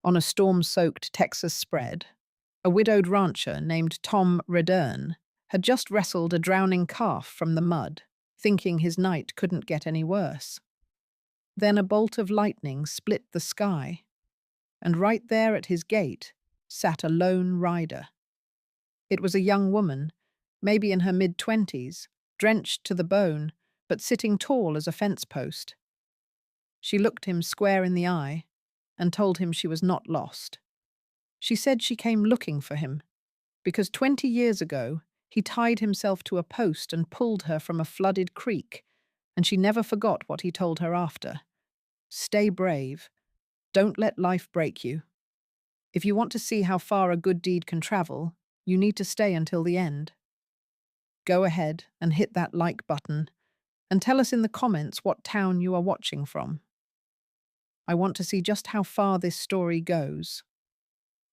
On a storm-soaked Texas spread, a widowed rancher named Tom Redern had just wrestled a drowning calf from the mud, thinking his night couldn't get any worse. Then a bolt of lightning split the sky, and right there at his gate sat a lone rider. It was a young woman, maybe in her mid-20s, drenched to the bone, but sitting tall as a fence post. She looked him square in the eye and told him she was not lost. She said she came looking for him, because 20 years ago he tied himself to a post and pulled her from a flooded creek, and she never forgot what he told her after. Stay brave. Don't let life break you. If you want to see how far a good deed can travel, you need to stay until the end. Go ahead and hit that like button, and tell us in the comments what town you are watching from. I want to see just how far this story goes.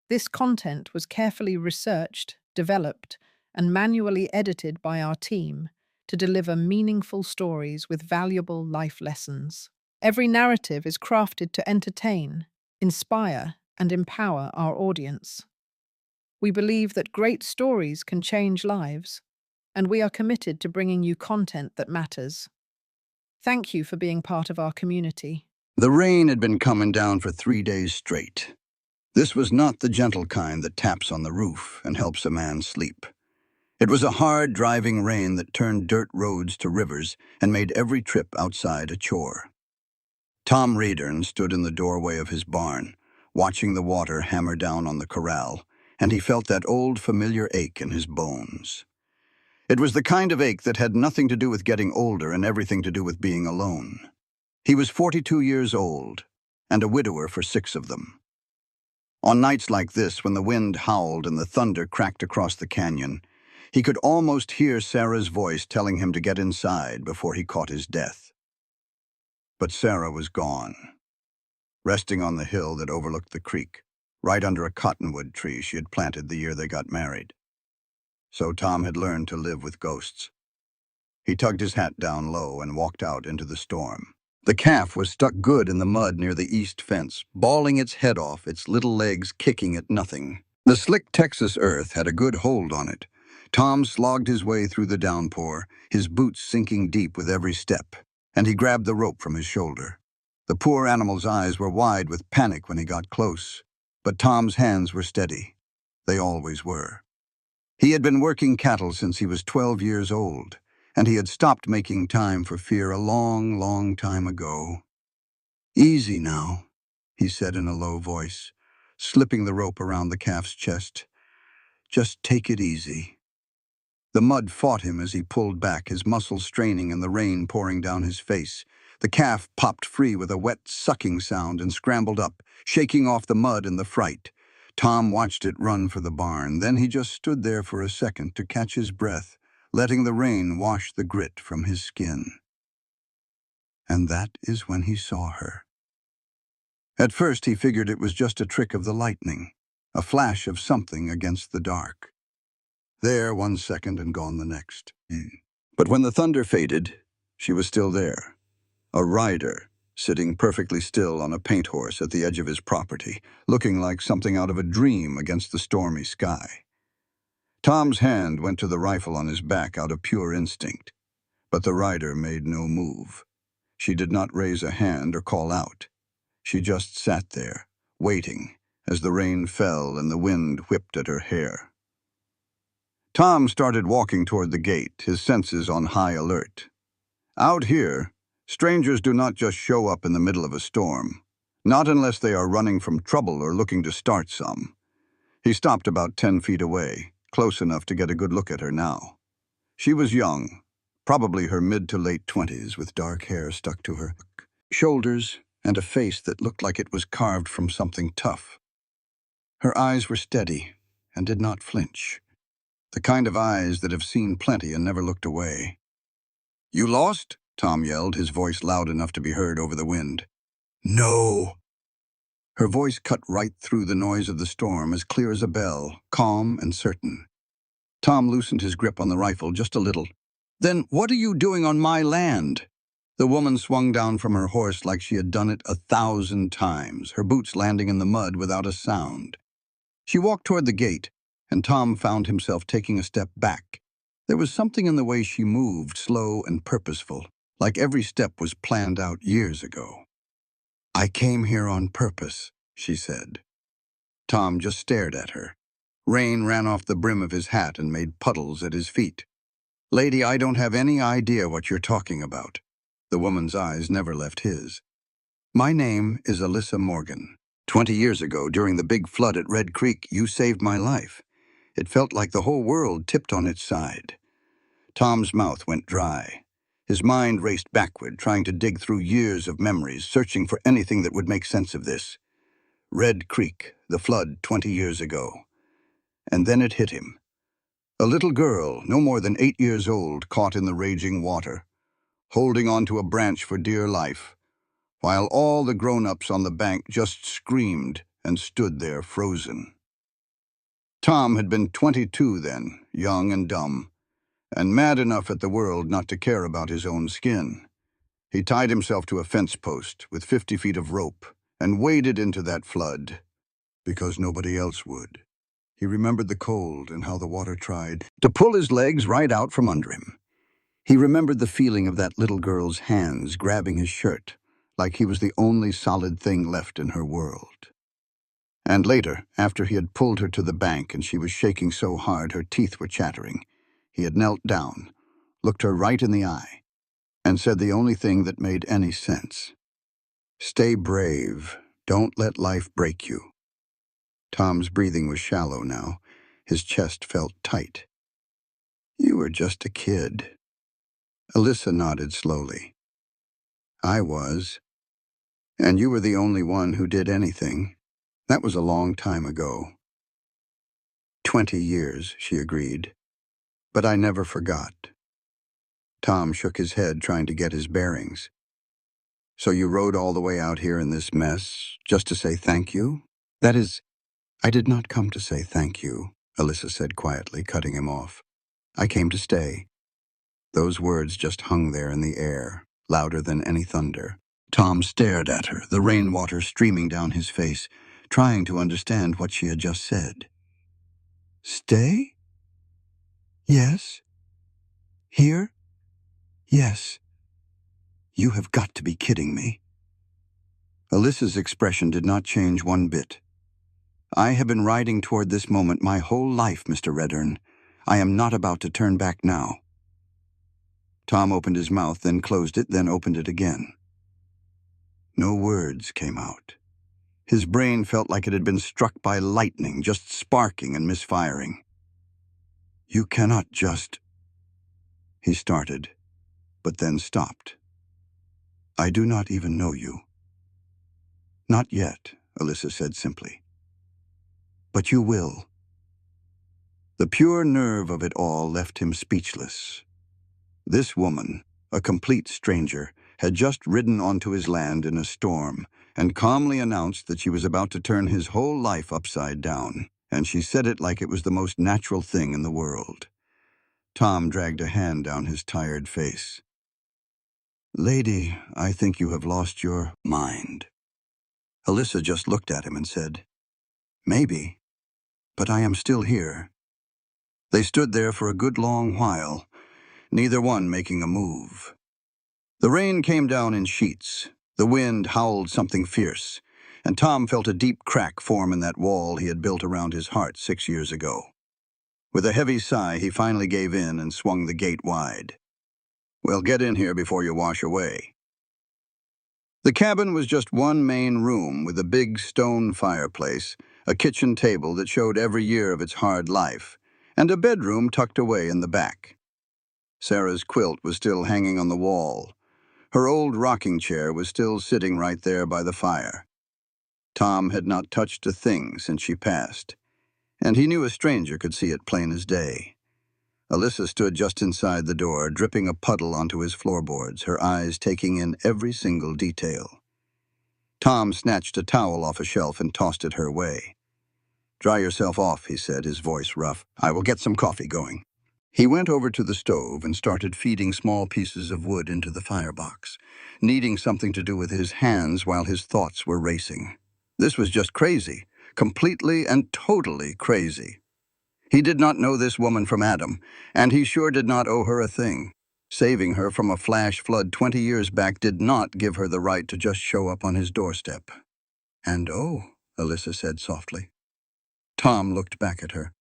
This content was carefully researched, developed, and manually edited by our team to deliver meaningful stories with valuable life lessons. Every narrative is crafted to entertain, inspire, and empower our audience. We believe that great stories can change lives, and we are committed to bringing you content that matters. Thank you for being part of our community. The rain had been coming down for 3 days straight. This was not the gentle kind that taps on the roof and helps a man sleep. It was a hard, driving rain that turned dirt roads to rivers and made every trip outside a chore. Tom Redern stood in the doorway of his barn, watching the water hammer down on the corral, and he felt that old familiar ache in his bones. It was the kind of ache that had nothing to do with getting older and everything to do with being alone. He was 42 years old, and a widower for 6 of them. On nights like this, when the wind howled and the thunder cracked across the canyon, he could almost hear Sarah's voice telling him to get inside before he caught his death. But Sarah was gone, resting on the hill that overlooked the creek, right under a cottonwood tree she had planted the year they got married. So Tom had learned to live with ghosts. He tugged his hat down low and walked out into the storm. The calf was stuck good in the mud near the east fence, bawling its head off, its little legs kicking at nothing. The slick Texas earth had a good hold on it. Tom slogged his way through the downpour, his boots sinking deep with every step, and he grabbed the rope from his shoulder. The poor animal's eyes were wide with panic when he got close, but Tom's hands were steady. They always were. He had been working cattle since he was 12 years old, and he had stopped making time for fear a long, long time ago. "Easy now," he said in a low voice, slipping the rope around the calf's chest. "Just take it easy." The mud fought him as he pulled back, his muscles straining and the rain pouring down his face. The calf popped free with a wet sucking sound and scrambled up, shaking off the mud in the fright. Tom watched it run for the barn. Then he just stood there for a second to catch his breath, letting the rain wash the grit from his skin. And that is when he saw her. At first he figured it was just a trick of the lightning, a flash of something against the dark. There 1 second and gone the next. But when the thunder faded, she was still there. A rider, sitting perfectly still on a paint horse at the edge of his property, looking like something out of a dream against the stormy sky. Tom's hand went to the rifle on his back out of pure instinct, but the rider made no move. She did not raise a hand or call out. She just sat there, waiting, as the rain fell and the wind whipped at her hair. Tom started walking toward the gate, his senses on high alert. Out here, strangers do not just show up in the middle of a storm, not unless they are running from trouble or looking to start some. He stopped about 10 feet away, close enough to get a good look at her now. She was young, probably her mid to late 20s, with dark hair stuck to her shoulders and a face that looked like it was carved from something tough. Her eyes were steady and did not flinch, the kind of eyes that have seen plenty and never looked away. "You lost?" Tom yelled, his voice loud enough to be heard over the wind. "No." Her voice cut right through the noise of the storm, as clear as a bell, calm and certain. Tom loosened his grip on the rifle just a little. "Then what are you doing on my land?" The woman swung down from her horse like she had done it 1,000 times, her boots landing in the mud without a sound. She walked toward the gate, and Tom found himself taking a step back. There was something in the way she moved, slow and purposeful, like every step was planned out years ago. "I came here on purpose," she said. Tom just stared at her. Rain ran off the brim of his hat and made puddles at his feet. "Lady, I don't have any idea what you're talking about." The woman's eyes never left his. "My name is Alyssa Morgan. 20 years ago, during the big flood at Red Creek, you saved my life. It felt like the whole world tipped on its side." Tom's mouth went dry. His mind raced backward, trying to dig through years of memories, searching for anything that would make sense of this. Red Creek, the flood 20 years ago. And then it hit him. A little girl, no more than 8 years old, caught in the raging water, holding onto a branch for dear life, while all the grown-ups on the bank just screamed and stood there frozen. Tom had been 22 then, young and dumb, and mad enough at the world not to care about his own skin. He tied himself to a fence post with 50 feet of rope and waded into that flood, because nobody else would. He remembered the cold and how the water tried to pull his legs right out from under him. He remembered the feeling of that little girl's hands grabbing his shirt, like he was the only solid thing left in her world. And later, after he had pulled her to the bank and she was shaking so hard her teeth were chattering, he had knelt down, looked her right in the eye, and said the only thing that made any sense. "Stay brave. Don't let life break you." Tom's breathing was shallow now. His chest felt tight. "You were just a kid." Alyssa nodded slowly. "I was. And you were the only one who did anything. That was a long time ago." 20 years, she agreed. "But I never forgot." Tom shook his head, trying to get his bearings. "So you rode all the way out here in this mess, just to say thank you?" "That is, I did not come to say thank you," Alyssa said quietly, cutting him off. "I came to stay." Those words just hung there in the air, louder than any thunder. Tom stared at her, the rainwater streaming down his face, trying to understand what she had just said. "Stay? Yes. Here? Yes. You have got to be kidding me." Alyssa's expression did not change one bit. "I have been riding toward this moment my whole life, Mr. Redern. I am not about to turn back now." Tom opened his mouth, then closed it, then opened it again. No words came out. His brain felt like it had been struck by lightning, just sparking and misfiring. "You cannot just—" he started, but then stopped. "I do not even know you." "Not yet," Alyssa said simply. "But you will." The pure nerve of it all left him speechless. This woman, a complete stranger, had just ridden onto his land in a storm and calmly announced that she was about to turn his whole life upside down, and she said it like it was the most natural thing in the world. Tom dragged a hand down his tired face. "Lady, I think you have lost your mind." Alyssa just looked at him and said, "Maybe, but I am still here." They stood there for a good long while, neither one making a move. The rain came down in sheets. The wind howled something fierce, and Tom felt a deep crack form in that wall he had built around his heart 6 years ago. With a heavy sigh, he finally gave in and swung the gate wide. "Well, get in here before you wash away." The cabin was just one main room with a big stone fireplace, a kitchen table that showed every year of its hard life, and a bedroom tucked away in the back. Sarah's quilt was still hanging on the wall. Her old rocking chair was still sitting right there by the fire. Tom had not touched a thing since she passed, and he knew a stranger could see it plain as day. Alyssa stood just inside the door, dripping a puddle onto his floorboards, her eyes taking in every single detail. Tom snatched a towel off a shelf and tossed it her way. "Dry yourself off," he said, his voice rough. "I will get some coffee going." He went over to the stove and started feeding small pieces of wood into the firebox, needing something to do with his hands while his thoughts were racing. This was just crazy, completely and totally crazy. He did not know this woman from Adam, and he sure did not owe her a thing. Saving her from a flash flood 20 years back did not give her the right to just show up on his doorstep. And oh, Alyssa said softly. Tom looked back at her.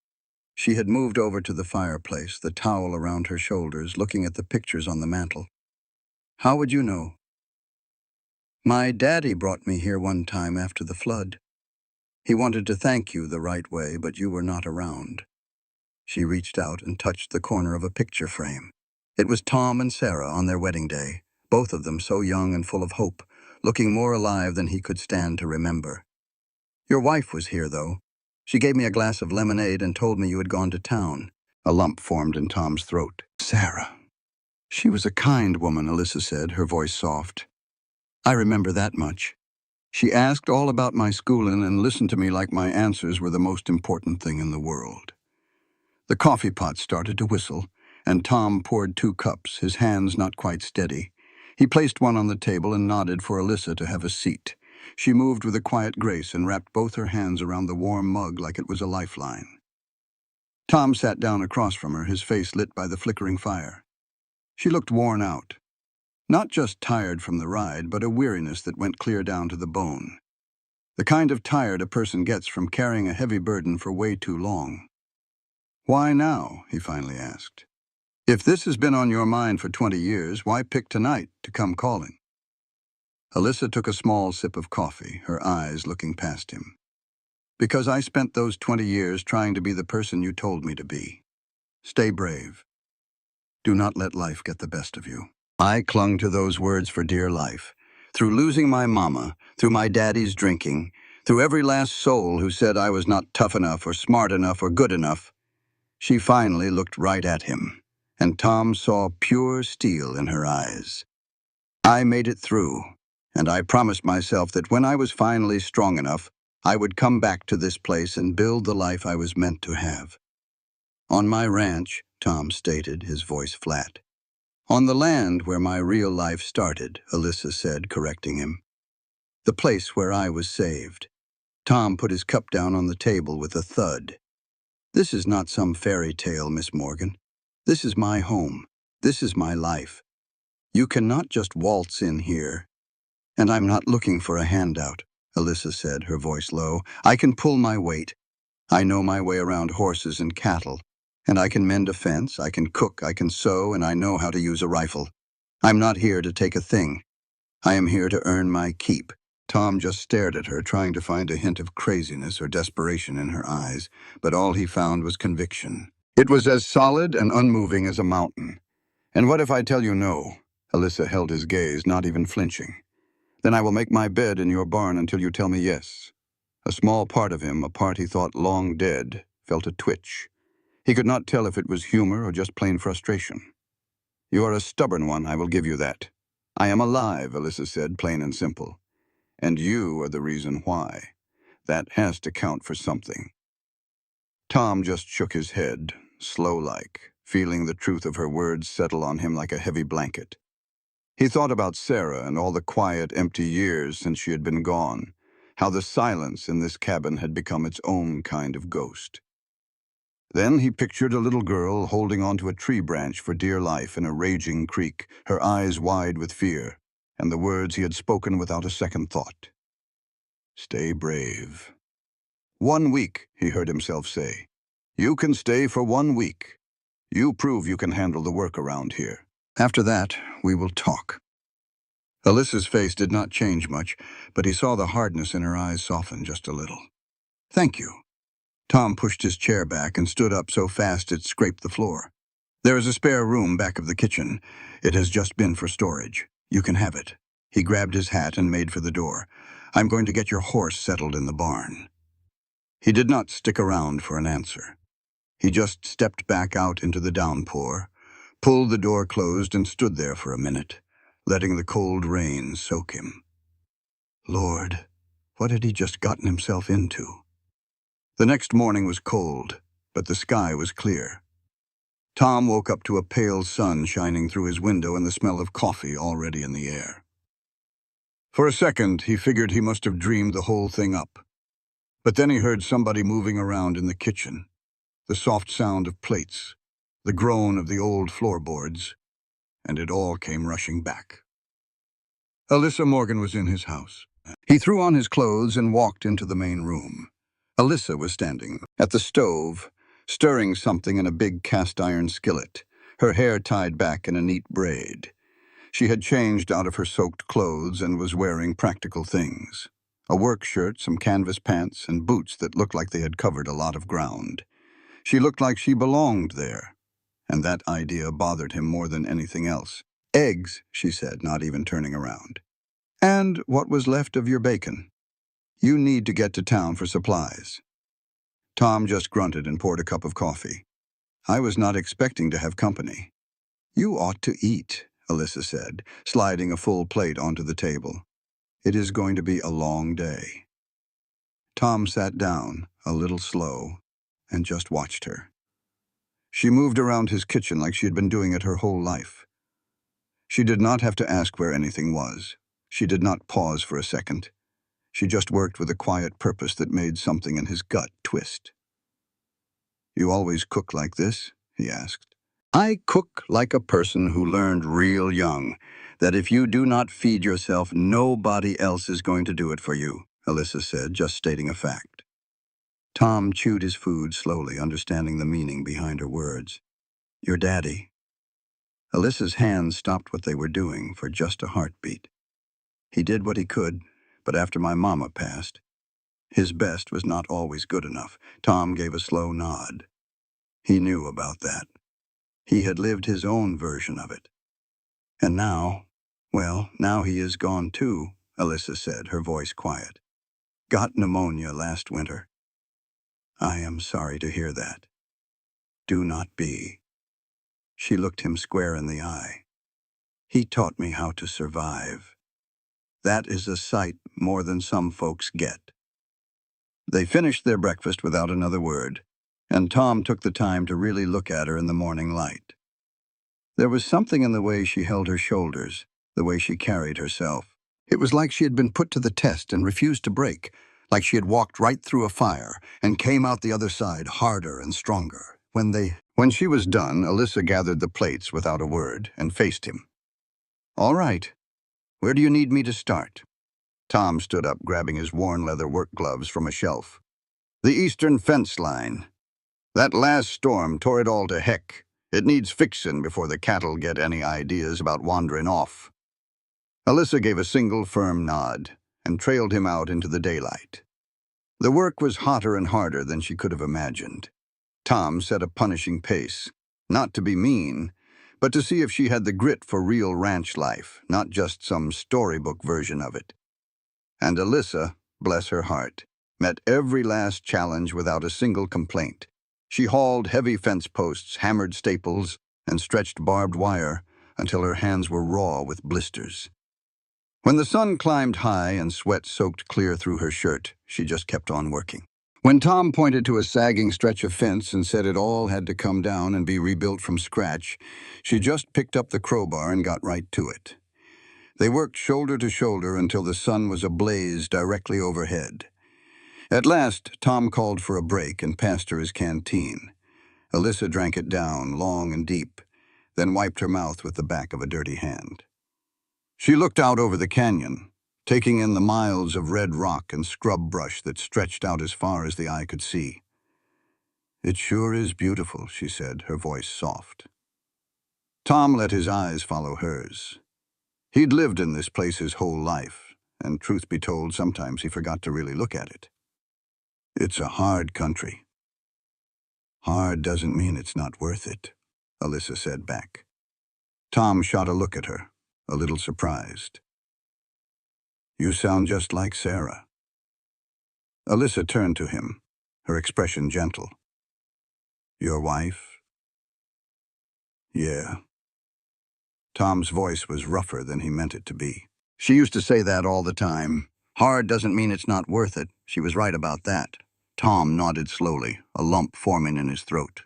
She had moved over to the fireplace, the towel around her shoulders, looking at the pictures on the mantel. How would you know? My daddy brought me here one time after the flood. He wanted to thank you the right way, but you were not around. She reached out and touched the corner of a picture frame. It was Tom and Sarah on their wedding day, both of them so young and full of hope, looking more alive than he could stand to remember. Your wife was here, though. She gave me a glass of lemonade and told me you had gone to town. A lump formed in Tom's throat. Sarah. She was a kind woman, Alyssa said, her voice soft. I remember that much. She asked all about my schooling and listened to me like my answers were the most important thing in the world. The coffee pot started to whistle, and Tom poured 2 cups, his hands not quite steady. He placed one on the table and nodded for Alyssa to have a seat. She moved with a quiet grace and wrapped both her hands around the warm mug like it was a lifeline. Tom sat down across from her, his face lit by the flickering fire. She looked worn out. Not just tired from the ride, but a weariness that went clear down to the bone. The kind of tired a person gets from carrying a heavy burden for way too long. Why now? He finally asked. If this has been on your mind for 20 years, why pick tonight to come calling? Alyssa took a small sip of coffee, her eyes looking past him. Because I spent those 20 years trying to be the person you told me to be. Stay brave. Do not let life get the best of you. I clung to those words for dear life. Through losing my mama, through my daddy's drinking, through every last soul who said I was not tough enough or smart enough or good enough, she finally looked right at him, and Tom saw pure steel in her eyes. I made it through, and I promised myself that when I was finally strong enough, I would come back to this place and build the life I was meant to have. On my ranch, Tom stated, his voice flat. On the land where my real life started, Alyssa said, correcting him. The place where I was saved. Tom put his cup down on the table with a thud. This is not some fairy tale, Miss Morgan. This is my home. This is my life. You cannot just waltz in here. And I'm not looking for a handout, Alyssa said, her voice low. I can pull my weight. I know my way around horses and cattle. And I can mend a fence, I can cook, I can sew, and I know how to use a rifle. I'm not here to take a thing. I am here to earn my keep. Tom just stared at her, trying to find a hint of craziness or desperation in her eyes, but all he found was conviction. It was as solid and unmoving as a mountain. And what if I tell you no? Alyssa held his gaze, not even flinching. Then I will make my bed in your barn until you tell me yes. A small part of him, a part he thought long dead, felt a twitch. He could not tell if it was humor or just plain frustration. You are a stubborn one, I will give you that. I am alive, Alyssa said, plain and simple. And you are the reason why. That has to count for something. Tom just shook his head, slow-like, feeling the truth of her words settle on him like a heavy blanket. He thought about Sarah and all the quiet, empty years since she had been gone, how the silence in this cabin had become its own kind of ghost. Then he pictured a little girl holding onto a tree branch for dear life in a raging creek, her eyes wide with fear, and the words he had spoken without a second thought. Stay brave. 1 week, he heard himself say. You can stay for 1 week. You prove you can handle the work around here. After that, we will talk. Alyssa's face did not change much, but he saw the hardness in her eyes soften just a little. Thank you. Tom pushed his chair back and stood up so fast it scraped the floor. There is a spare room back of the kitchen. It has just been for storage. You can have it. He grabbed his hat and made for the door. I'm going to get your horse settled in the barn. He did not stick around for an answer. He just stepped back out into the downpour, pulled the door closed and stood there for a minute, letting the cold rain soak him. Lord, what had he just gotten himself into? The next morning was cold, but the sky was clear. Tom woke up to a pale sun shining through his window and the smell of coffee already in the air. For a second, he figured he must have dreamed the whole thing up. But then he heard somebody moving around in the kitchen, the soft sound of plates, the groan of the old floorboards, and it all came rushing back. Alyssa Morgan was in his house. He threw on his clothes and walked into the main room. Alyssa was standing at the stove, stirring something in a big cast-iron skillet, her hair tied back in a neat braid. She had changed out of her soaked clothes and was wearing practical things. A work shirt, some canvas pants, and boots that looked like they had covered a lot of ground. She looked like she belonged there, and that idea bothered him more than anything else. "Eggs," she said, not even turning around. "And what was left of your bacon? You need to get to town for supplies." Tom just grunted and poured a cup of coffee. "I was not expecting to have company." "You ought to eat," Alyssa said, sliding a full plate onto the table. "It is going to be a long day." Tom sat down, a little slow, and just watched her. She moved around his kitchen like she had been doing it her whole life. She did not have to ask where anything was. She did not pause for a second. She just worked with a quiet purpose that made something in his gut twist. "You always cook like this?" he asked. "I cook like a person who learned real young that if you do not feed yourself, nobody else is going to do it for you," Alyssa said, just stating a fact. Tom chewed his food slowly, understanding the meaning behind her words. "Your daddy." Alyssa's hands stopped what they were doing for just a heartbeat. "He did what he could, but after my mama passed, his best was not always good enough." Tom gave a slow nod. He knew about that. He had lived his own version of it. "And now, well, now he is gone too," Alyssa said, her voice quiet. "Got pneumonia last winter." "I am sorry to hear that." "Do not be." She looked him square in the eye. "He taught me how to survive. That is a sight more than some folks get." They finished their breakfast without another word, and Tom took the time to really look at her in the morning light. There was something in the way she held her shoulders, the way she carried herself. It was like she had been put to the test and refused to break, like she had walked right through a fire and came out the other side harder and stronger. When she was done, Alyssa gathered the plates without a word and faced him. "All right, where do you need me to start?" Tom stood up, grabbing his worn leather work gloves from a shelf. "The eastern fence line. That last storm tore it all to heck. It needs fixin' before the cattle get any ideas about wandering off." Alyssa gave a single firm nod and trailed him out into the daylight. The work was hotter and harder than she could have imagined. Tom set a punishing pace, not to be mean, but to see if she had the grit for real ranch life, not just some storybook version of it. And Alyssa, bless her heart, met every last challenge without a single complaint. She hauled heavy fence posts, hammered staples, and stretched barbed wire until her hands were raw with blisters. When the sun climbed high and sweat soaked clear through her shirt, she just kept on working. When Tom pointed to a sagging stretch of fence and said it all had to come down and be rebuilt from scratch, she just picked up the crowbar and got right to it. They worked shoulder to shoulder until the sun was ablaze directly overhead. At last, Tom called for a break and passed her his canteen. Alyssa drank it down, long and deep, then wiped her mouth with the back of a dirty hand. She looked out over the canyon, taking in the miles of red rock and scrub brush that stretched out as far as the eye could see. "It sure is beautiful," she said, her voice soft. Tom let his eyes follow hers. He'd lived in this place his whole life, and truth be told, sometimes he forgot to really look at it. "It's a hard country." "Hard doesn't mean it's not worth it," Alyssa said back. Tom shot a look at her, a little surprised. "You sound just like Sarah." Alyssa turned to him, her expression gentle. "Your wife?" "Yeah." Tom's voice was rougher than he meant it to be. "She used to say that all the time. Hard doesn't mean it's not worth it. She was right about that." Tom nodded slowly, a lump forming in his throat.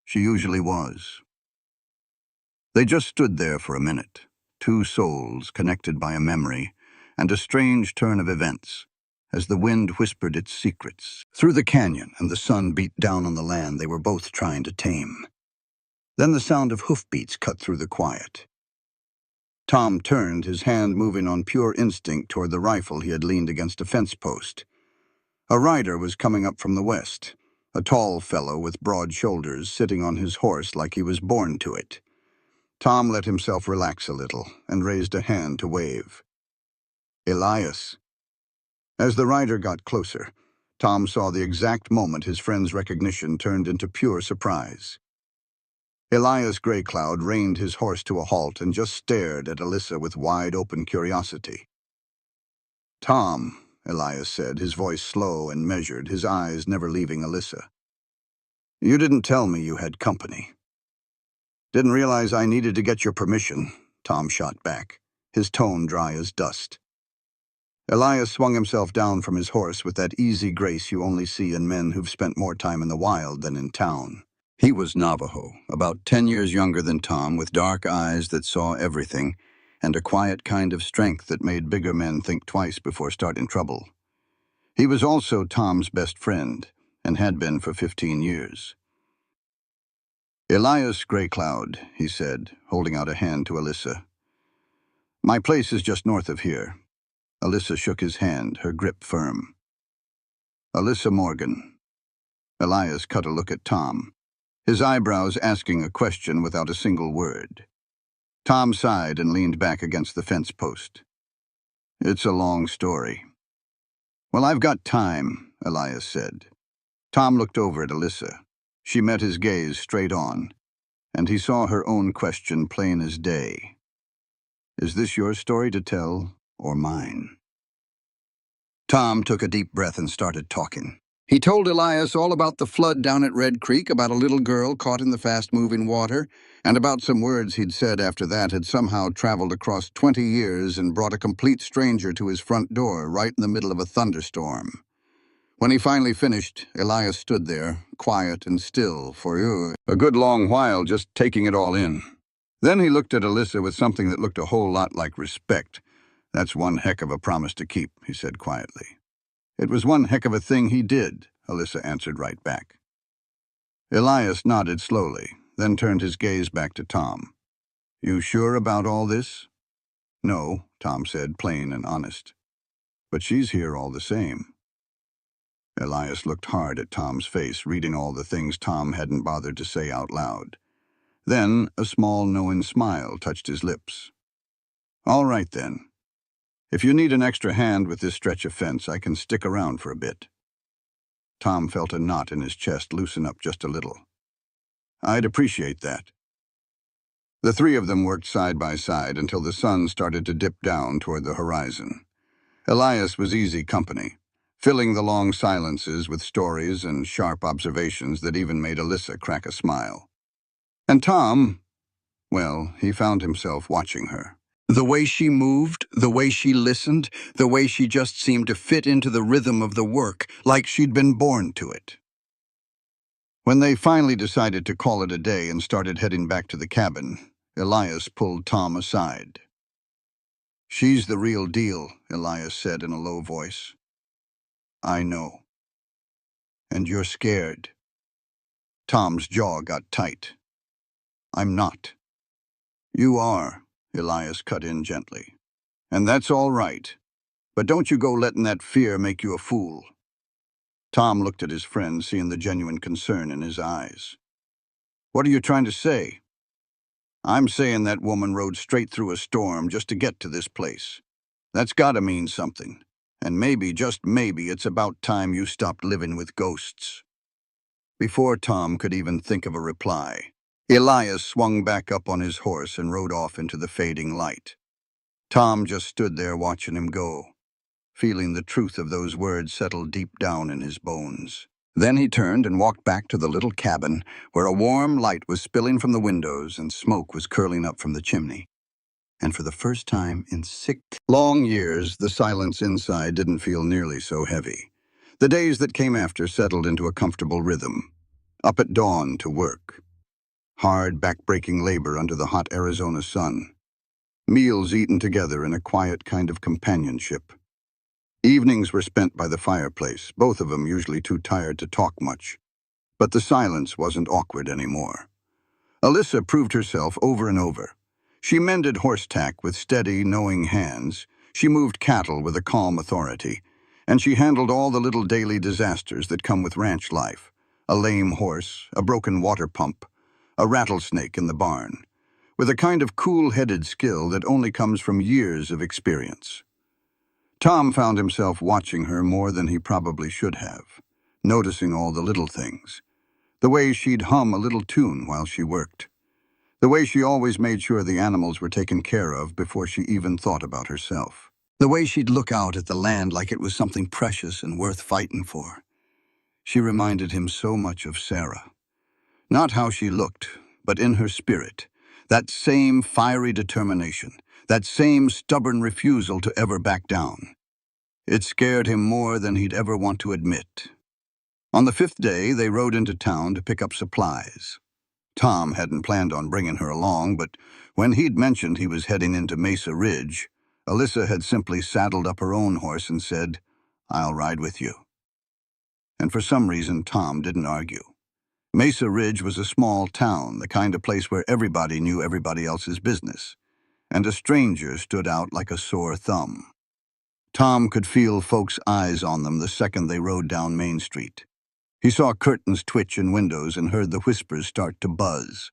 She usually was. They just stood there for a minute, two souls connected by a memory and a strange turn of events, as the wind whispered its secrets. Through the canyon and the sun beat down on the land they were both trying to tame. Then the sound of hoofbeats cut through the quiet. Tom turned, his hand moving on pure instinct toward the rifle he had leaned against a fence post. A rider was coming up from the west, a tall fellow with broad shoulders sitting on his horse like he was born to it. Tom let himself relax a little and raised a hand to wave. Elias. As the rider got closer, Tom saw the exact moment his friend's recognition turned into pure surprise. Elias Greycloud reined his horse to a halt and just stared at Alyssa with wide-open curiosity. "Tom," Elias said, his voice slow and measured, his eyes never leaving Alyssa. "You didn't tell me you had company." "Didn't realize I needed to get your permission," Tom shot back, his tone dry as dust. Elias swung himself down from his horse with that easy grace you only see in men who've spent more time in the wild than in town. He was Navajo, about 10 years younger than Tom, with dark eyes that saw everything, and a quiet kind of strength that made bigger men think twice before starting trouble. He was also Tom's best friend, and had been for 15 years. "Elias Greycloud," he said, holding out a hand to Alyssa. "My place is just north of here." Alyssa shook his hand, her grip firm. "Alyssa Morgan." Elias cut a look at Tom, his eyebrows asking a question without a single word. Tom sighed and leaned back against the fence post. "It's a long story." "Well, I've got time," Elias said. Tom looked over at Alyssa. She met his gaze straight on, and he saw her own question plain as day. "Is this your story to tell, or mine?" Tom took a deep breath and started talking. He told Elias all about the flood down at Red Creek, about a little girl caught in the fast-moving water, and about some words he'd said after that had somehow traveled across 20 years and brought a complete stranger to his front door right in the middle of a thunderstorm. When he finally finished, Elias stood there, quiet and still, for a good long while, just taking it all in. Then he looked at Alyssa with something that looked a whole lot like respect. "That's one heck of a promise to keep," he said quietly. "It was one heck of a thing he did," Alyssa answered right back. Elias nodded slowly, then turned his gaze back to Tom. "You sure about all this?" "No," Tom said, plain and honest. "But she's here all the same." Elias looked hard at Tom's face, reading all the things Tom hadn't bothered to say out loud. Then a small, knowing smile touched his lips. "All right, then. If you need an extra hand with this stretch of fence, I can stick around for a bit." Tom felt a knot in his chest loosen up just a little. "I'd appreciate that." The three of them worked side by side until the sun started to dip down toward the horizon. Elias was easy company, filling the long silences with stories and sharp observations that even made Alyssa crack a smile. And Tom, well, he found himself watching her. The way she moved, the way she listened, the way she just seemed to fit into the rhythm of the work, like she'd been born to it. When they finally decided to call it a day and started heading back to the cabin, Elias pulled Tom aside. "She's the real deal," Elias said in a low voice. "I know. And you're scared." Tom's jaw got tight. "I'm not." "You are," Elias cut in gently. "And that's all right. But don't you go letting that fear make you a fool." Tom looked at his friend, seeing the genuine concern in his eyes. "What are you trying to say?" "I'm saying that woman rode straight through a storm just to get to this place. That's gotta mean something. And maybe, just maybe, it's about time you stopped living with ghosts." Before Tom could even think of a reply, Elias swung back up on his horse and rode off into the fading light. Tom just stood there watching him go, feeling the truth of those words settle deep down in his bones. Then he turned and walked back to the little cabin, where a warm light was spilling from the windows and smoke was curling up from the chimney. And for the first time in 6 long years, the silence inside didn't feel nearly so heavy. The days that came after settled into a comfortable rhythm. Up at dawn to work, hard, back-breaking labor under the hot Arizona sun. Meals eaten together in a quiet kind of companionship. Evenings were spent by the fireplace, both of them usually too tired to talk much. But the silence wasn't awkward anymore. Alyssa proved herself over and over. She mended horse tack with steady, knowing hands. She moved cattle with a calm authority. And she handled all the little daily disasters that come with ranch life. A lame horse, a broken water pump, a rattlesnake in the barn, with a kind of cool-headed skill that only comes from years of experience. Tom found himself watching her more than he probably should have, noticing all the little things. The way she'd hum a little tune while she worked. The way she always made sure the animals were taken care of before she even thought about herself. The way she'd look out at the land like it was something precious and worth fighting for. She reminded him so much of Sarah. Not how she looked, but in her spirit. That same fiery determination, that same stubborn refusal to ever back down. It scared him more than he'd ever want to admit. On the 5th day, they rode into town to pick up supplies. Tom hadn't planned on bringing her along, but when he'd mentioned he was heading into Mesa Ridge, Alyssa had simply saddled up her own horse and said, "I'll ride with you." And for some reason, Tom didn't argue. Mesa Ridge was a small town, the kind of place where everybody knew everybody else's business, and a stranger stood out like a sore thumb. Tom could feel folks' eyes on them the second they rode down Main Street. He saw curtains twitch in windows and heard the whispers start to buzz.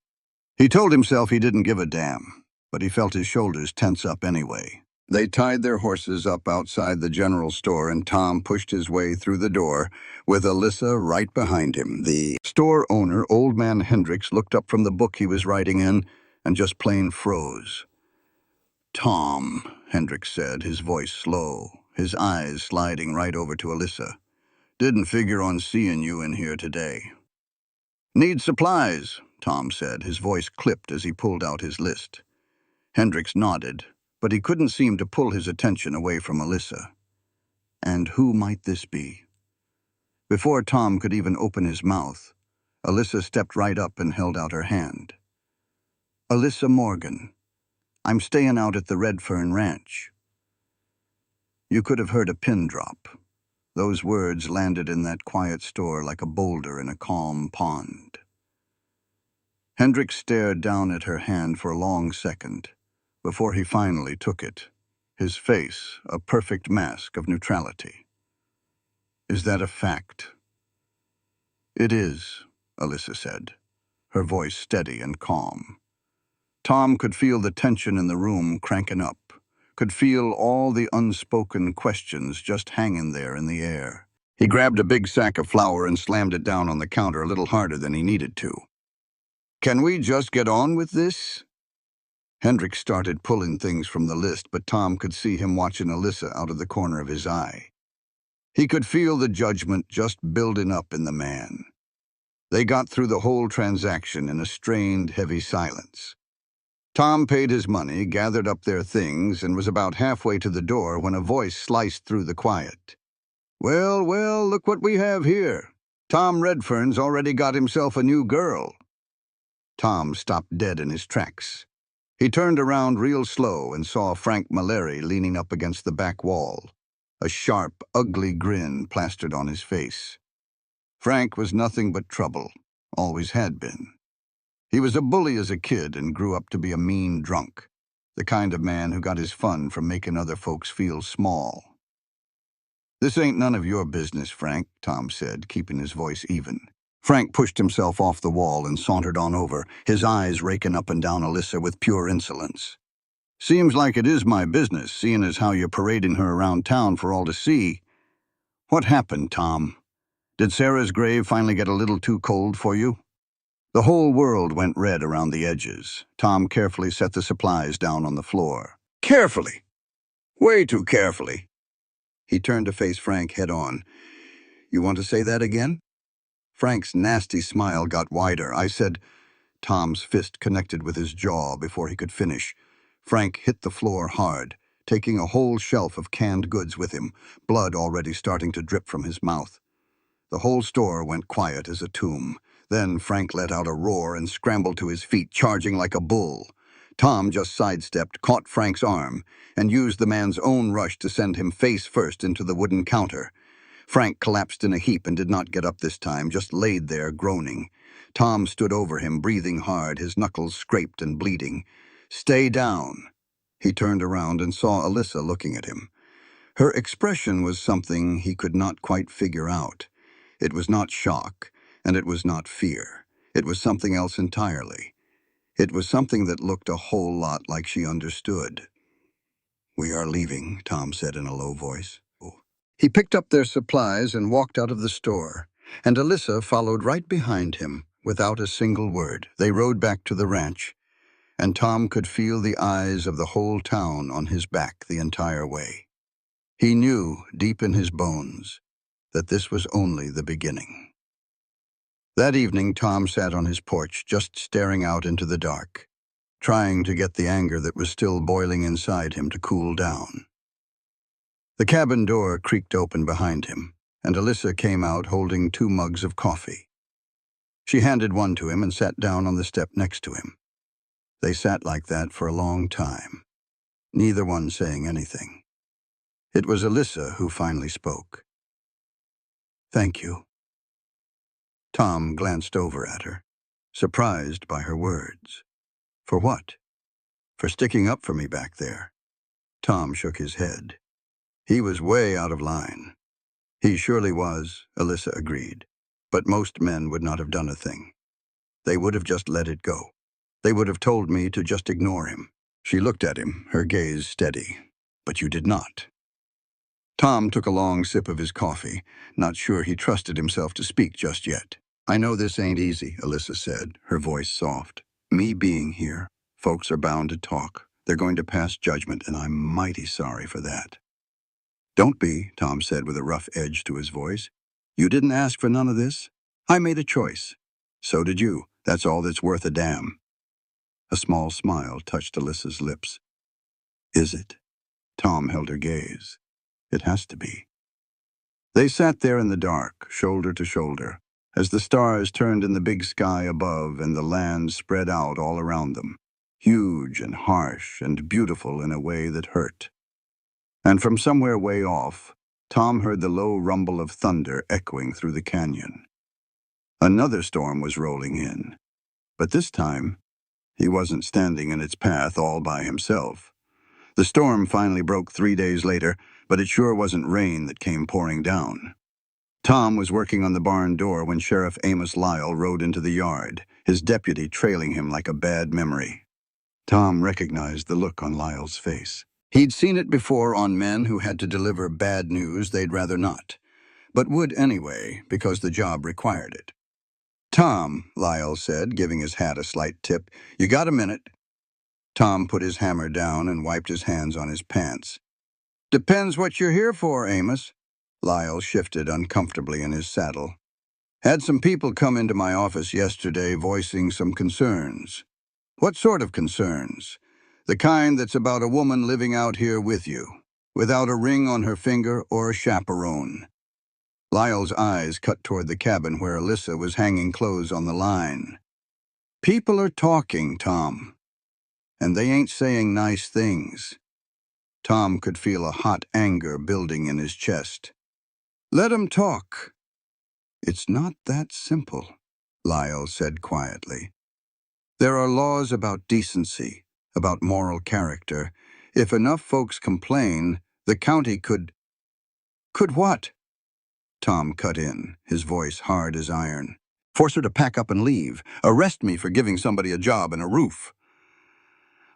He told himself he didn't give a damn, but he felt his shoulders tense up anyway. They tied their horses up outside the general store and Tom pushed his way through the door with Alyssa right behind him. The store owner, Old Man Hendricks, looked up from the book he was writing in and just plain froze. "Tom," Hendricks said, his voice slow, his eyes sliding right over to Alyssa. "Didn't figure on seeing you in here today." "Need supplies," Tom said, his voice clipped as he pulled out his list. Hendricks nodded, but he couldn't seem to pull his attention away from Alyssa. And who might this be? Before Tom could even open his mouth, Alyssa stepped right up and held out her hand. "Alyssa Morgan. I'm staying out at the Redfern Ranch." You could have heard a pin drop. Those words landed in that quiet store like a boulder in a calm pond. Hendricks stared down at her hand for a long second, before he finally took it, his face a perfect mask of neutrality. "Is that a fact?" "It is," Alyssa said, her voice steady and calm. Tom could feel the tension in the room cranking up, could feel all the unspoken questions just hanging there in the air. He grabbed a big sack of flour and slammed it down on the counter a little harder than he needed to. "Can we just get on with this?" Hendricks started pulling things from the list, but Tom could see him watching Alyssa out of the corner of his eye. He could feel the judgment just building up in the man. They got through the whole transaction in a strained, heavy silence. Tom paid his money, gathered up their things, and was about halfway to the door when a voice sliced through the quiet. "Well, well, look what we have here. Tom Redfern's already got himself a new girl." Tom stopped dead in his tracks. He turned around real slow and saw Frank Mallory leaning up against the back wall, a sharp, ugly grin plastered on his face. Frank was nothing but trouble, always had been. He was a bully as a kid and grew up to be a mean drunk, the kind of man who got his fun from making other folks feel small. "This ain't none of your business, Frank," Tom said, keeping his voice even. Frank pushed himself off the wall and sauntered on over, his eyes raking up and down Alyssa with pure insolence. "Seems like it is my business, seeing as how you're parading her around town for all to see. What happened, Tom? Did Sarah's grave finally get a little too cold for you?" The whole world went red around the edges. Tom carefully set the supplies down on the floor. "Carefully? Way too carefully." He turned to face Frank head on. "You want to say that again?" Frank's nasty smile got wider. "I said—" Tom's fist connected with his jaw before he could finish. Frank hit the floor hard, taking a whole shelf of canned goods with him, blood already starting to drip from his mouth. The whole store went quiet as a tomb. Then Frank let out a roar and scrambled to his feet, charging like a bull. Tom just sidestepped, caught Frank's arm, and used the man's own rush to send him face first into the wooden counter. Frank collapsed in a heap and did not get up this time, just laid there, groaning. Tom stood over him, breathing hard, his knuckles scraped and bleeding. "Stay down." He turned around and saw Alyssa looking at him. Her expression was something he could not quite figure out. It was not shock, and it was not fear. It was something else entirely. It was something that looked a whole lot like she understood. "We are leaving," Tom said in a low voice. He picked up their supplies and walked out of the store, and Alyssa followed right behind him, without a single word. They rode back to the ranch, and Tom could feel the eyes of the whole town on his back the entire way. He knew, deep in his bones, that this was only the beginning. That evening, Tom sat on his porch, just staring out into the dark, trying to get the anger that was still boiling inside him to cool down. The cabin door creaked open behind him, and Alyssa came out holding 2 mugs of coffee. She handed one to him and sat down on the step next to him. They sat like that for a long time, neither one saying anything. It was Alyssa who finally spoke. "Thank you." Tom glanced over at her, surprised by her words. "For what?" "For sticking up for me back there." Tom shook his head. He was way out of line. He surely was, Alyssa agreed, but most men would not have done a thing. They would have just let it go. They would have told me to just ignore him. She looked at him, her gaze steady. "But you did not." Tom took a long sip of his coffee, not sure he trusted himself to speak just yet. "I know this ain't easy," Alyssa said, her voice soft. "Me being here, folks are bound to talk. They're going to pass judgment, and I'm mighty sorry for that." "Don't be," Tom said with a rough edge to his voice. "You didn't ask for none of this. I made a choice. So did you. That's all that's worth a damn." A small smile touched Alyssa's lips. "Is it?" Tom held her gaze. "It has to be." They sat there in the dark, shoulder to shoulder, as the stars turned in the big sky above and the land spread out all around them, huge and harsh and beautiful in a way that hurt. And from somewhere way off, Tom heard the low rumble of thunder echoing through the canyon. Another storm was rolling in, but this time, he wasn't standing in its path all by himself. The storm finally broke 3 days later, but it sure wasn't rain that came pouring down. Tom was working on the barn door when Sheriff Amos Lyle rode into the yard, his deputy trailing him like a bad memory. Tom recognized the look on Lyle's face. He'd seen it before on men who had to deliver bad news they'd rather not, but would anyway because the job required it. "Tom," Lyle said, giving his hat a slight tip, "you got a minute?" Tom put his hammer down and wiped his hands on his pants. "Depends what you're here for, Amos." Lyle shifted uncomfortably in his saddle. "Had some people come into my office yesterday voicing some concerns." "What sort of concerns?" "The kind that's about a woman living out here with you, without a ring on her finger or a chaperone." Lyle's eyes cut toward the cabin where Alyssa was hanging clothes on the line. "People are talking, Tom, and they ain't saying nice things." Tom could feel a hot anger building in his chest. "Let 'em talk." "It's not that simple," Lyle said quietly. "There are laws about decency, about moral character. If enough folks complain, the county could—" "Could what?" Tom cut in, his voice hard as iron. "Force her to pack up and leave. Arrest me for giving somebody a job and a roof."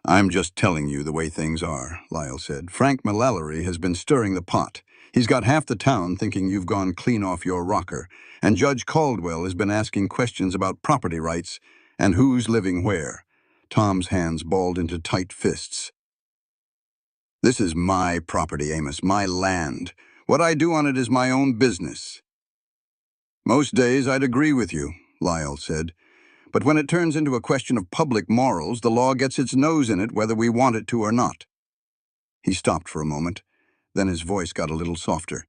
"I'm just telling you the way things are," Lyle said. "Frank Mullally has been stirring the pot. He's got half the town thinking you've gone clean off your rocker, and Judge Caldwell has been asking questions about property rights and who's living where." Tom's hands balled into tight fists. "This is my property, Amos, my land. What I do on it is my own business." "Most days I'd agree with you," Lyle said. "But when it turns into a question of public morals, the law gets its nose in it whether we want it to or not." He stopped for a moment. Then his voice got a little softer.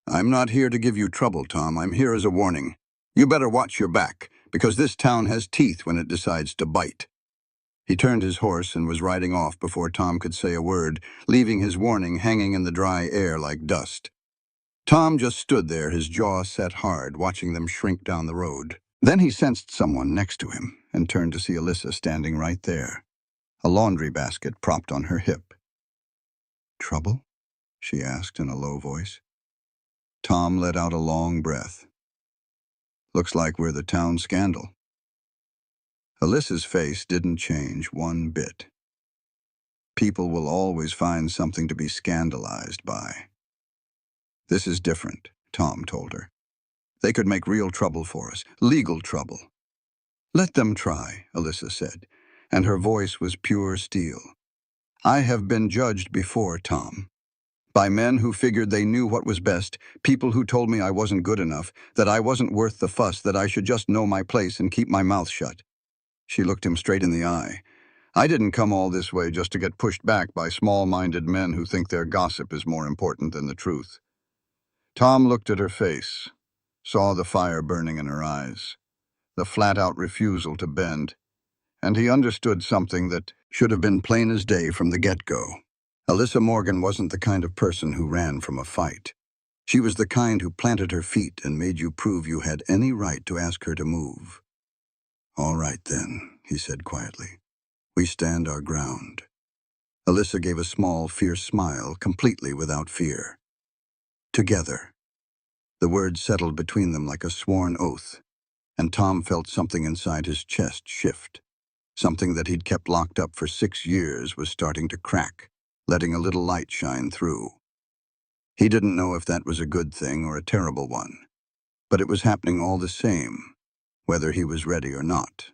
"I'm not here to give you trouble, Tom. I'm here as a warning. You better watch your back. because this town has teeth when it decides to bite. He turned his horse and was riding off before Tom could say a word, leaving his warning hanging in the dry air like dust. Tom just stood there, his jaw set hard, watching them shrink down the road. Then he sensed someone next to him and turned to see Alyssa standing right there, a laundry basket propped on her hip. "Trouble?" she asked in a low voice. Tom let out a long breath. "Looks like we're the town scandal." Alyssa's face didn't change one bit. "People will always find something to be scandalized by." "This is different," Tom told her. "They could make real trouble for us, legal trouble." "Let them try," Alyssa said, and her voice was pure steel. "I have been judged before, Tom. By men who figured they knew what was best, people who told me I wasn't good enough, that I wasn't worth the fuss, that I should just know my place and keep my mouth shut." She looked him straight in the eye. "I didn't come all this way just to get pushed back by small-minded men who think their gossip is more important than the truth." Tom looked at her face, saw the fire burning in her eyes, the flat-out refusal to bend, and he understood something that should have been plain as day from the get-go. Alyssa Morgan wasn't the kind of person who ran from a fight. She was the kind who planted her feet and made you prove you had any right to ask her to move. "All right, then," he said quietly. "We stand our ground." Alyssa gave a small, fierce smile, completely without fear. "Together." The words settled between them like a sworn oath, and Tom felt something inside his chest shift. Something that he'd kept locked up for 6 years was starting to crack, letting a little light shine through. He didn't know if that was a good thing or a terrible one, but it was happening all the same, whether he was ready or not.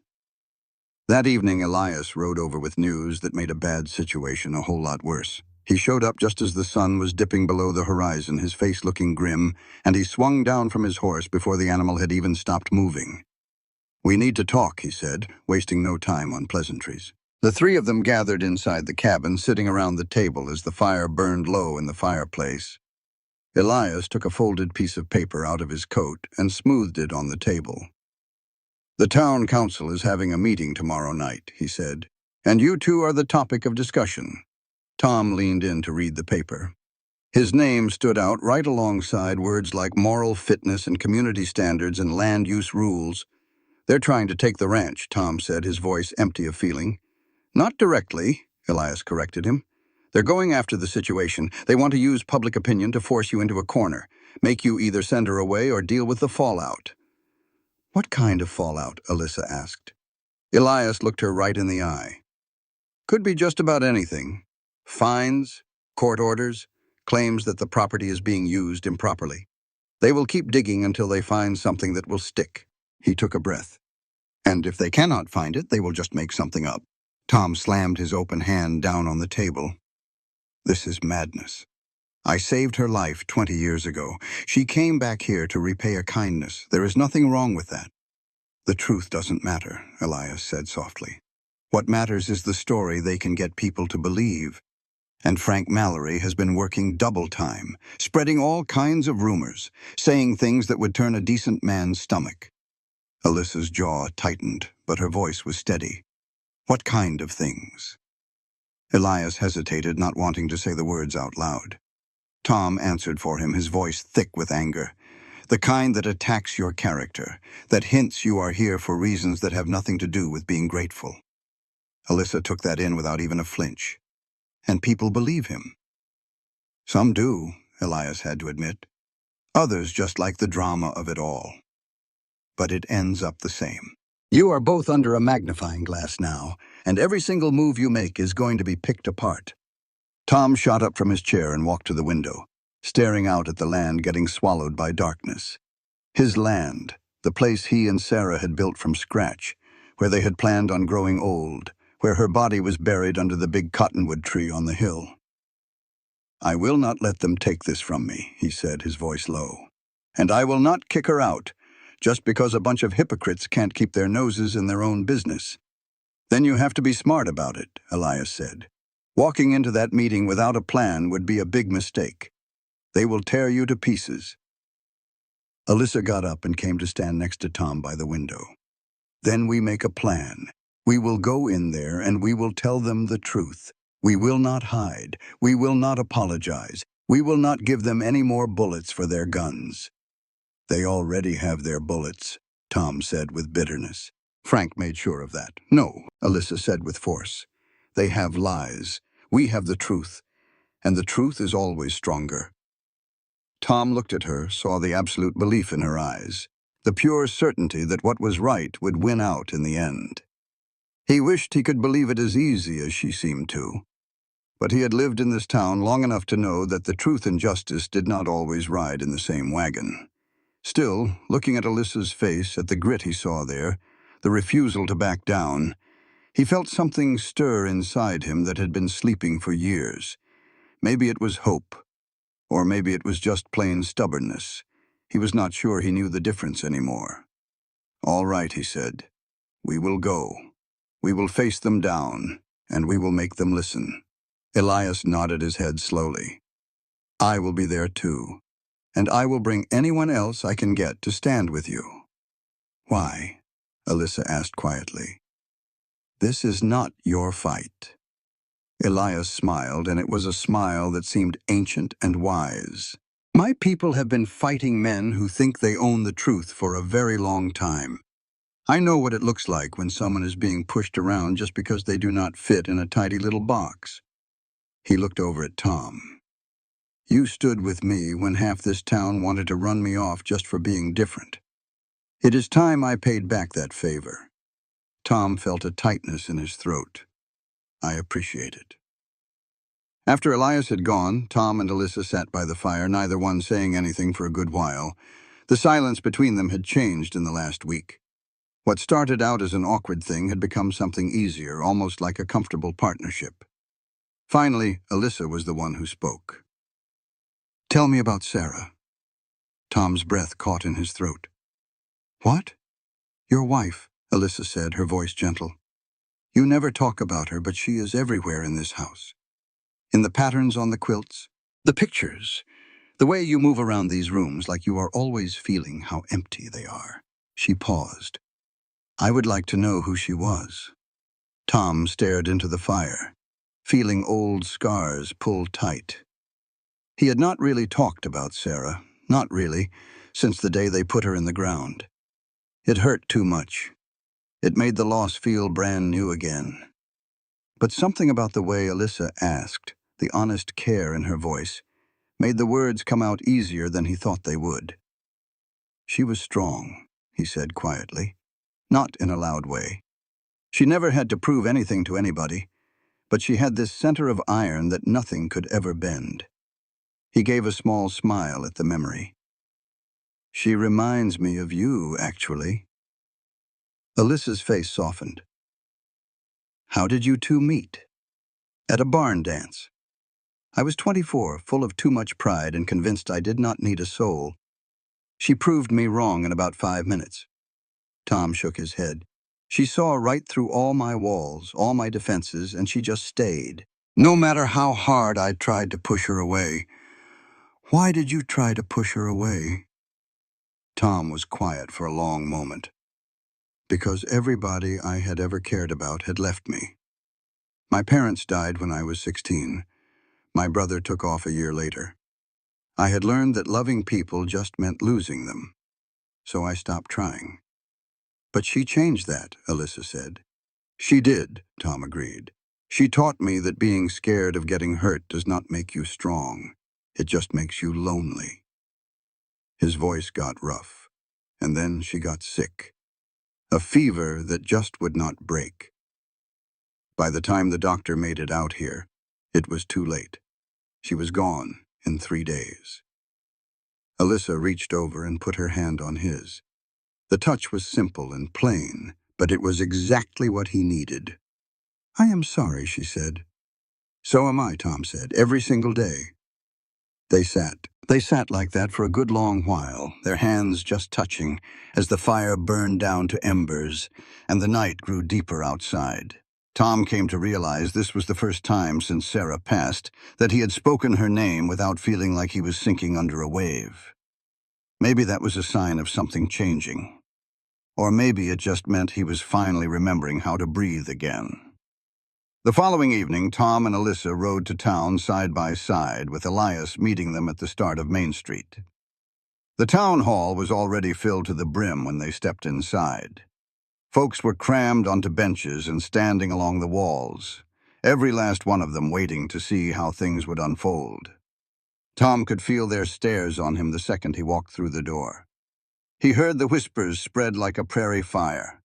That evening, Elias rode over with news that made a bad situation a whole lot worse. He showed up just as the sun was dipping below the horizon, his face looking grim, and he swung down from his horse before the animal had even stopped moving. "We need to talk," he said, wasting no time on pleasantries. The three of them gathered inside the cabin, sitting around the table as the fire burned low in the fireplace. Elias took a folded piece of paper out of his coat and smoothed it on the table. "The town council is having a meeting tomorrow night," he said, "and you two are the topic of discussion." Tom leaned in to read the paper. His name stood out right alongside words like moral fitness and community standards and land use rules. "They're trying to take the ranch," Tom said, his voice empty of feeling. "Not directly," Elias corrected him. "They're going after the situation. They want to use public opinion to force you into a corner, make you either send her away or deal with the fallout." "What kind of fallout?" Alyssa asked. Elias looked her right in the eye. "Could be just about anything. Fines, court orders, claims that the property is being used improperly. They will keep digging until they find something that will stick." He took a breath. "And if they cannot find it, they will just make something up." Tom slammed his open hand down on the table. "This is madness. I saved her life 20 years ago. She came back here to repay a kindness. There is nothing wrong with that." "The truth doesn't matter," Elias said softly. "What matters is the story they can get people to believe. And Frank Mallory has been working double time, spreading all kinds of rumors, saying things that would turn a decent man's stomach." Alyssa's jaw tightened, but her voice was steady. "What kind of things?" Elias hesitated, not wanting to say the words out loud. Tom answered for him, his voice thick with anger. "The kind that attacks your character, that hints you are here for reasons that have nothing to do with being grateful." Alyssa took that in without even a flinch. "And people believe him." "Some do," Elias had to admit. "Others just like the drama of it all. But it ends up the same. You are both under a magnifying glass now, and every single move you make is going to be picked apart." Tom shot up from his chair and walked to the window, staring out at the land getting swallowed by darkness. His land, the place he and Sarah had built from scratch, where they had planned on growing old, where her body was buried under the big cottonwood tree on the hill. "I will not let them take this from me," he said, his voice low. "And I will not kick her out, just because a bunch of hypocrites can't keep their noses in their own business." "Then you have to be smart about it," Elias said. "Walking into that meeting without a plan would be a big mistake. They will tear you to pieces." Alyssa got up and came to stand next to Tom by the window. Then we make a plan. We will go in there and we will tell them the truth. We will not hide. We will not apologize. We will not give them any more bullets for their guns. They already have their bullets, Tom said with bitterness. Frank made sure of that. No, Alyssa said with force. They have lies. We have the truth. And the truth is always stronger. Tom looked at her, saw the absolute belief in her eyes, the pure certainty that what was right would win out in the end. He wished he could believe it as easy as she seemed to. But he had lived in this town long enough to know that the truth and justice did not always ride in the same wagon. Still, looking at Alyssa's face, at the grit he saw there, the refusal to back down, he felt something stir inside him that had been sleeping for years. Maybe it was hope, or maybe it was just plain stubbornness. He was not sure he knew the difference anymore. "All right," he said. "We will go. We will face them down, and we will make them listen." Elias nodded his head slowly. "I will be there too, and I will bring anyone else I can get to stand with you." "Why?" Alyssa asked quietly. "This is not your fight." Elias smiled, and it was a smile that seemed ancient and wise. "My people have been fighting men who think they own the truth for a very long time. I know what it looks like when someone is being pushed around just because they do not fit in a tidy little box." He looked over at Tom. "You stood with me when half this town wanted to run me off just for being different. It is time I paid back that favor." Tom felt a tightness in his throat. "I appreciate it." After Elias had gone, Tom and Alyssa sat by the fire, neither one saying anything for a good while. The silence between them had changed in the last week. What started out as an awkward thing had become something easier, almost like a comfortable partnership. Finally, Alyssa was the one who spoke. "Tell me about Sarah." Tom's breath caught in his throat. "What?" "Your wife," Alyssa said, her voice gentle. "You never talk about her, but she is everywhere in this house. In the patterns on the quilts, the pictures, the way you move around these rooms like you are always feeling how empty they are." She paused. "I would like to know who she was." Tom stared into the fire, feeling old scars pulled tight. He had not really talked about Sarah, not really, since the day they put her in the ground. It hurt too much. It made the loss feel brand new again. But something about the way Alyssa asked, the honest care in her voice, made the words come out easier than he thought they would. "She was strong," he said quietly, not in a loud way. "She never had to prove anything to anybody, but she had this center of iron that nothing could ever bend." He gave a small smile at the memory. "She reminds me of you, actually." Alyssa's face softened. "How did you two meet?" "At a barn dance. I was 24, full of too much pride and convinced I did not need a soul. She proved me wrong in about 5 minutes." Tom shook his head. "She saw right through all my walls, all my defenses, and she just stayed. No matter how hard I tried to push her away." "Why did you try to push her away?" Tom was quiet for a long moment. "Because everybody I had ever cared about had left me. My parents died when I was 16. My brother took off a year later. I had learned that loving people just meant losing them, so I stopped trying." "But she changed that," Alyssa said. "She did," Tom agreed. "She taught me that being scared of getting hurt does not make you strong. It just makes you lonely." His voice got rough, and then she got sick. A fever that just would not break. By the time the doctor made it out here, it was too late. She was gone in 3 days. Alyssa reached over and put her hand on his. The touch was simple and plain, but it was exactly what he needed. "I am sorry," she said. "So am I," Tom said, "every single day." They sat. They sat like that for a good long while, their hands just touching, as the fire burned down to embers, and the night grew deeper outside. Tom came to realize this was the first time since Sarah passed that he had spoken her name without feeling like he was sinking under a wave. Maybe that was a sign of something changing. Or maybe it just meant he was finally remembering how to breathe again. The following evening, Tom and Alyssa rode to town side by side, with Elias meeting them at the start of Main Street. The town hall was already filled to the brim when they stepped inside. Folks were crammed onto benches and standing along the walls, every last one of them waiting to see how things would unfold. Tom could feel their stares on him the second he walked through the door. He heard the whispers spread like a prairie fire.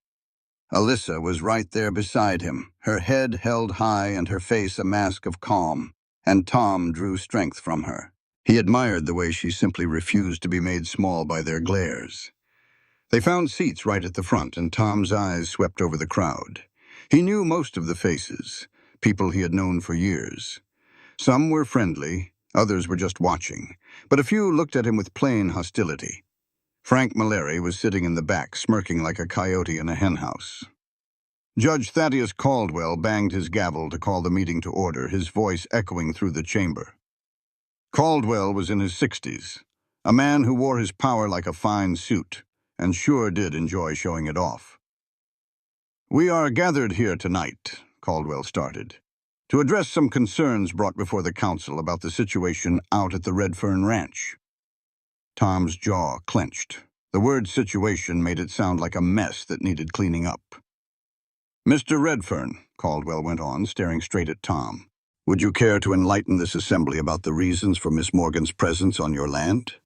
Alyssa was right there beside him, her head held high and her face a mask of calm, and Tom drew strength from her. He admired the way she simply refused to be made small by their glares. They found seats right at the front, and Tom's eyes swept over the crowd. He knew most of the faces, people he had known for years. Some were friendly, others were just watching, but a few looked at him with plain hostility. Frank Mallory was sitting in the back, smirking like a coyote in a henhouse. Judge Thaddeus Caldwell banged his gavel to call the meeting to order, his voice echoing through the chamber. Caldwell was in his 60s, a man who wore his power like a fine suit, and sure did enjoy showing it off. "We are gathered here tonight," Caldwell started, "to address some concerns brought before the council about the situation out at the Redfern Ranch." Tom's jaw clenched. The word situation made it sound like a mess that needed cleaning up. "Mr. Redfern," Caldwell went on, staring straight at Tom, "would you care to enlighten this assembly about the reasons for Miss Morgan's presence on your land?"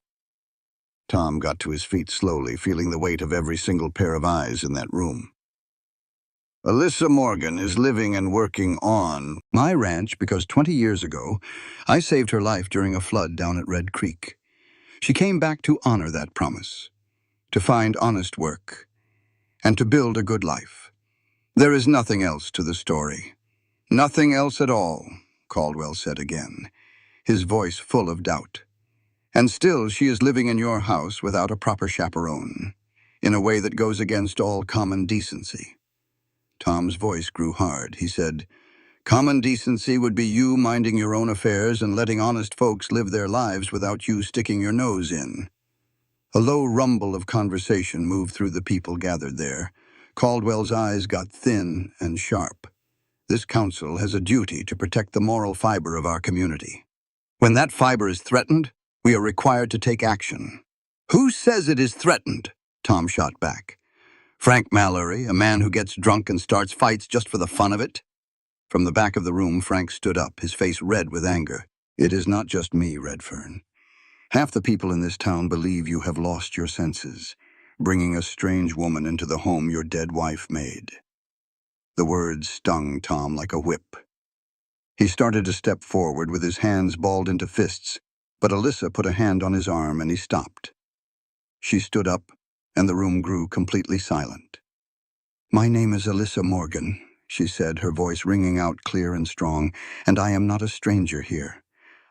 Tom got to his feet slowly, feeling the weight of every single pair of eyes in that room. "Alyssa Morgan is living and working on my ranch because 20 years ago, I saved her life during a flood down at Red Creek. She came back to honor that promise, to find honest work, and to build a good life. There is nothing else to the story. Nothing else at all," Caldwell said again, his voice full of doubt. "And still she is living in your house without a proper chaperone, in a way that goes against all common decency." Tom's voice grew hard. He said, "Common decency would be you minding your own affairs and letting honest folks live their lives without you sticking your nose in." A low rumble of conversation moved through the people gathered there. Caldwell's eyes got thin and sharp. "This council has a duty to protect the moral fiber of our community. When that fiber is threatened, we are required to take action." "Who says it is threatened?" Tom shot back. "Frank Mallory, a man who gets drunk and starts fights just for the fun of it?" From the back of the room, Frank stood up, his face red with anger. "It is not just me, Redfern. Half the people in this town believe you have lost your senses, bringing a strange woman into the home your dead wife made." The words stung Tom like a whip. He started to step forward with his hands balled into fists, but Alyssa put a hand on his arm and he stopped. She stood up, and the room grew completely silent. "My name is Alyssa Morgan," she said, her voice ringing out clear and strong, "and I am not a stranger here.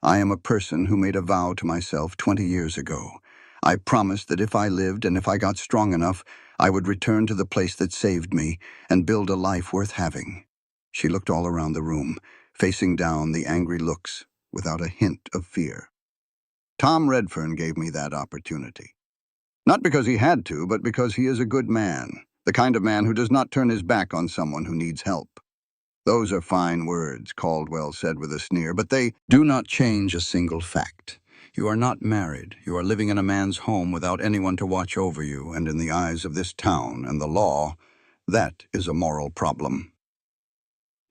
I am a person who made a vow to myself 20 years ago. I promised that if I lived and if I got strong enough, I would return to the place that saved me and build a life worth having." She looked all around the room, facing down the angry looks without a hint of fear. "Tom Redfern gave me that opportunity. Not because he had to, but because he is a good man, the kind of man who does not turn his back on someone who needs help." "Those are fine words," Caldwell said with a sneer, "but they do not change a single fact. You are not married. You are living in a man's home without anyone to watch over you, and in the eyes of this town and the law, that is a moral problem."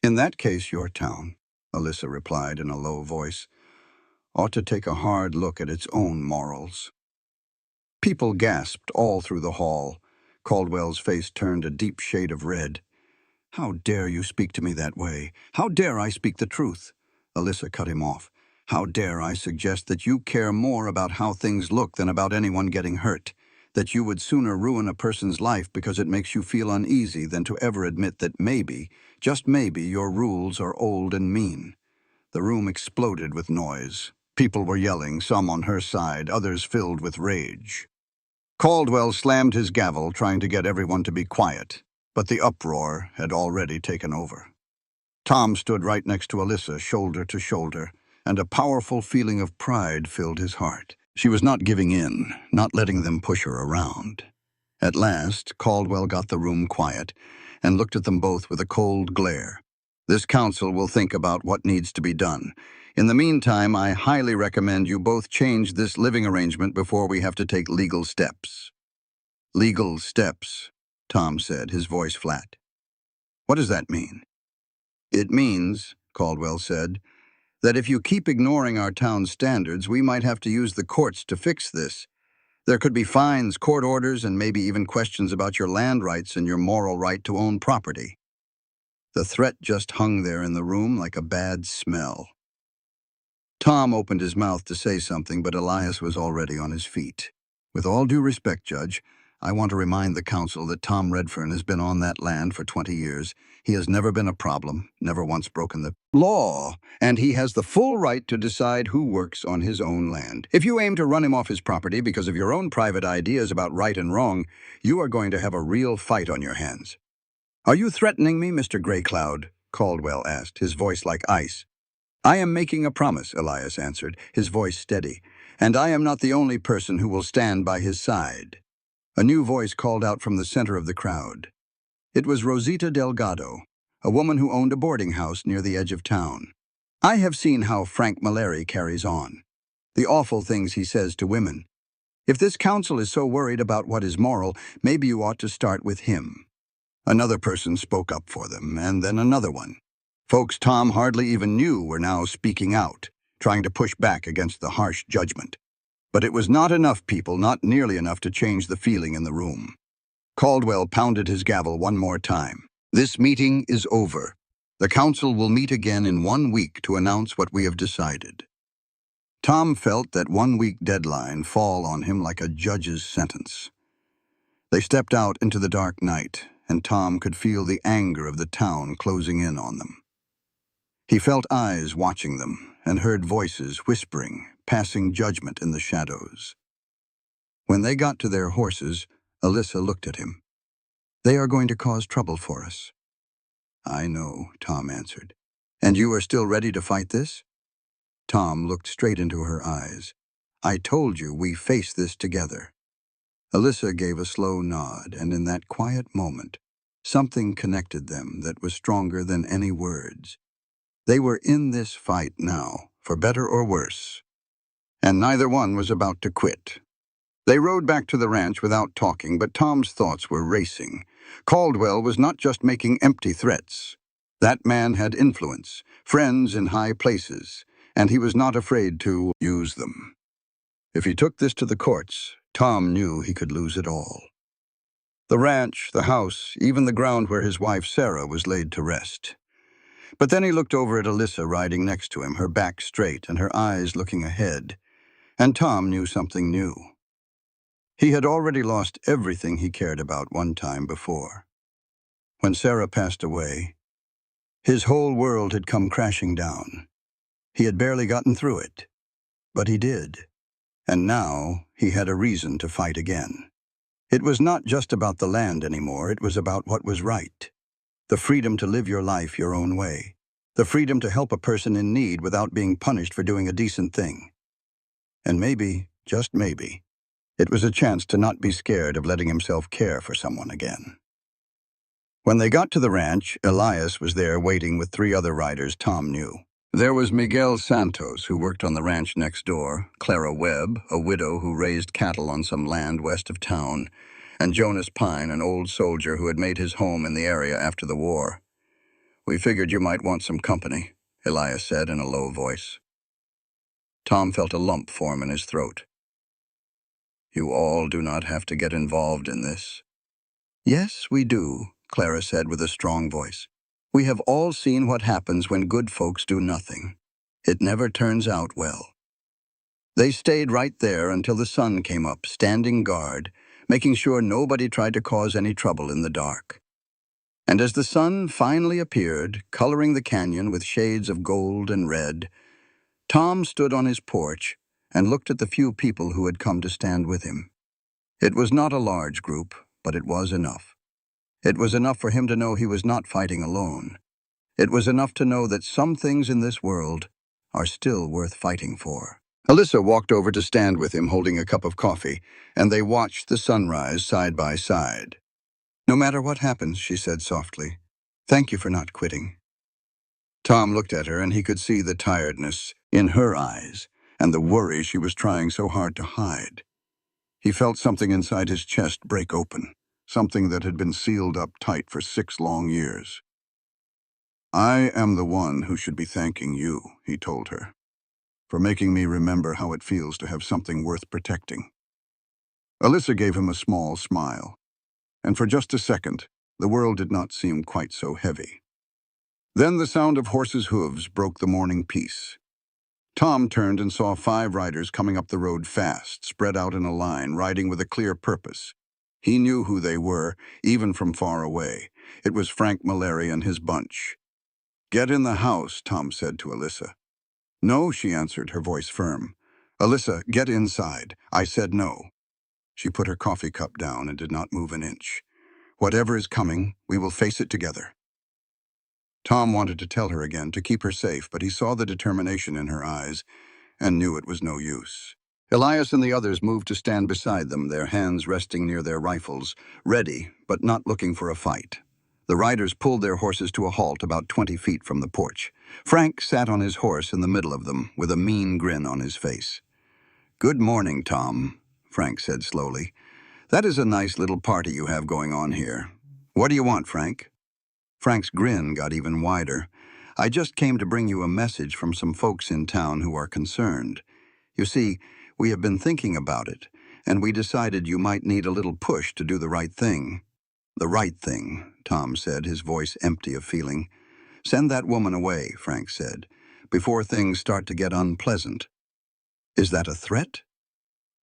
"In that case, your town," Alyssa replied in a low voice, "ought to take a hard look at its own morals." People gasped all through the hall. Caldwell's face turned a deep shade of red. "How dare you speak to me that way? How dare I speak the truth?" Alyssa cut him off. "How dare I suggest that you care more about how things look than about anyone getting hurt? That you would sooner ruin a person's life because it makes you feel uneasy than to ever admit that maybe, just maybe, your rules are old and mean." The room exploded with noise. People were yelling, some on her side, others filled with rage. Caldwell slammed his gavel, trying to get everyone to be quiet, but the uproar had already taken over. Tom stood right next to Alyssa, shoulder to shoulder, and a powerful feeling of pride filled his heart. She was not giving in, not letting them push her around. At last, Caldwell got the room quiet and looked at them both with a cold glare. This council will think about what needs to be done. In the meantime, I highly recommend you both change this living arrangement before we have to take legal steps. Legal steps, Tom said, his voice flat. What does that mean? It means, Caldwell said, that if you keep ignoring our town's standards, we might have to use the courts to fix this. There could be fines, court orders, and maybe even questions about your land rights and your moral right to own property. The threat just hung there in the room like a bad smell. Tom opened his mouth to say something, but Elias was already on his feet. With all due respect, Judge, I want to remind the council that Tom Redfern has been on that land for 20 years. He has never been a problem, never once broken the law, and he has the full right to decide who works on his own land. If you aim to run him off his property because of your own private ideas about right and wrong, you are going to have a real fight on your hands. Are you threatening me, Mr. Greycloud? Caldwell asked, his voice like ice. I am making a promise, Elias answered, his voice steady, and I am not the only person who will stand by his side. A new voice called out from the center of the crowd. It was Rosita Delgado, a woman who owned a boarding house near the edge of town. I have seen how Frank Mallory carries on, the awful things he says to women. If this council is so worried about what is moral, maybe you ought to start with him. Another person spoke up for them, and then another one. Folks Tom hardly even knew were now speaking out, trying to push back against the harsh judgment. But it was not enough people, not nearly enough to change the feeling in the room. Caldwell pounded his gavel one more time. This meeting is over. The council will meet again in 1 week to announce what we have decided. Tom felt that 1 week deadline fall on him like a judge's sentence. They stepped out into the dark night, and Tom could feel the anger of the town closing in on them. He felt eyes watching them and heard voices whispering, passing judgment in the shadows. When they got to their horses, Alyssa looked at him. They are going to cause trouble for us. I know, Tom answered. And you are still ready to fight this? Tom looked straight into her eyes. I told you we face this together. Alyssa gave a slow nod, and in that quiet moment, something connected them that was stronger than any words. They were in this fight now, for better or worse, and neither one was about to quit. They rode back to the ranch without talking, but Tom's thoughts were racing. Caldwell was not just making empty threats. That man had influence, friends in high places, and he was not afraid to use them. If he took this to the courts, Tom knew he could lose it all. The ranch, the house, even the ground where his wife Sarah was laid to rest. But then he looked over at Alyssa riding next to him, her back straight and her eyes looking ahead, and Tom knew something new. He had already lost everything he cared about one time before. When Sarah passed away, his whole world had come crashing down. He had barely gotten through it, but he did. And now he had a reason to fight again. It was not just about the land anymore, it was about what was right. The freedom to live your life your own way. The freedom to help a person in need without being punished for doing a decent thing. And maybe, just maybe, it was a chance to not be scared of letting himself care for someone again. When they got to the ranch, Elias was there waiting with 3 other riders Tom knew. There was Miguel Santos, who worked on the ranch next door, Clara Webb, a widow who raised cattle on some land west of town, and Jonas Pine, an old soldier who had made his home in the area after the war. We figured you might want some company, Elias said in a low voice. Tom felt a lump form in his throat. You all do not have to get involved in this. Yes, we do, Clara said with a strong voice. We have all seen what happens when good folks do nothing. It never turns out well. They stayed right there until the sun came up, standing guard, making sure nobody tried to cause any trouble in the dark. And as the sun finally appeared, coloring the canyon with shades of gold and red, Tom stood on his porch and looked at the few people who had come to stand with him. It was not a large group, but it was enough. It was enough for him to know he was not fighting alone. It was enough to know that some things in this world are still worth fighting for. Alyssa walked over to stand with him holding a cup of coffee, and they watched the sunrise side by side. "No matter what happens," she said softly, "thank you for not quitting." Tom looked at her, and he could see the tiredness in her eyes and the worry she was trying so hard to hide. He felt something inside his chest break open, something that had been sealed up tight for 6 long years. "I am the one who should be thanking you," he told her, "for making me remember how it feels to have something worth protecting." Alyssa gave him a small smile, and for just a second, the world did not seem quite so heavy. Then the sound of horses' hooves broke the morning peace. Tom turned and saw 5 riders coming up the road fast, spread out in a line, riding with a clear purpose. He knew who they were, even from far away. It was Frank Mallory and his bunch. "Get in the house," Tom said to Alyssa. "No," she answered, her voice firm. "Alyssa, get inside. I said no." She put her coffee cup down and did not move an inch. "Whatever is coming, we will face it together." Tom wanted to tell her again, to keep her safe, but he saw the determination in her eyes and knew it was no use. Elias and the others moved to stand beside them, their hands resting near their rifles, ready, but not looking for a fight. The riders pulled their horses to a halt about 20 feet from the porch. Frank sat on his horse in the middle of them, with a mean grin on his face. "Good morning, Tom," Frank said slowly. "That is a nice little party you have going on here. What do you want, Frank?" Frank's grin got even wider. "I just came to bring you a message from some folks in town who are concerned. You see, we have been thinking about it, and we decided you might need a little push to do the right thing." "The right thing," Tom said, his voice empty of feeling. "Send that woman away," Frank said, "before things start to get unpleasant." "Is that a threat?"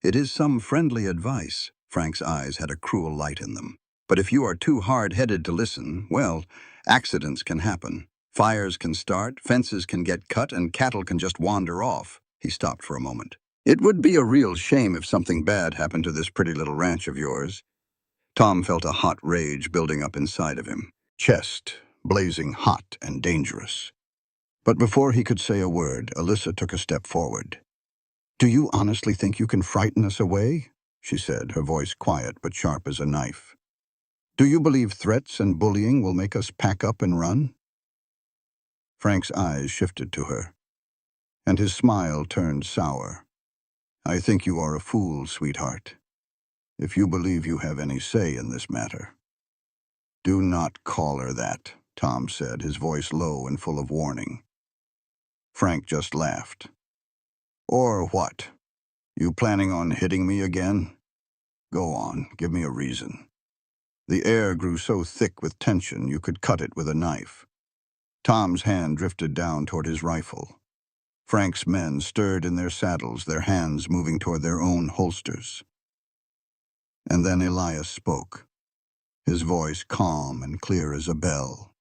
"It is some friendly advice." Frank's eyes had a cruel light in them. "But if you are too hard-headed to listen, well, accidents can happen. Fires can start, fences can get cut, and cattle can just wander off." He stopped for a moment. "It would be a real shame if something bad happened to this pretty little ranch of yours." Tom felt a hot rage building up inside of him, chest blazing hot and dangerous. But before he could say a word, Alyssa took a step forward. "Do you honestly think you can frighten us away?" she said, her voice quiet but sharp as a knife. "Do you believe threats and bullying will make us pack up and run?" Frank's eyes shifted to her, and his smile turned sour. "I think you are a fool, sweetheart, if you believe you have any say in this matter." "Do not call her that," Tom said, his voice low and full of warning. Frank just laughed. "Or what? You planning on hitting me again? Go on, give me a reason." The air grew so thick with tension you could cut it with a knife. Tom's hand drifted down toward his rifle. Frank's men stirred in their saddles, their hands moving toward their own holsters. And then Elias spoke, his voice calm and clear as a bell.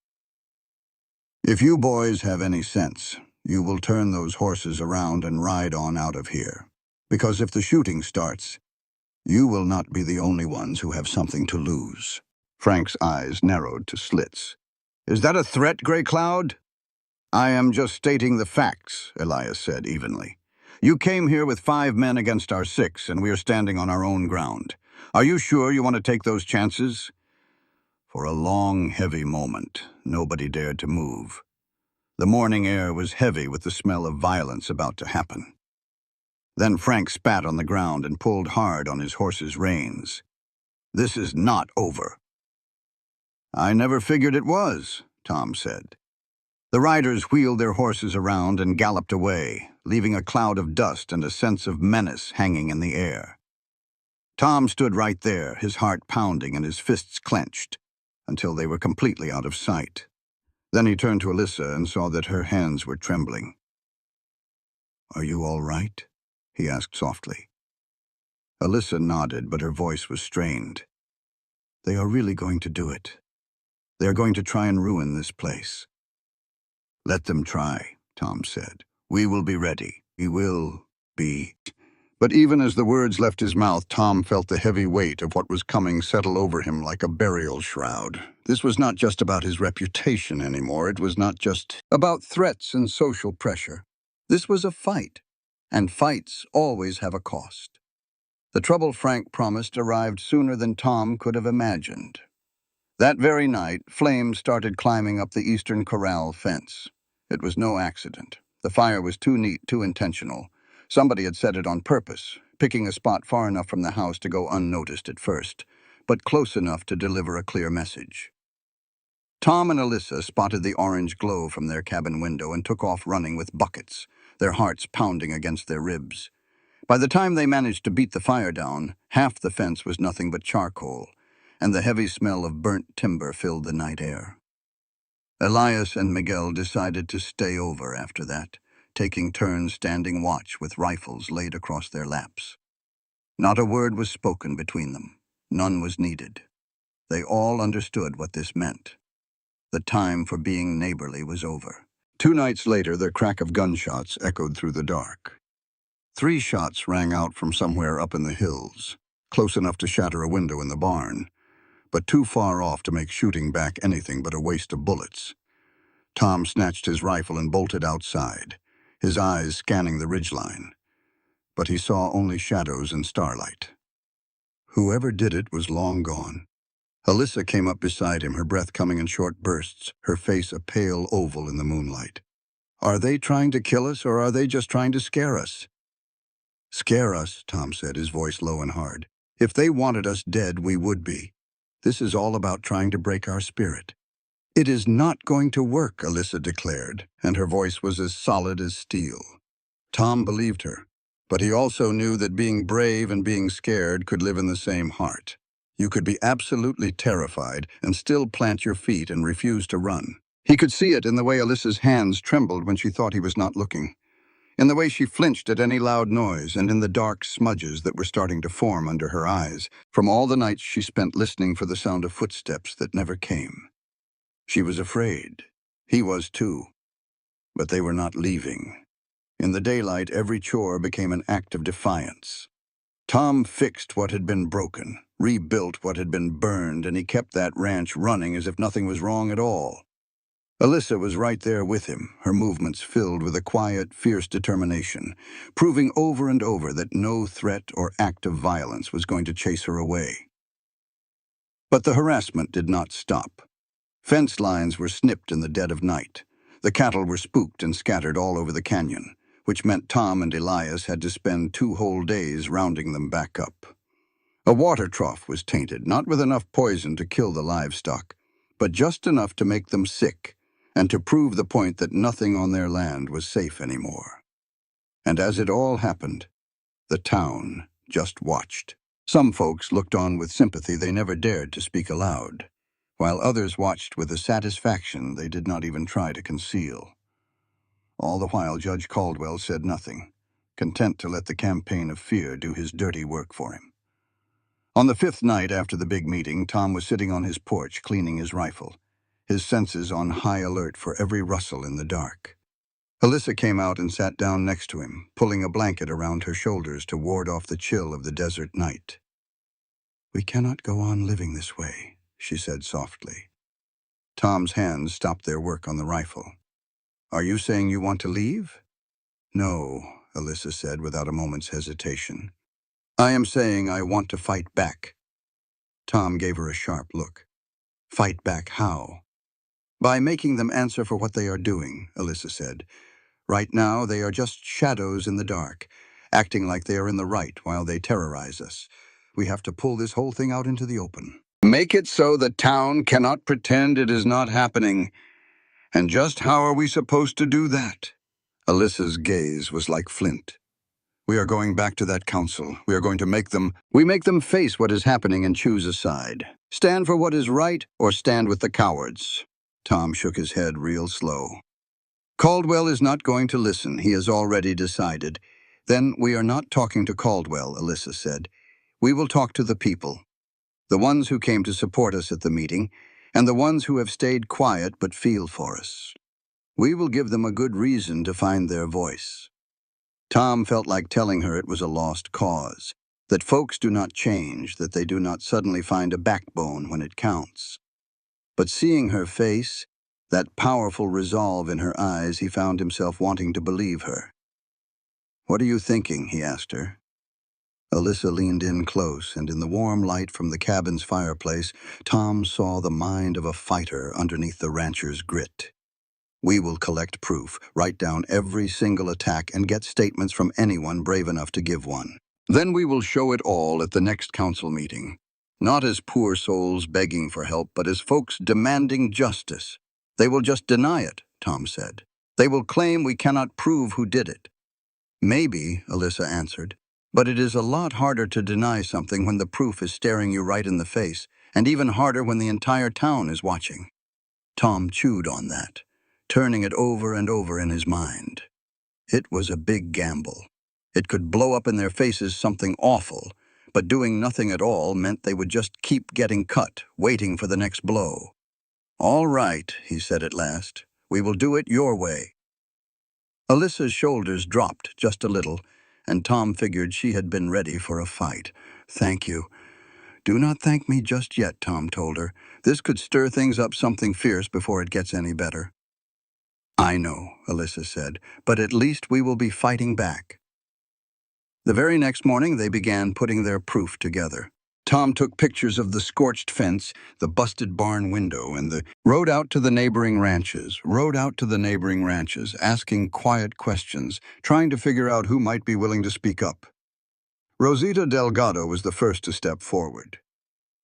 "If you boys have any sense, you will turn those horses around and ride on out of here. Because if the shooting starts, you will not be the only ones who have something to lose." Frank's eyes narrowed to slits. "Is that a threat, Gray Cloud?" "I am just stating the facts," Elias said evenly. "You came here with 5 men against our 6, and we are standing on our own ground. Are you sure you want to take those chances?" For a long, heavy moment, nobody dared to move. The morning air was heavy with the smell of violence about to happen. Then Frank spat on the ground and pulled hard on his horse's reins. "This is not over." "I never figured it was," Tom said. The riders wheeled their horses around and galloped away, leaving a cloud of dust and a sense of menace hanging in the air. Tom stood right there, his heart pounding and his fists clenched, until they were completely out of sight. Then he turned to Alyssa and saw that her hands were trembling. "Are you all right?" he asked softly. Alyssa nodded, but her voice was strained. "They are really going to do it. They are going to try and ruin this place." "Let them try," Tom said. "We will be ready. We will be." But even as the words left his mouth, Tom felt the heavy weight of what was coming settle over him like a burial shroud. This was not just about his reputation anymore. It was not just about threats and social pressure. This was a fight. And fights always have a cost. The trouble Frank promised arrived sooner than Tom could have imagined. That very night, flames started climbing up the eastern corral fence. It was no accident. The fire was too neat, too intentional. Somebody had set it on purpose, picking a spot far enough from the house to go unnoticed at first, but close enough to deliver a clear message. Tom and Alyssa spotted the orange glow from their cabin window and took off running with buckets, their hearts pounding against their ribs. By the time they managed to beat the fire down, half the fence was nothing but charcoal, and the heavy smell of burnt timber filled the night air. Elias and Miguel decided to stay over after that, taking turns standing watch with rifles laid across their laps. Not a word was spoken between them. None was needed. They all understood what this meant. The time for being neighborly was over. 2 nights later, the crack of gunshots echoed through the dark. 3 shots rang out from somewhere up in the hills, close enough to shatter a window in the barn, but too far off to make shooting back anything but a waste of bullets. Tom snatched his rifle and bolted outside, his eyes scanning the ridgeline. But he saw only shadows and starlight. Whoever did it was long gone. Alyssa came up beside him, her breath coming in short bursts, her face a pale oval in the moonlight. "Are they trying to kill us, or are they just trying to scare us?" "Scare us," Tom said, his voice low and hard. "If they wanted us dead, we would be. This is all about trying to break our spirit." "It is not going to work," Alyssa declared, and her voice was as solid as steel. Tom believed her, but he also knew that being brave and being scared could live in the same heart. You could be absolutely terrified and still plant your feet and refuse to run. He could see it in the way Alyssa's hands trembled when she thought he was not looking, in the way she flinched at any loud noise, and in the dark smudges that were starting to form under her eyes from all the nights she spent listening for the sound of footsteps that never came. She was afraid. He was too. But they were not leaving. In the daylight, every chore became an act of defiance. Tom fixed what had been broken, rebuilt what had been burned, and he kept that ranch running as if nothing was wrong at all. Alyssa was right there with him, her movements filled with a quiet, fierce determination, proving over and over that no threat or act of violence was going to chase her away. But the harassment did not stop. Fence lines were snipped in the dead of night. The cattle were spooked and scattered all over the canyon, which meant Tom and Elias had to spend 2 whole days rounding them back up. A water trough was tainted, not with enough poison to kill the livestock, but just enough to make them sick, and to prove the point that nothing on their land was safe anymore. And as it all happened, the town just watched. Some folks looked on with sympathy they never dared to speak aloud, while others watched with a satisfaction they did not even try to conceal. All the while, Judge Caldwell said nothing, content to let the campaign of fear do his dirty work for him. On the 5th night after the big meeting, Tom was sitting on his porch cleaning his rifle, his senses on high alert for every rustle in the dark. Alyssa came out and sat down next to him, pulling a blanket around her shoulders to ward off the chill of the desert night. "We cannot go on living this way," she said softly. Tom's hands stopped their work on the rifle. "Are you saying you want to leave?" "No," Alyssa said without a moment's hesitation. "I am saying I want to fight back." Tom gave her a sharp look. "Fight back how?" "By making them answer for what they are doing," Alyssa said. "Right now, they are just shadows in the dark, acting like they are in the right while they terrorize us. We have to pull this whole thing out into the open. Make it so the town cannot pretend it is not happening. And just how are we supposed to do that?" Alyssa's gaze was like flint. "We are going back to that council. We are going to make them face what is happening and choose a side. Stand for what is right or stand with the cowards." Tom shook his head real slow. "Caldwell is not going to listen. He has already decided." "Then we are not talking to Caldwell," Alyssa said. "We will talk to the people. The ones who came to support us at the meeting, and the ones who have stayed quiet but feel for us. We will give them a good reason to find their voice." Tom felt like telling her it was a lost cause, that folks do not change, that they do not suddenly find a backbone when it counts. But seeing her face, that powerful resolve in her eyes, he found himself wanting to believe her. "What are you thinking?" he asked her. Alyssa leaned in close, and in the warm light from the cabin's fireplace, Tom saw the mind of a fighter underneath the rancher's grit. "We will collect proof, write down every single attack, and get statements from anyone brave enough to give one. Then we will show it all at the next council meeting. Not as poor souls begging for help, but as folks demanding justice. They will just deny it," Tom said. "They will claim we cannot prove who did it." "Maybe," Alyssa answered, "but it is a lot harder to deny something when the proof is staring you right in the face, and even harder when the entire town is watching." Tom chewed on that, turning it over and over in his mind. It was a big gamble. It could blow up in their faces something awful, but doing nothing at all meant they would just keep getting cut, waiting for the next blow. "All right," he said at last. "We will do it your way." Alyssa's shoulders dropped just a little, and Tom figured she had been ready for a fight. "Thank you." "Do not thank me just yet," Tom told her. "This could stir things up something fierce before it gets any better." "I know," Alyssa said, "but at least we will be fighting back." The very next morning, they began putting their proof together. Tom took pictures of the scorched fence, the busted barn window, and rode out to the neighboring ranches, asking quiet questions, trying to figure out who might be willing to speak up. Rosita Delgado was the first to step forward.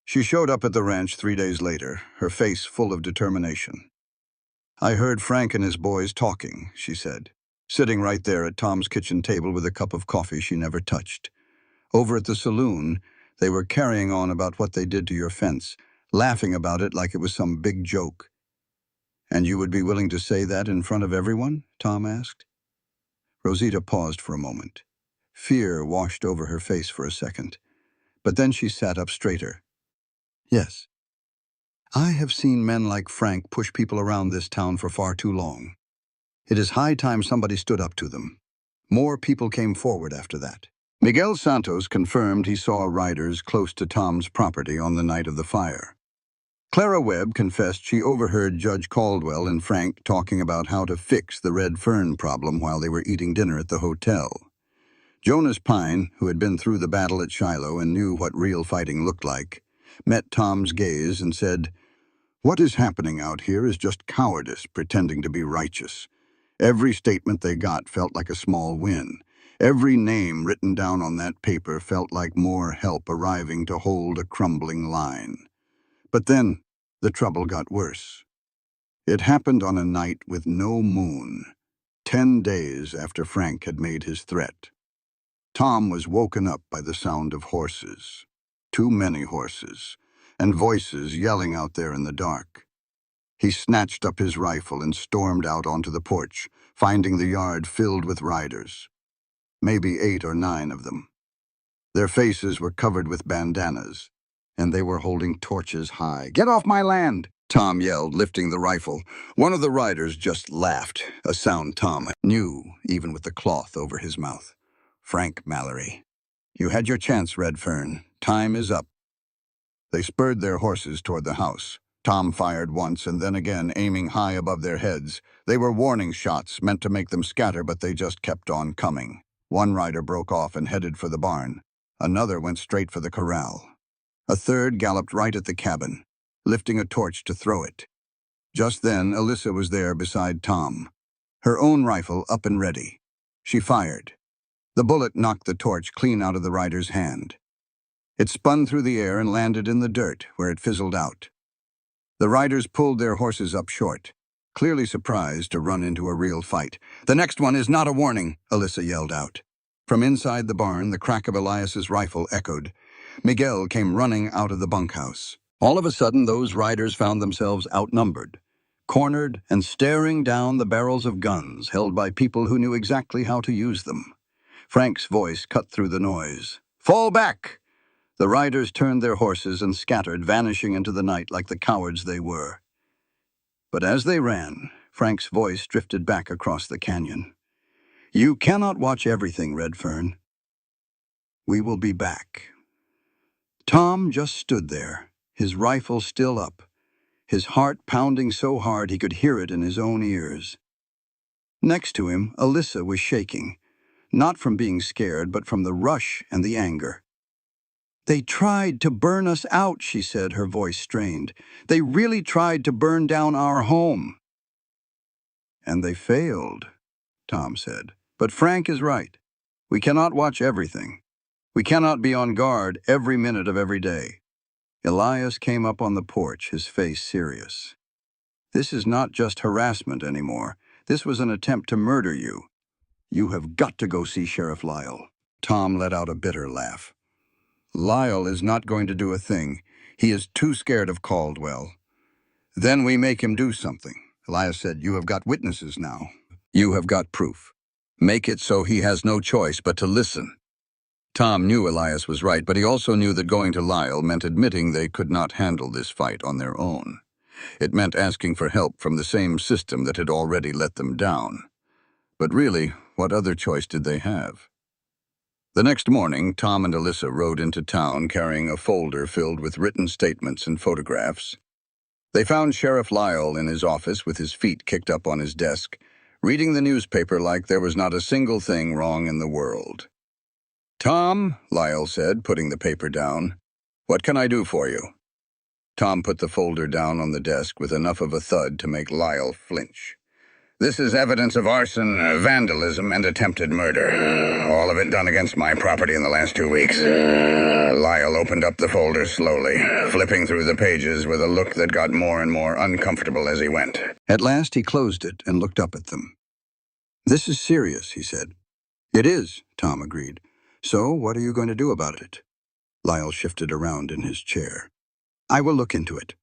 She showed up at the ranch 3 days later, her face full of determination. "I heard Frank and his boys talking," she said, sitting right there at Tom's kitchen table with a cup of coffee she never touched. "Over at the saloon, they were carrying on about what they did to your fence, laughing about it like it was some big joke." "And you would be willing to say that in front of everyone?" Tom asked. Rosita paused for a moment. Fear washed over her face for a second, but then she sat up straighter. "Yes. I have seen men like Frank push people around this town for far too long. It is high time somebody stood up to them." More people came forward after that. Miguel Santos confirmed he saw riders close to Tom's property on the night of the fire. Clara Webb confessed she overheard Judge Caldwell and Frank talking about how to fix the red fern problem while they were eating dinner at the hotel. Jonas Pine, who had been through the battle at Shiloh and knew what real fighting looked like, met Tom's gaze and said, "What is happening out here is just cowardice pretending to be righteous." Every statement they got felt like a small win. Every name written down on that paper felt like more help arriving to hold a crumbling line. But then, the trouble got worse. It happened on a night with no moon, 10 days after Frank had made his threat. Tom was woken up by the sound of horses. Too many horses, and voices yelling out there in the dark. He snatched up his rifle and stormed out onto the porch, finding the yard filled with riders. Maybe 8 or 9 of them. Their faces were covered with bandanas, and they were holding torches high. "Get off my land!" Tom yelled, lifting the rifle. One of the riders just laughed, a sound Tom knew, even with the cloth over his mouth. "Frank Mallory. You had your chance, Redfern. Time is up." They spurred their horses toward the house. Tom fired once and then again, aiming high above their heads. They were warning shots, meant to make them scatter, but they just kept on coming. One rider broke off and headed for the barn. Another went straight for the corral. A third galloped right at the cabin, lifting a torch to throw it. Just then, Alyssa was there beside Tom, her own rifle up and ready. She fired. The bullet knocked the torch clean out of the rider's hand. It spun through the air and landed in the dirt, where it fizzled out. The riders pulled their horses up short, clearly surprised to run into a real fight. "The next one is not a warning," Alyssa yelled out. From inside the barn, the crack of Elias's rifle echoed. Miguel came running out of the bunkhouse. All of a sudden, those riders found themselves outnumbered, cornered and staring down the barrels of guns held by people who knew exactly how to use them. Frank's voice cut through the noise. "Fall back!" The riders turned their horses and scattered, vanishing into the night like the cowards they were. But as they ran, Frank's voice drifted back across the canyon. "You cannot watch everything, Redfern. We will be back." Tom just stood there, his rifle still up, his heart pounding so hard he could hear it in his own ears. Next to him, Alyssa was shaking. not from being scared, but from the rush and the anger. "They tried to burn us out," she said, her voice strained. "They really tried to burn down our home." "And they failed," Tom said. "But Frank is right. We cannot watch everything. We cannot be on guard every minute of every day." Elias came up on the porch, his face serious. "This is not just harassment anymore. This was an attempt to murder you. You have got to go see Sheriff Lyle." Tom let out a bitter laugh. "Lyle is not going to do a thing. He is too scared of Caldwell. Then we make him do something." Elias said, "You have got witnesses now. You have got proof. Make it so he has no choice but to listen." Tom knew Elias was right, but he also knew that going to Lyle meant admitting they could not handle this fight on their own. It meant asking for help from the same system that had already let them down. But really, what other choice did they have? The next morning, Tom and Alyssa rode into town carrying a folder filled with written statements and photographs. They found Sheriff Lyle in his office with his feet kicked up on his desk, reading the newspaper like there was not a single thing wrong in the world. "Tom," Lyle said, putting the paper down, "what can I do for you?" Tom put the folder down on the desk with enough of a thud to make Lyle flinch. "This is evidence of arson, vandalism, and attempted murder. All of it done against my property in the last 2 weeks." Lyle opened up the folder slowly, flipping through the pages with a look that got more and more uncomfortable as he went. At last he closed it and looked up at them. "This is serious," he said. "It is," Tom agreed. "So what are you going to do about it?" Lyle shifted around in his chair. "I will look into it."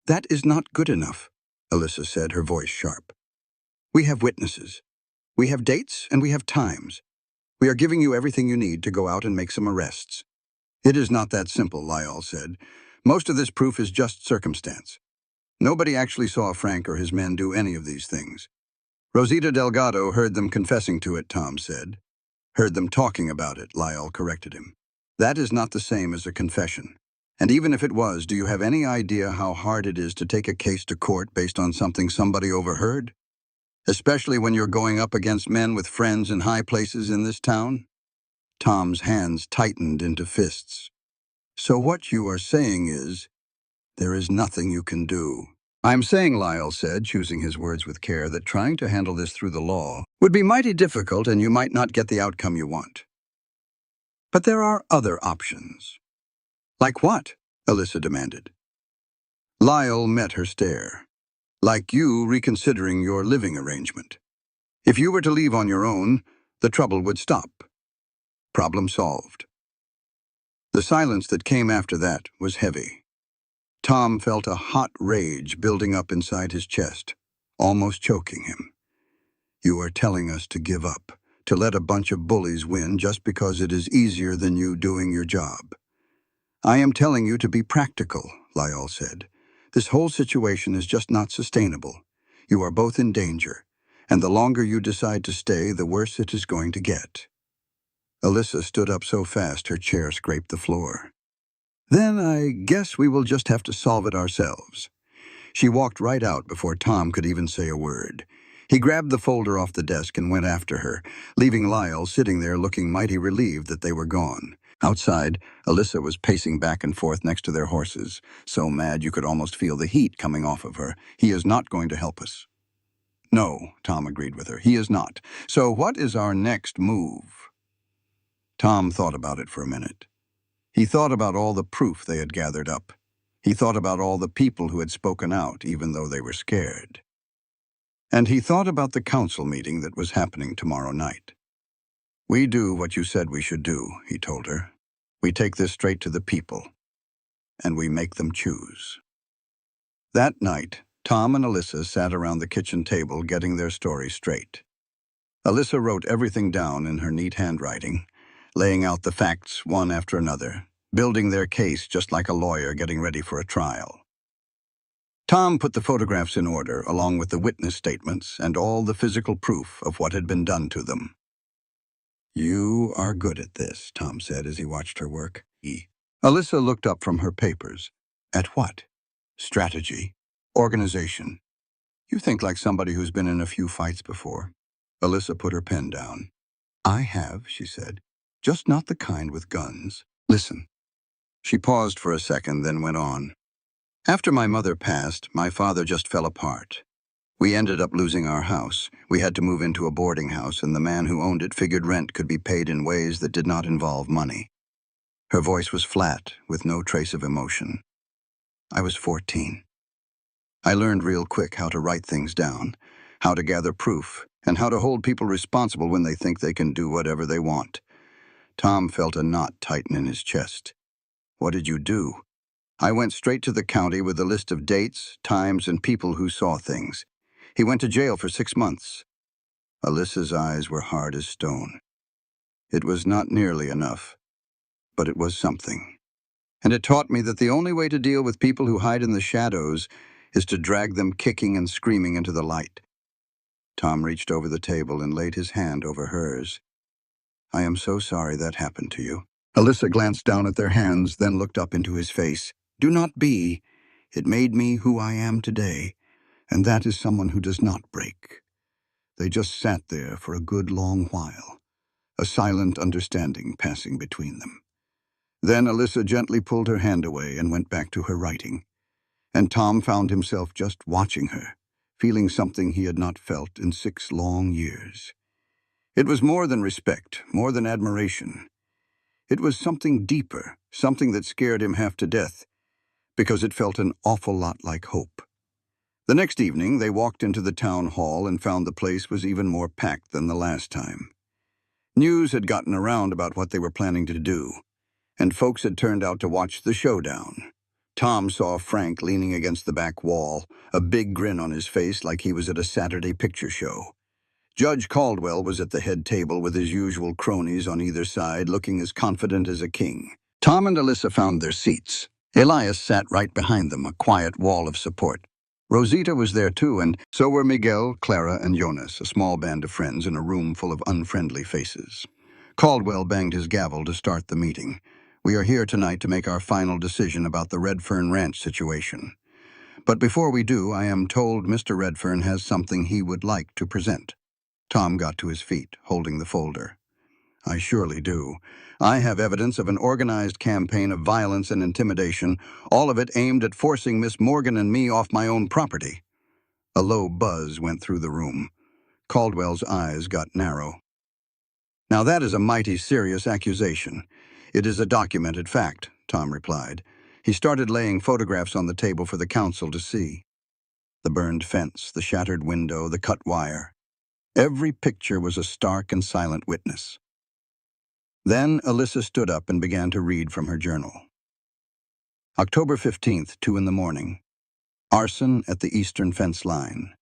"That is not good enough," Alyssa said, her voice sharp. "We have witnesses. We have dates and we have times. We are giving you everything you need to go out and make some arrests." "It is not that simple," Lyle said. "Most of this proof is just circumstance. Nobody actually saw Frank or his men do any of these things." "Rosita Delgado heard them confessing to it," Tom said. "Heard them talking about it," Lyle corrected him. "That is not the same as a confession. And even if it was, do you have any idea how hard it is to take a case to court based on something somebody overheard? Especially when you're going up against men with friends in high places in this town?" Tom's hands tightened into fists. "So what you are saying is, there is nothing you can do." "I'm saying," Lyle said, choosing his words with care, "that trying to handle this through the law would be mighty difficult and you might not get the outcome you want. But there are other options." "Like what?" Alyssa demanded. Lyle met her stare. "Like you reconsidering your living arrangement. If you were to leave on your own, the trouble would stop. Problem solved." The silence that came after that was heavy. Tom felt a hot rage building up inside his chest, almost choking him. "You are telling us to give up, to let a bunch of bullies win just because it is easier than you doing your job." "I am telling you to be practical," Lyle said. "This whole situation is just not sustainable. You are both in danger, and the longer you decide to stay, the worse it is going to get." Alyssa stood up so fast her chair scraped the floor. "Then I guess we will just have to solve it ourselves." She walked right out before Tom could even say a word. He grabbed the folder off the desk and went after her, leaving Lyle sitting there looking mighty relieved that they were gone. Outside, Alyssa was pacing back and forth next to their horses, so mad you could almost feel the heat coming off of her. "He is not going to help us." "No," Tom agreed with her, "he is not. So what is our next move?" Tom thought about it for a minute. He thought about all the proof they had gathered up. He thought about all the people who had spoken out, even though they were scared. And he thought about the council meeting that was happening tomorrow night. "We do what you said we should do," he told her. "We take this straight to the people, and we make them choose." That night, Tom and Alyssa sat around the kitchen table getting their story straight. Alyssa wrote everything down in her neat handwriting, laying out the facts one after another, building their case just like a lawyer getting ready for a trial. Tom put the photographs in order, along with the witness statements and all the physical proof of what had been done to them. "You are good at this," Tom said as he watched her work. Alyssa looked up from her papers. "At what?" "Strategy. Organization. You think like somebody who's been in a few fights before." Alyssa put her pen down. I have, she said. Just not the kind with guns. Listen. She paused for a second, then went on. After my mother passed, my father just fell apart. We ended up losing our house. We had to move into a boarding house, and the man who owned it figured rent could be paid in ways that did not involve money. Her voice was flat, with no trace of emotion. I was 14. I learned real quick how to write things down, how to gather proof, and how to hold people responsible when they think they can do whatever they want. Tom felt a knot tighten in his chest. What did you do? I went straight to the county with a list of dates, times, and people who saw things. He went to jail for 6 months. Alyssa's eyes were hard as stone. It was not nearly enough, but it was something. And it taught me that the only way to deal with people who hide in the shadows is to drag them kicking and screaming into the light. Tom reached over the table and laid his hand over hers. I am so sorry that happened to you. Alyssa glanced down at their hands, then looked up into his face. Do not be. It made me who I am today, and that is someone who does not break. They just sat there for a good long while, a silent understanding passing between them. Then Alyssa gently pulled her hand away and went back to her writing. And Tom found himself just watching her, feeling something he had not felt in 6 long years. It was more than respect, more than admiration. It was something deeper, something that scared him half to death, because it felt an awful lot like hope. The next evening, they walked into the town hall and found the place was even more packed than the last time. News had gotten around about what they were planning to do, and folks had turned out to watch the showdown. Tom saw Frank leaning against the back wall, a big grin on his face like he was at a Saturday picture show. Judge Caldwell was at the head table with his usual cronies on either side, looking as confident as a king. Tom and Alyssa found their seats. Elias sat right behind them, a quiet wall of support. Rosita was there too, and so were Miguel, Clara, and Jonas, a small band of friends in a room full of unfriendly faces. Caldwell banged his gavel to start the meeting. We are here tonight to make our final decision about the Redfern Ranch situation. But before we do, I am told Mr. Redfern has something he would like to present. Tom got to his feet, holding the folder. I surely do. I have evidence of an organized campaign of violence and intimidation, all of it aimed at forcing Miss Morgan and me off my own property. A low buzz went through the room. Caldwell's eyes got narrow. Now that is a mighty serious accusation. It is a documented fact, Tom replied. He started laying photographs on the table for the council to see. The burned fence, the shattered window, the cut wire. Every picture was a stark and silent witness. Then Alyssa stood up and began to read from her journal. October 15th, 2 in the morning. Arson at the eastern fence line.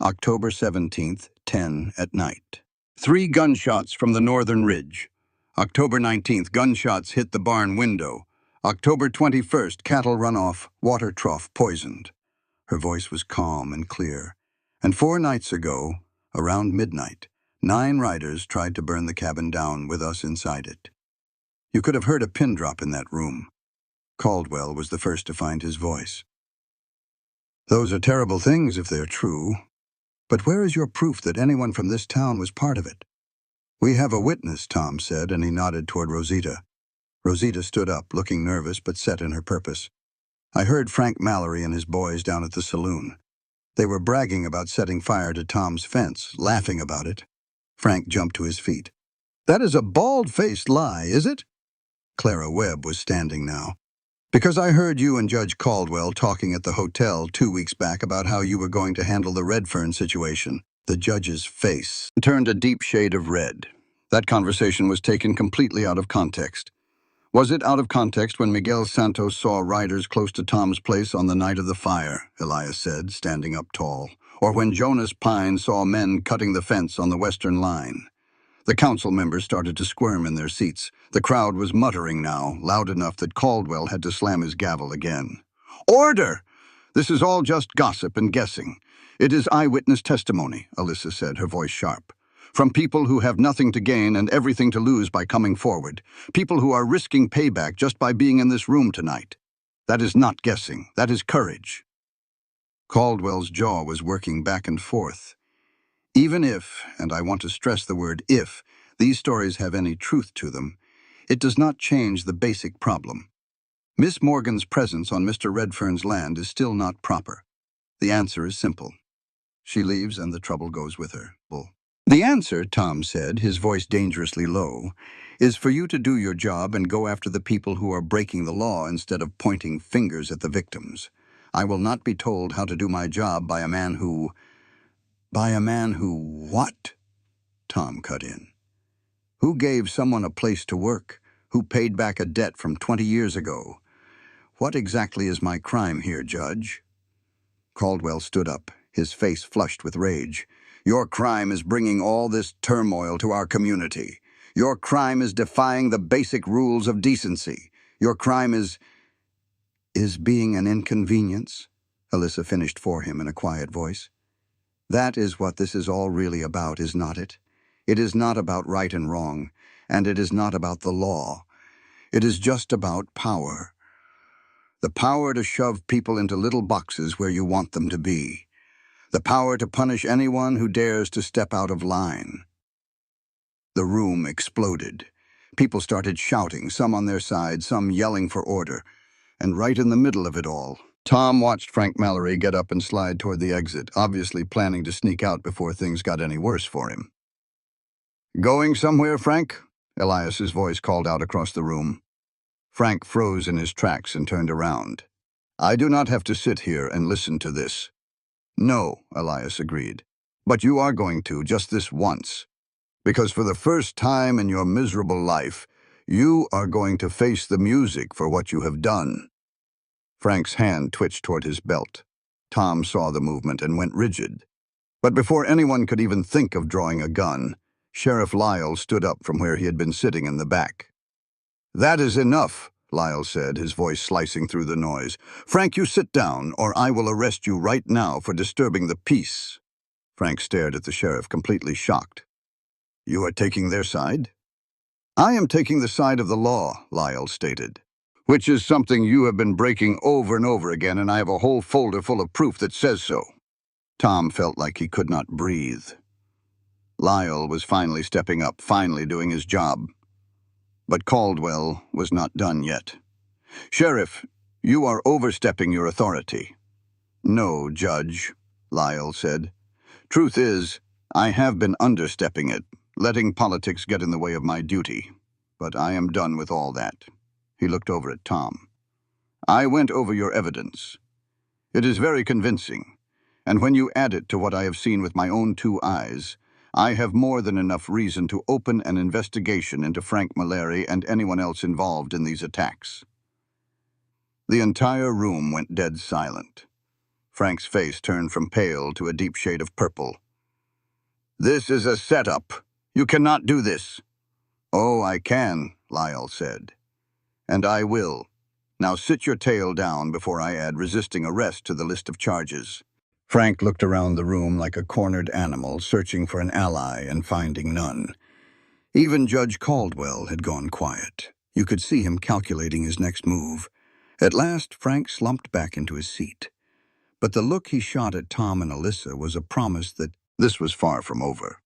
October 17th, 10 at night. 3 gunshots from the northern ridge. October 19th, gunshots hit the barn window. October 21st, cattle runoff, water trough poisoned. Her voice was calm and clear. And 4 nights ago, around midnight, 9 riders tried to burn the cabin down with us inside it. You could have heard a pin drop in that room. Caldwell was the first to find his voice. Those are terrible things if they're true. But where is your proof that anyone from this town was part of it? We have a witness, Tom said, and he nodded toward Rosita. Rosita stood up, looking nervous but set in her purpose. I heard Frank Mallory and his boys down at the saloon. They were bragging about setting fire to Tom's fence, laughing about it. Frank jumped to his feet. That is a bald-faced lie, is it? Clara Webb was standing now. Because I heard you and Judge Caldwell talking at the hotel 2 weeks back about how you were going to handle the Redfern situation. The judge's face turned a deep shade of red. That conversation was taken completely out of context. Was it out of context when Miguel Santos saw riders close to Tom's place on the night of the fire, Elias said, standing up tall, or when Jonas Pine saw men cutting the fence on the western line? The council members started to squirm in their seats. The crowd was muttering now, loud enough that Caldwell had to slam his gavel again. Order! This is all just gossip and guessing. It is eyewitness testimony, Alyssa said, her voice sharp. From people who have nothing to gain and everything to lose by coming forward. People who are risking payback just by being in this room tonight. That is not guessing. That is courage. Caldwell's jaw was working back and forth. Even if, and I want to stress the word if, these stories have any truth to them, it does not change the basic problem. Miss Morgan's presence on Mr. Redfern's land is still not proper. The answer is simple. She leaves and the trouble goes with her. The answer, Tom said, his voice dangerously low, is for you to do your job and go after the people who are breaking the law instead of pointing fingers at the victims. I will not be told how to do my job by a man who... By a man who what? Tom cut in. Who gave someone a place to work? Who paid back a debt from 20 years ago? What exactly is my crime here, Judge? Caldwell stood up, his face flushed with rage. Your crime is bringing all this turmoil to our community. Your crime is defying the basic rules of decency. Your crime is being an inconvenience, Alyssa finished for him in a quiet voice. That is what this is all really about, is not it? It is not about right and wrong, and it is not about the law. It is just about power. The power to shove people into little boxes where you want them to be. The power to punish anyone who dares to step out of line. The room exploded. People started shouting, some on their side, some yelling for order. And right in the middle of it all, Tom watched Frank Mallory get up and slide toward the exit, obviously planning to sneak out before things got any worse for him. Going somewhere, Frank? Elias's voice called out across the room. Frank froze in his tracks and turned around. I do not have to sit here and listen to this. No, Elias agreed. But you are going to, just this once. Because for the first time in your miserable life, you are going to face the music for what you have done. Frank's hand twitched toward his belt. Tom saw the movement and went rigid. But before anyone could even think of drawing a gun, Sheriff Lyle stood up from where he had been sitting in the back. That is enough, Lyle said, his voice slicing through the noise. Frank, you sit down, or I will arrest you right now for disturbing the peace. Frank stared at the sheriff, completely shocked. You are taking their side? I am taking the side of the law, Lyle stated. Which is something you have been breaking over and over again, and I have a whole folder full of proof that says so. Tom felt like he could not breathe. Lyle was finally stepping up, finally doing his job. But Caldwell was not done yet. Sheriff, you are overstepping your authority. No, Judge, Lyle said. Truth is, I have been understepping it, letting politics get in the way of my duty. But I am done with all that. He looked over at Tom. I went over your evidence. It is very convincing, and when you add it to what I have seen with my own 2 eyes, I have more than enough reason to open an investigation into Frank Mallory and anyone else involved in these attacks. The entire room went dead silent. Frank's face turned from pale to a deep shade of purple. This is a setup. You cannot do this. Oh, I can, Lyle said. And I will. Now sit your tail down before I add resisting arrest to the list of charges. Frank looked around the room like a cornered animal, searching for an ally and finding none. Even Judge Caldwell had gone quiet. You could see him calculating his next move. At last, Frank slumped back into his seat. But the look he shot at Tom and Alyssa was a promise that this was far from over.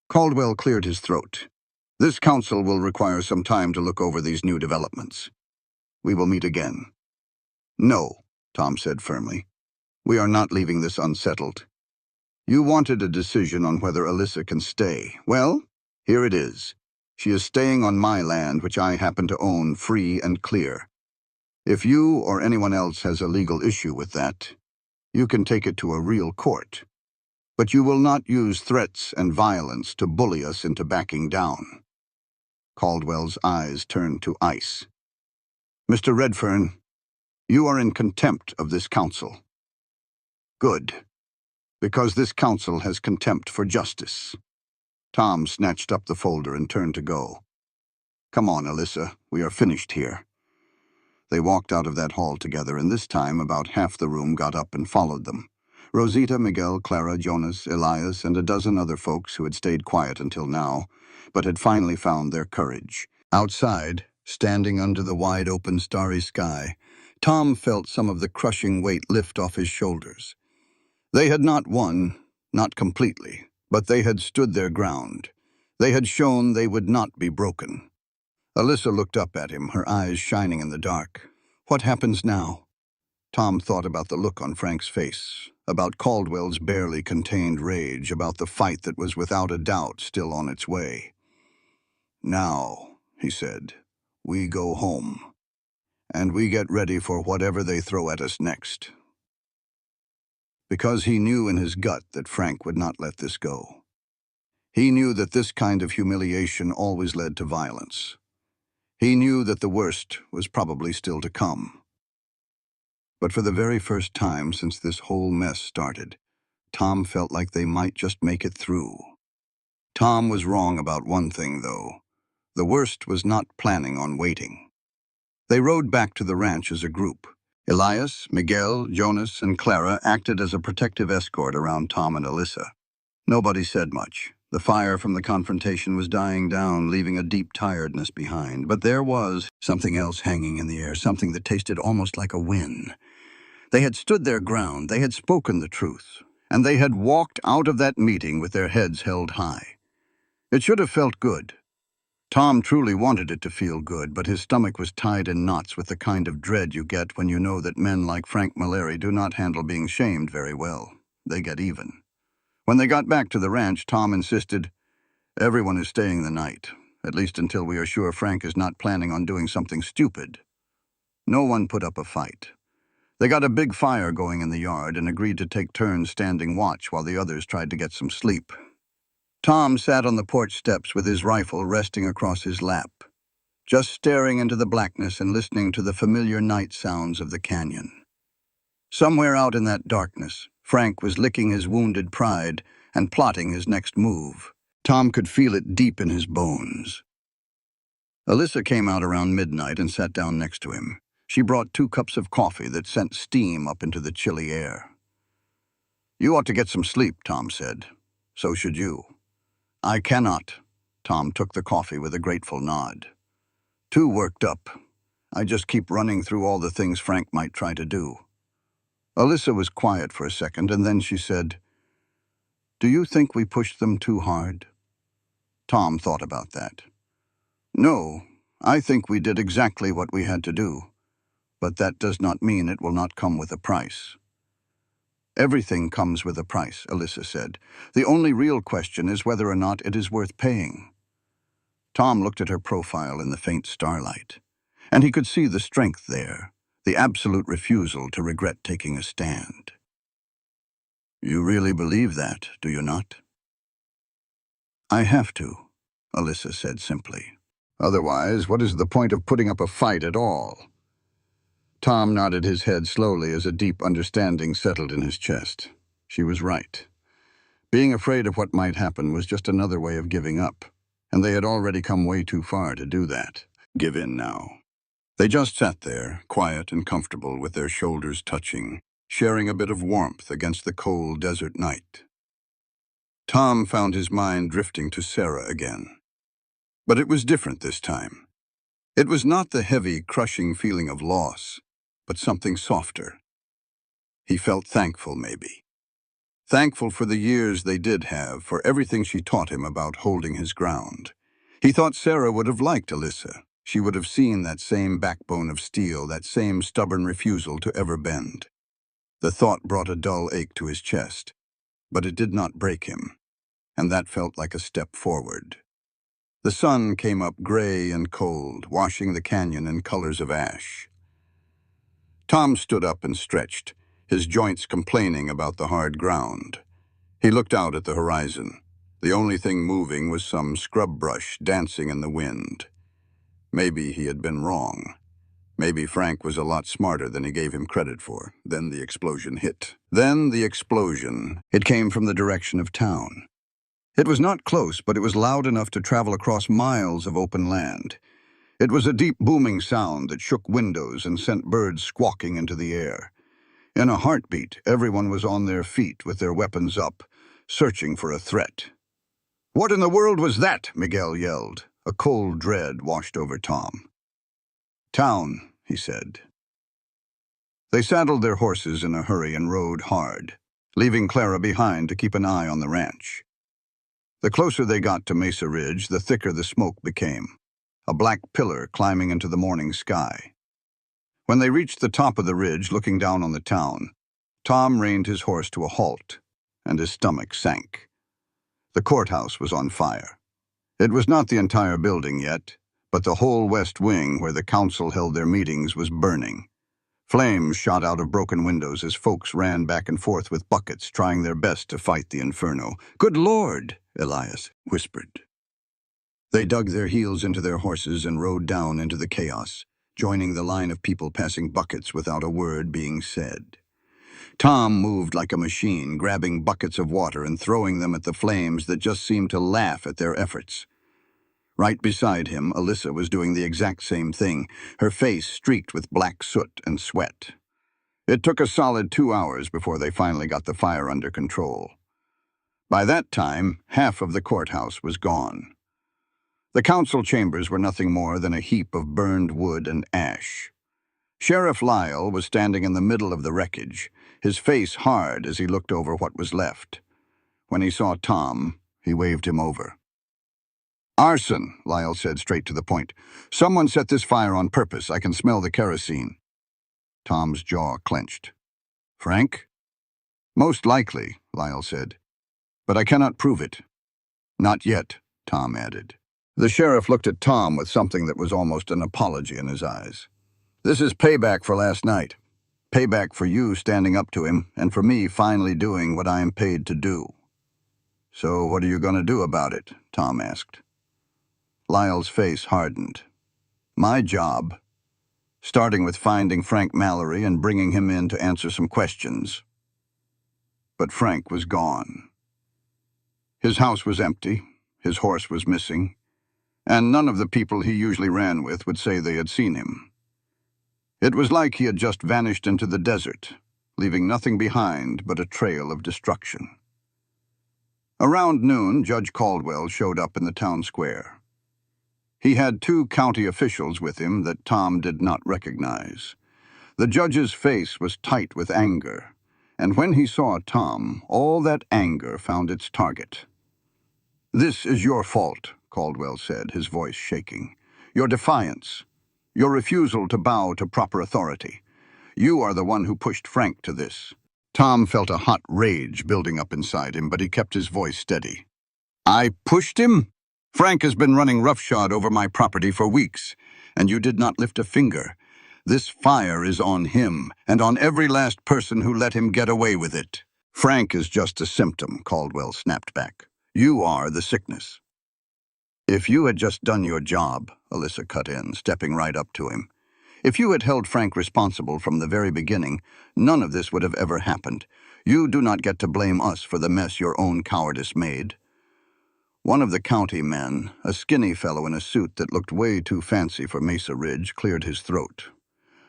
Caldwell cleared his throat. This council will require some time to look over these new developments. We will meet again. No, Tom said firmly. We are not leaving this unsettled. You wanted a decision on whether Alyssa can stay. Well, here it is. She is staying on my land, which I happen to own free and clear. If you or anyone else has a legal issue with that, you can take it to a real court. But you will not use threats and violence to bully us into backing down. Caldwell's eyes turned to ice. Mr. Redfern, you are in contempt of this council. Good, because this council has contempt for justice. Tom snatched up the folder and turned to go. Come on, Alyssa, we are finished here. They walked out of that hall together, and this time about half the room got up and followed them. Rosita, Miguel, Clara, Jonas, Elias, and a dozen other folks who had stayed quiet until now, but had finally found their courage. Outside, standing under the wide-open starry sky, Tom felt some of the crushing weight lift off his shoulders. They had not won, not completely, but they had stood their ground. They had shown they would not be broken. Alyssa looked up at him, her eyes shining in the dark. What happens now? Tom thought about the look on Frank's face, about Caldwell's barely contained rage, about the fight that was without a doubt still on its way. Now, he said, we go home, and we get ready for whatever they throw at us next. Because he knew in his gut that Frank would not let this go. He knew that this kind of humiliation always led to violence. He knew that the worst was probably still to come. But for the very first time since this whole mess started, Tom felt like they might just make it through. Tom was wrong about one thing, though. The worst was not planning on waiting. They rode back to the ranch as a group. Elias, Miguel, Jonas, and Clara acted as a protective escort around Tom and Alyssa. Nobody said much. The fire from the confrontation was dying down, leaving a deep tiredness behind. But there was something else hanging in the air, something that tasted almost like a win. They had stood their ground, they had spoken the truth, and they had walked out of that meeting with their heads held high. It should have felt good. Tom truly wanted it to feel good, but his stomach was tied in knots with the kind of dread you get when you know that men like Frank Mallory do not handle being shamed very well. They get even. When they got back to the ranch, Tom insisted, "Everyone is staying the night, at least until we are sure Frank is not planning on doing something stupid." No one put up a fight. They got a big fire going in the yard and agreed to take turns standing watch while the others tried to get some sleep. Tom sat on the porch steps with his rifle resting across his lap, just staring into the blackness and listening to the familiar night sounds of the canyon. Somewhere out in that darkness, Frank was licking his wounded pride and plotting his next move. Tom could feel it deep in his bones. Alyssa came out around midnight and sat down next to him. She brought 2 cups of coffee that sent steam up into the chilly air. "You ought to get some sleep," Tom said. "So should you." "I cannot." Tom took the coffee with a grateful nod. "Too worked up. I just keep running through all the things Frank might try to do." Alyssa was quiet for a second, and then she said, "Do you think we pushed them too hard?" Tom thought about that. "No, I think we did exactly what we had to do. But that does not mean it will not come with a price." "Everything comes with a price," Alyssa said. "The only real question is whether or not it is worth paying." Tom looked at her profile in the faint starlight, and he could see the strength there, the absolute refusal to regret taking a stand. "You really believe that, do you not?" "I have to," Alyssa said simply. "Otherwise, what is the point of putting up a fight at all?" Tom nodded his head slowly as a deep understanding settled in his chest. She was right. Being afraid of what might happen was just another way of giving up, and they had already come way too far to do that. Give in now. They just sat there, quiet and comfortable, with their shoulders touching, sharing a bit of warmth against the cold desert night. Tom found his mind drifting to Sarah again. But it was different this time. It was not the heavy, crushing feeling of loss, but something softer. He felt thankful, maybe. Thankful for the years they did have, for everything she taught him about holding his ground. He thought Sarah would have liked Alyssa. She would have seen that same backbone of steel, that same stubborn refusal to ever bend. The thought brought a dull ache to his chest, but it did not break him, and that felt like a step forward. The sun came up gray and cold, washing the canyon in colors of ash. Tom stood up and stretched, his joints complaining about the hard ground. He looked out at the horizon. The only thing moving was some scrub brush dancing in the wind. Maybe he had been wrong. Maybe Frank was a lot smarter than he gave him credit for. Then the explosion hit. It came from the direction of town. It was not close, but it was loud enough to travel across miles of open land. It was a deep booming sound that shook windows and sent birds squawking into the air. In a heartbeat, everyone was on their feet with their weapons up, searching for a threat. "What in the world was that?" Miguel yelled. A cold dread washed over Tom. "Town," he said. They saddled their horses in a hurry and rode hard, leaving Clara behind to keep an eye on the ranch. The closer they got to Mesa Ridge, the thicker the smoke became, a black pillar climbing into the morning sky. When they reached the top of the ridge, looking down on the town, Tom reined his horse to a halt, and his stomach sank. The courthouse was on fire. It was not the entire building yet, but the whole west wing where the council held their meetings was burning. Flames shot out of broken windows as folks ran back and forth with buckets, trying their best to fight the inferno. "Good Lord," Elias whispered. They dug their heels into their horses and rode down into the chaos, joining the line of people passing buckets without a word being said. Tom moved like a machine, grabbing buckets of water and throwing them at the flames that just seemed to laugh at their efforts. Right beside him, Alyssa was doing the exact same thing, her face streaked with black soot and sweat. It took a solid 2 hours before they finally got the fire under control. By that time, half of the courthouse was gone. The council chambers were nothing more than a heap of burned wood and ash. Sheriff Lyle was standing in the middle of the wreckage, his face hard as he looked over what was left. When he saw Tom, he waved him over. "Arson," Lyle said straight to the point. "Someone set this fire on purpose. I can smell the kerosene." Tom's jaw clenched. "Frank?" "Most likely," Lyle said. "But I cannot prove it." "Not yet," Tom added. The sheriff looked at Tom with something that was almost an apology in his eyes. "This is payback for last night. Payback for you standing up to him, and for me finally doing what I am paid to do." "So what are you going to do about it?" Tom asked. Lyle's face hardened. "My job, starting with finding Frank Mallory and bringing him in to answer some questions." But Frank was gone. His house was empty, his horse was missing, and none of the people he usually ran with would say they had seen him. It was like he had just vanished into the desert, leaving nothing behind but a trail of destruction. Around noon, Judge Caldwell showed up in the town square. He had 2 county officials with him that Tom did not recognize. The judge's face was tight with anger, and when he saw Tom, all that anger found its target. "This is your fault," Caldwell said, his voice shaking. "Your defiance. Your refusal to bow to proper authority. You are the one who pushed Frank to this." Tom felt a hot rage building up inside him, but he kept his voice steady. "I pushed him? Frank has been running roughshod over my property for weeks, and you did not lift a finger. This fire is on him, and on every last person who let him get away with it." "Frank is just a symptom," Caldwell snapped back. "You are the sickness." "If you had just done your job," Alyssa cut in, stepping right up to him. "If you had held Frank responsible from the very beginning, none of this would have ever happened. You do not get to blame us for the mess your own cowardice made." One of the county men, a skinny fellow in a suit that looked way too fancy for Mesa Ridge, cleared his throat.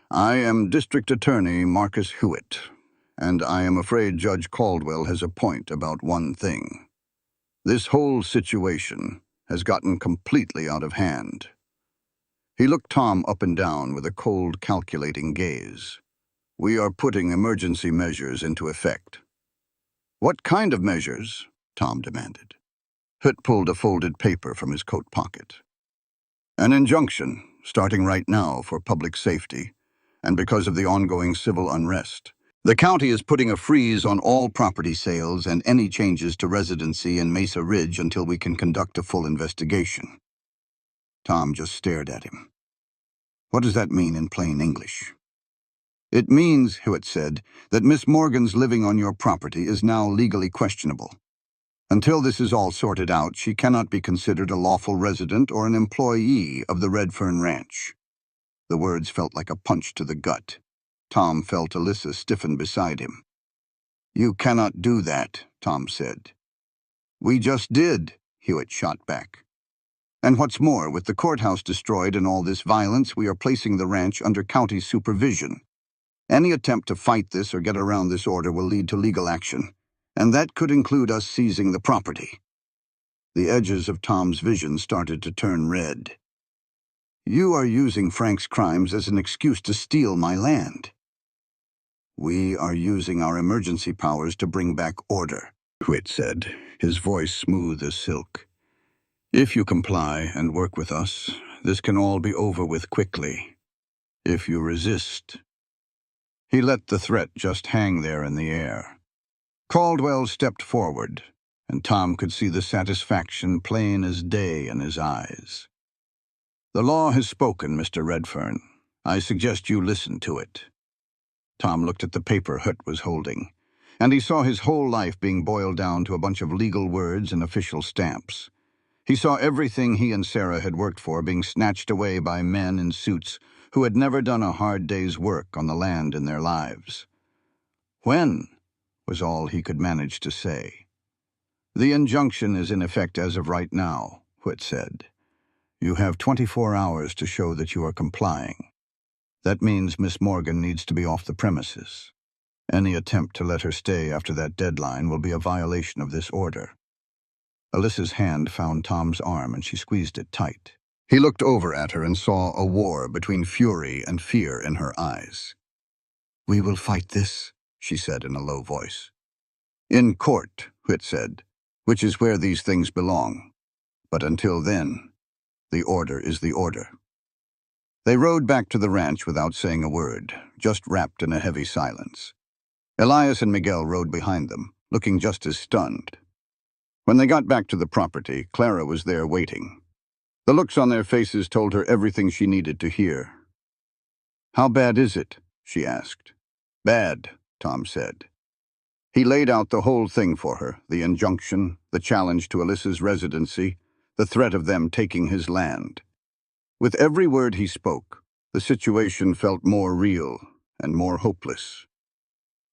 "I am District Attorney Marcus Hewitt, and I am afraid Judge Caldwell has a point about one thing. This whole situation has gotten completely out of hand." He looked Tom up and down with a cold, calculating gaze. "We are putting emergency measures into effect." "What kind of measures?" Tom demanded. Hewitt pulled a folded paper from his coat pocket. "An injunction, starting right now for public safety, and because of the ongoing civil unrest. The county is putting a freeze on all property sales and any changes to residency in Mesa Ridge until we can conduct a full investigation." Tom just stared at him. "What does that mean in plain English?" "It means," Hewitt said, "that Miss Morgan's living on your property is now legally questionable. Until this is all sorted out, she cannot be considered a lawful resident or an employee of the Redfern Ranch." The words felt like a punch to the gut. Tom felt Alyssa stiffen beside him. "You cannot do that," Tom said. "We just did," Hewitt shot back. "And what's more, with the courthouse destroyed and all this violence, we are placing the ranch under county supervision. Any attempt to fight this or get around this order will lead to legal action, and that could include us seizing the property." The edges of Tom's vision started to turn red. "You are using Frank's crimes as an excuse to steal my land." "We are using our emergency powers to bring back order," Whit said, his voice smooth as silk. If you comply and work with us, this can all be over with quickly. If you resist... He let the threat just hang there in the air. Caldwell stepped forward, and Tom could see the satisfaction plain as day in his eyes. The law has spoken, Mr. Redfern. I suggest you listen to it. Tom looked at the paper Hutt was holding, and he saw his whole life being boiled down to a bunch of legal words and official stamps. He saw everything he and Sarah had worked for being snatched away by men in suits who had never done a hard day's work on the land in their lives. When? Was all he could manage to say. The injunction is in effect as of right now, Whit said. You have 24 hours to show that you are complying. That means Miss Morgan needs to be off the premises. Any attempt to let her stay after that deadline will be a violation of this order. Alyssa's hand found Tom's arm and she squeezed it tight. He looked over at her and saw a war between fury and fear in her eyes. We will fight this, she said in a low voice. In court, Whit said, which is where these things belong. But until then, the order is the order. They rode back to the ranch without saying a word, just wrapped in a heavy silence. Elias and Miguel rode behind them, looking just as stunned. When they got back to the property, Clara was there waiting. The looks on their faces told her everything she needed to hear. How bad is it? She asked. Bad, Tom said. He laid out the whole thing for her, the injunction, the challenge to Alyssa's residency, the threat of them taking his land. With every word he spoke, the situation felt more real and more hopeless.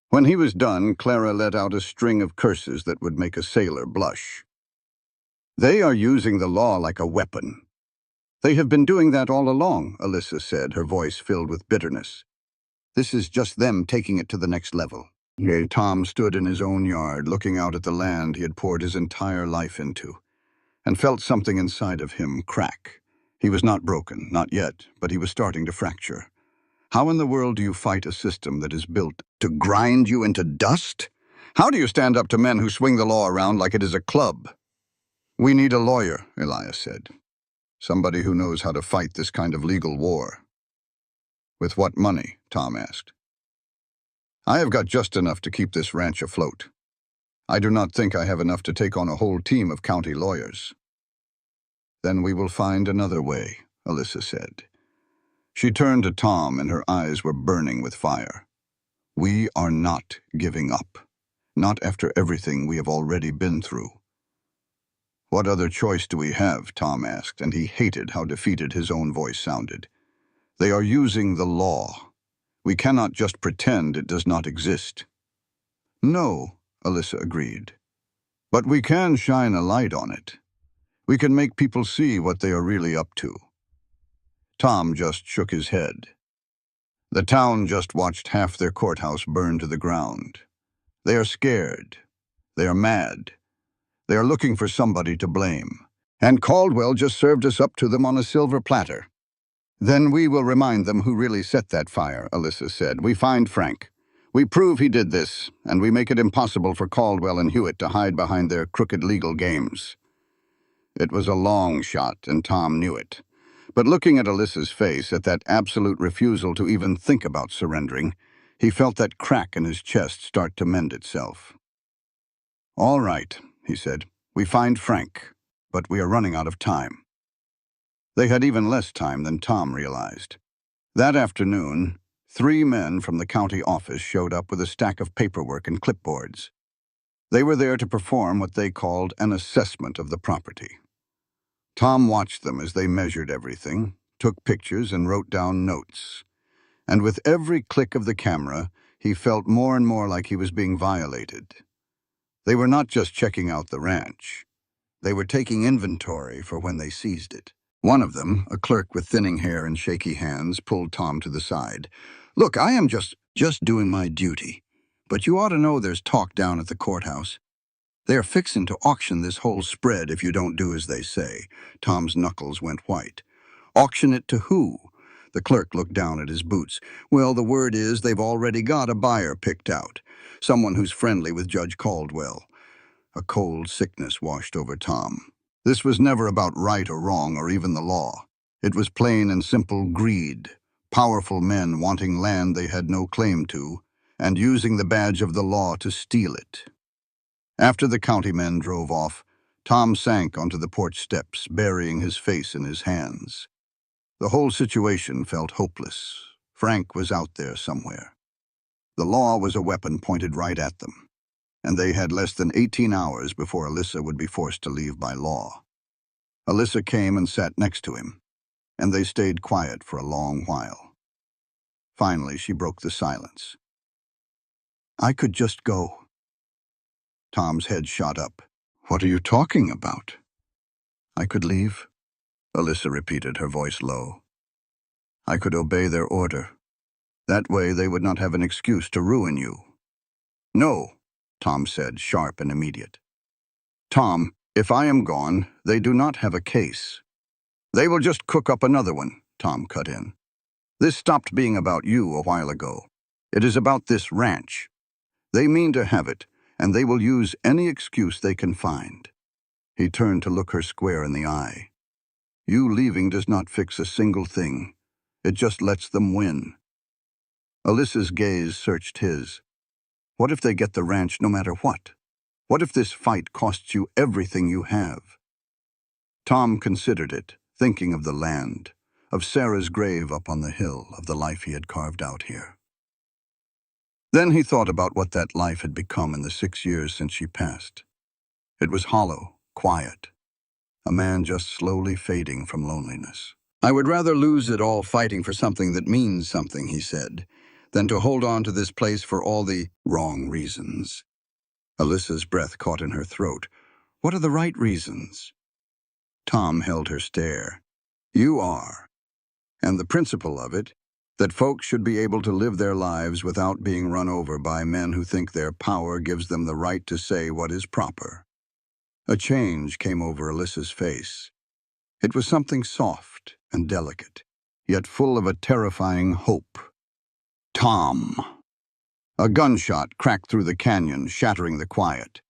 When he was done, Clara let out a string of curses that would make a sailor blush. They are using the law like a weapon. They have been doing that all along, Alyssa said, her voice filled with bitterness. This is just them taking it to the next level. Tom stood in his own yard, looking out at the land he had poured his entire life into, and felt something inside of him crack. He was not broken, not yet, but he was starting to fracture. How in the world do you fight a system that is built to grind you into dust? How do you stand up to men who swing the law around like it is a club? We need a lawyer, Elias said. Somebody who knows how to fight this kind of legal war. With what money? Tom asked. I have got just enough to keep this ranch afloat. I do not think I have enough to take on a whole team of county lawyers. Then we will find another way, Alyssa said. She turned to Tom and her eyes were burning with fire. We are not giving up. Not after everything we have already been through. What other choice do we have? Tom asked, and he hated how defeated his own voice sounded. They are using the law. We cannot just pretend it does not exist. No, Alyssa agreed. But we can shine a light on it. We can make people see what they are really up to. Tom just shook his head. The town just watched half their courthouse burn to the ground. They are scared. They are mad. They are looking for somebody to blame. And Caldwell just served us up to them on a silver platter. Then we will remind them who really set that fire, Alyssa said. We find Frank. We prove he did this, and we make it impossible for Caldwell and Hewitt to hide behind their crooked legal games. It was a long shot, and Tom knew it. But looking at Alyssa's face, at that absolute refusal to even think about surrendering, he felt that crack in his chest start to mend itself. All right, he said. We find Frank, but we are running out of time. They had even less time than Tom realized. That afternoon, 3 men from the county office showed up with a stack of paperwork and clipboards. They were there to perform what they called an assessment of the property. Tom watched them as they measured everything, took pictures and wrote down notes. And with every click of the camera, he felt more and more like he was being violated. They were not just checking out the ranch. They were taking inventory for when they seized it. One of them, a clerk with thinning hair and shaky hands, pulled Tom to the side. Look, I am just doing my duty. But you ought to know there's talk down at the courthouse. They're fixing to auction this whole spread if you don't do as they say. Tom's knuckles went white. Auction it to who? The clerk looked down at his boots. Well, the word is they've already got a buyer picked out. Someone who's friendly with Judge Caldwell. A cold sickness washed over Tom. This was never about right or wrong or even the law. It was plain and simple greed, powerful men wanting land they had no claim to, and using the badge of the law to steal it. After the county men drove off, Tom sank onto the porch steps, burying his face in his hands. The whole situation felt hopeless. Frank was out there somewhere. The law was a weapon pointed right at them, and they had less than 18 hours before Alyssa would be forced to leave by law. Alyssa came and sat next to him, and they stayed quiet for a long while. Finally, she broke the silence. "I could just go." Tom's head shot up. "What are you talking about?" "I could leave," Alyssa repeated, her voice low. "I could obey their order. That way they would not have an excuse to ruin you." "No," Tom said, sharp and immediate. "Tom, if I am gone, they do not have a case." "They will just cook up another one," Tom cut in. "This stopped being about you a while ago. It is about this ranch. They mean to have it, and they will use any excuse they can find." He turned to look her square in the eye. "You leaving does not fix a single thing. It just lets them win." Alyssa's gaze searched his. "What if they get the ranch no matter what? What if this fight costs you everything you have?" Tom considered it, thinking of the land, of Sarah's grave up on the hill, of the life he had carved out here. Then he thought about what that life had become in the 6 years since she passed. It was hollow, quiet, a man just slowly fading from loneliness. "I would rather lose it all fighting for something that means something," he said, "than to hold on to this place for all the wrong reasons." Alyssa's breath caught in her throat. "What are the right reasons?" Tom held her stare. "You are. And the principle of it, that folks should be able to live their lives without being run over by men who think their power gives them the right to say what is proper." A change came over Alyssa's face. It was something soft and delicate, yet full of a terrifying hope. "Tom!" A gunshot cracked through the canyon, shattering the quiet.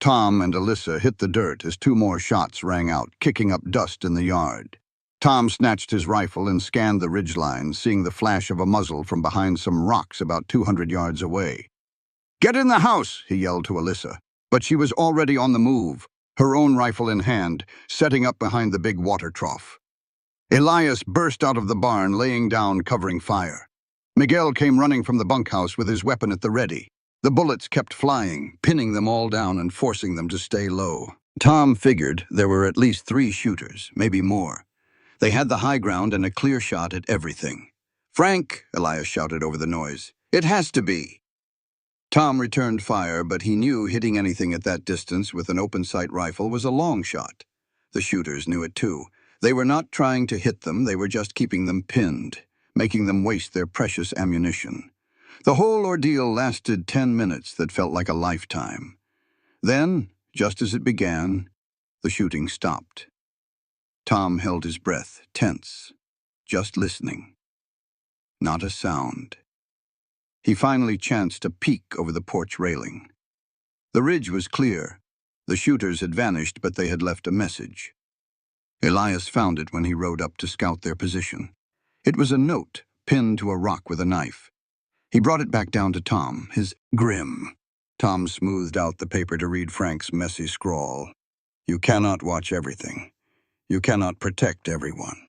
Tom and Alyssa hit the dirt as 2 more shots rang out, kicking up dust in the yard. Tom snatched his rifle and scanned the ridgeline, seeing the flash of a muzzle from behind some rocks about 200 yards away. "Get in the house!" he yelled to Alyssa, but she was already on the move, her own rifle in hand, setting up behind the big water trough. Elias burst out of the barn, laying down, covering fire. Miguel came running from the bunkhouse with his weapon at the ready. The bullets kept flying, pinning them all down and forcing them to stay low. Tom figured there were at least 3 shooters, maybe more. They had the high ground and a clear shot at everything. "Frank!" Elias shouted over the noise. "It has to be!" Tom returned fire, but he knew hitting anything at that distance with an open-sight rifle was a long shot. The shooters knew it too. They were not trying to hit them, they were just keeping them pinned, making them waste their precious ammunition. The whole ordeal lasted 10 minutes that felt like a lifetime. Then, just as it began, the shooting stopped. Tom held his breath, tense, just listening. Not a sound. He finally chanced a peek over the porch railing. The ridge was clear. The shooters had vanished, but they had left a message. Elias found it when he rode up to scout their position. It was a note, pinned to a rock with a knife. He brought it back down to Tom, his grim. Tom smoothed out the paper to read Frank's messy scrawl. "You cannot watch everything. You cannot protect everyone."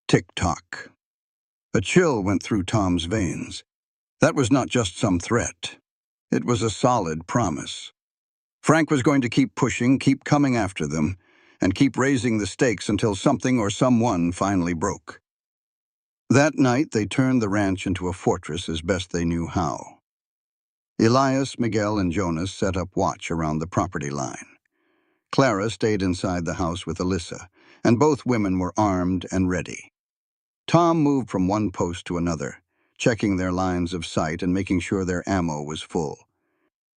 Tick-tock. A chill went through Tom's veins. That was not just some threat. It was a solid promise. Frank was going to keep pushing, keep coming after them, and keep raising the stakes until something or someone finally broke. That night, they turned the ranch into a fortress as best they knew how. Elias, Miguel, and Jonas set up watch around the property line. Clara stayed inside the house with Alyssa, and both women were armed and ready. Tom moved from one post to another, checking their lines of sight and making sure their ammo was full.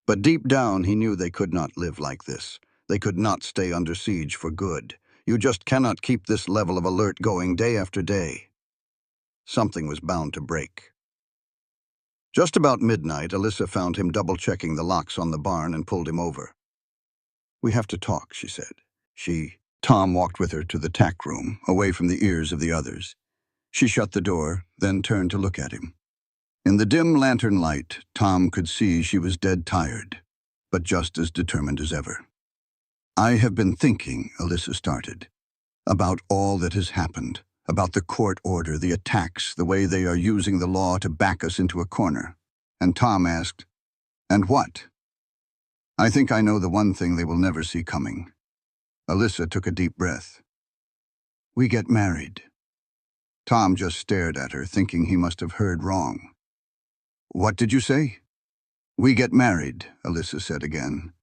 But deep down, he knew they could not live like this. They could not stay under siege for good. You just cannot keep this level of alert going day after day. Something was bound to break. Just about midnight, Alyssa found him double-checking the locks on the barn and pulled him over. "We have to talk," she said. Tom walked with her to the tack room, away from the ears of the others. She shut the door, then turned to look at him. In the dim lantern light, Tom could see she was dead tired, but just as determined as ever. "I have been thinking," Alyssa started, "about all that has happened, about the court order, the attacks, the way they are using the law to back us into a corner." And Tom asked, "And what?" "I think I know the one thing they will never see coming." Alyssa took a deep breath. "We get married." Tom just stared at her, thinking he must have heard wrong. "What did you say?" "We get married," Alyssa said again.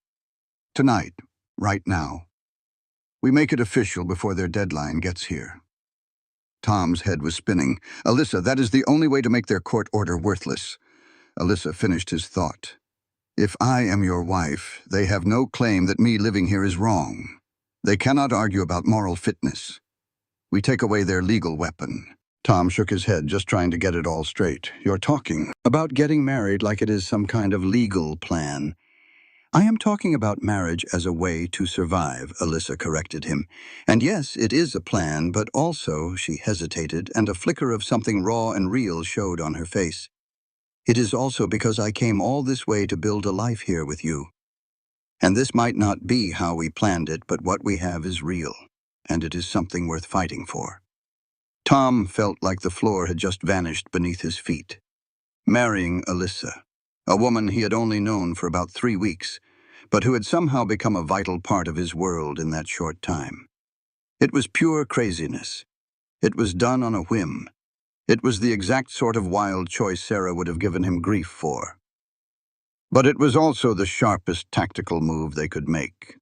"Tonight, right now. We make it official before their deadline gets here." Tom's head was spinning. "Alyssa, that is the only way to make their court order worthless." Alyssa finished his thought. "If I am your wife, they have no claim that me living here is wrong. They cannot argue about moral fitness. We take away their legal weapon." Tom shook his head, just trying to get it all straight. "You're talking about getting married like it is some kind of legal plan." "I am talking about marriage as a way to survive," Alyssa corrected him. "And yes, it is a plan, but also," she hesitated, and a flicker of something raw and real showed on her face, "it is also because I came all this way to build a life here with you. And this might not be how we planned it, but what we have is real, and it is something worth fighting for." Tom felt like the floor had just vanished beneath his feet. Marrying Alyssa, a woman he had only known for about 3 weeks, but who had somehow become a vital part of his world in that short time. It was pure craziness. It was done on a whim. It was the exact sort of wild choice Sarah would have given him grief for. But it was also the sharpest tactical move they could make.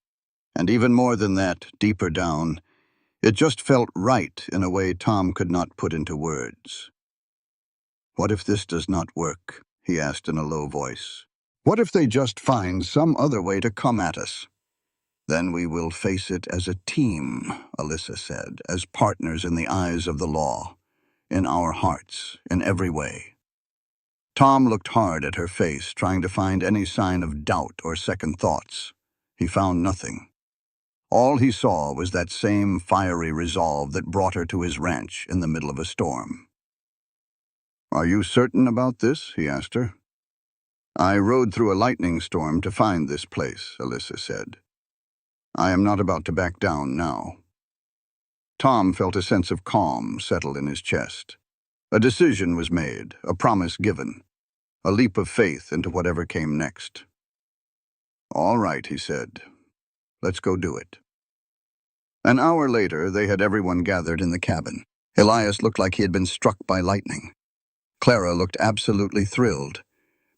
And even more than that, deeper down, it just felt right in a way Tom could not put into words. "What if this does not work?" he asked in a low voice. "What if they just find some other way to come at us?" "Then we will face it as a team," Alyssa said, "as partners in the eyes of the law, in our hearts, in every way." Tom looked hard at her face, trying to find any sign of doubt or second thoughts. He found nothing. All he saw was that same fiery resolve that brought her to his ranch in the middle of a storm. "Are you certain about this?" he asked her. "I rode through a lightning storm to find this place," Alyssa said. "I am not about to back down now." Tom felt a sense of calm settle in his chest. A decision was made, a promise given, a leap of faith into whatever came next. "All right," he said. "Let's go do it." An hour later, they had everyone gathered in the cabin. Elias looked like he had been struck by lightning. Clara looked absolutely thrilled.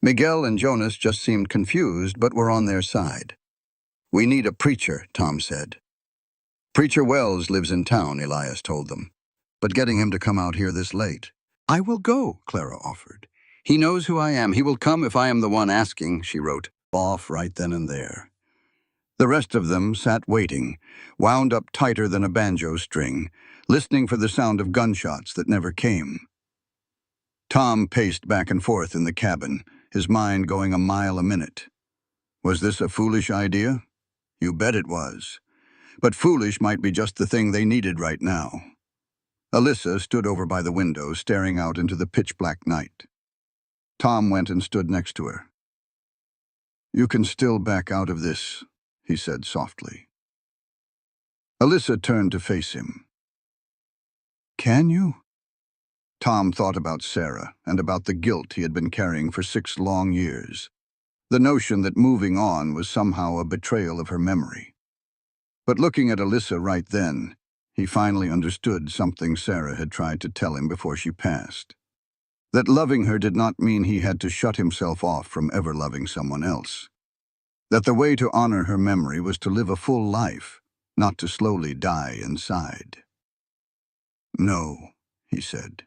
Miguel and Jonas just seemed confused, but were on their side. "We need a preacher," Tom said. "Preacher Wells lives in town," Elias told them. "But getting him to come out here this late." "I will go," Clara offered. "He knows who I am. He will come if I am the one asking," she wrote, off right then and there. The rest of them sat waiting, wound up tighter than a banjo string, listening for the sound of gunshots that never came. Tom paced back and forth in the cabin, his mind going a mile a minute. Was this a foolish idea? You bet it was. But foolish might be just the thing they needed right now. Alyssa stood over by the window, staring out into the pitch-black night. Tom went and stood next to her. "You can still back out of this," he said softly. Alyssa turned to face him. "Can you?" Tom thought about Sarah and about the guilt he had been carrying for 6 long years. The notion that moving on was somehow a betrayal of her memory. But looking at Alyssa right then, he finally understood something Sarah had tried to tell him before she passed. That loving her did not mean he had to shut himself off from ever loving someone else. That the way to honor her memory was to live a full life, not to slowly die inside. "No," he said.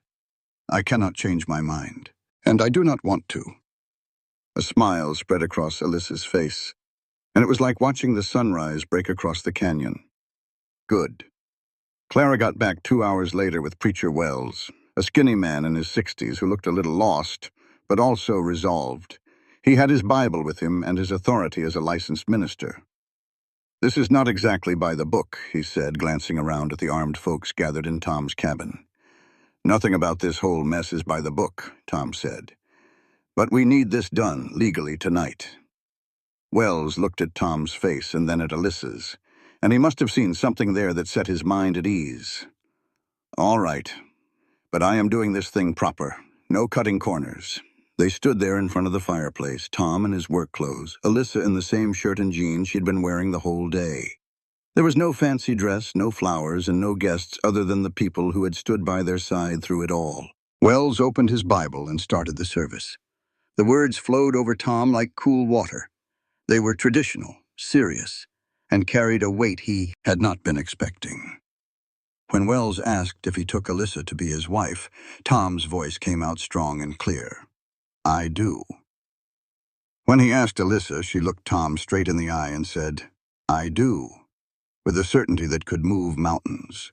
"I cannot change my mind, and I do not want to." A smile spread across Alyssa's face, and it was like watching the sunrise break across the canyon. Good. Clara got back 2 hours later with Preacher Wells, a skinny man in his 60s who looked a little lost, but also resolved. He had his Bible with him and his authority as a licensed minister. "This is not exactly by the book," he said, glancing around at the armed folks gathered in Tom's cabin. "Nothing about this whole mess is by the book," Tom said. "But we need this done legally tonight." Wells looked at Tom's face and then at Alyssa's, and he must have seen something there that set his mind at ease. "All right, but I am doing this thing proper. No cutting corners." They stood there in front of the fireplace, Tom in his work clothes, Alyssa in the same shirt and jeans she'd been wearing the whole day. There was no fancy dress, no flowers, and no guests other than the people who had stood by their side through it all. Wells opened his Bible and started the service. The words flowed over Tom like cool water. They were traditional, serious, and carried a weight he had not been expecting. When Wells asked if he took Alyssa to be his wife, Tom's voice came out strong and clear. "I do." When he asked Alyssa, she looked Tom straight in the eye and said, "I do," with a certainty that could move mountains.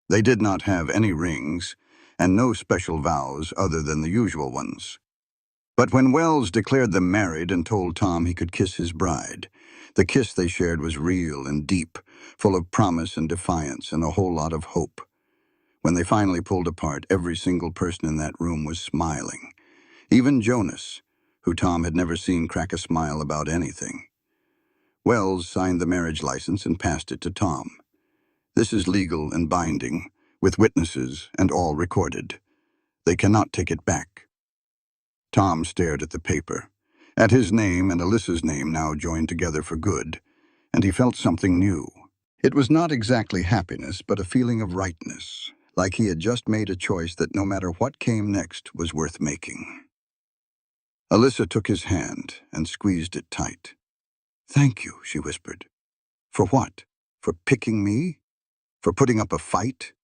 They did not have any rings, and no special vows other than the usual ones. But when Wells declared them married and told Tom he could kiss his bride, the kiss they shared was real and deep, full of promise and defiance and a whole lot of hope. When they finally pulled apart, every single person in that room was smiling. Even Jonas, who Tom had never seen crack a smile about anything. Wells signed the marriage license and passed it to Tom. "This is legal and binding, with witnesses and all recorded. They cannot take it back." Tom stared at the paper, at his name and Alyssa's name now joined together for good, and he felt something new. It was not exactly happiness, but a feeling of rightness, like he had just made a choice that no matter what came next was worth making. Alyssa took his hand and squeezed it tight. "Thank you," she whispered. "For what? For picking me? For putting up a fight?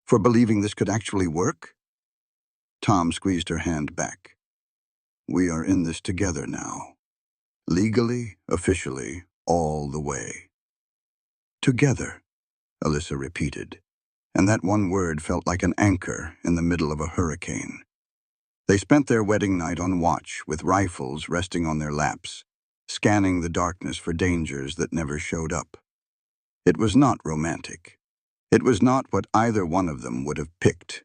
For believing this could actually work?" Tom squeezed her hand back. "We are in this together now. Legally, officially, all the way." "Together," Alyssa repeated, and that one word felt like an anchor in the middle of a hurricane. They spent their wedding night on watch, with rifles resting on their laps, scanning the darkness for dangers that never showed up. It was not romantic. It was not what either one of them would have picked,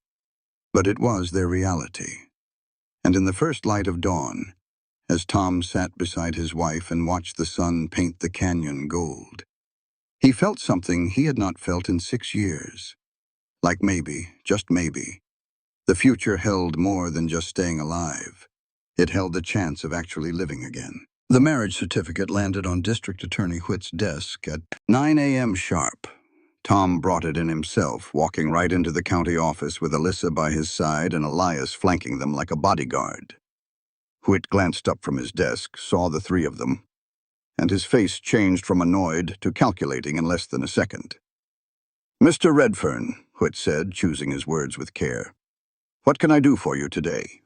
but it was their reality. And in the first light of dawn, as Tom sat beside his wife and watched the sun paint the canyon gold, he felt something he had not felt in 6 years. Like maybe, just maybe, the future held more than just staying alive. It held the chance of actually living again. The marriage certificate landed on District Attorney Whit's desk at 9 a.m. sharp. Tom brought it in himself, walking right into the county office with Alyssa by his side and Elias flanking them like a bodyguard. Whit glanced up from his desk, saw the three of them, and his face changed from annoyed to calculating in less than a second. "Mr. Redfern," Whit said, choosing his words with care, "what can I do for you today?"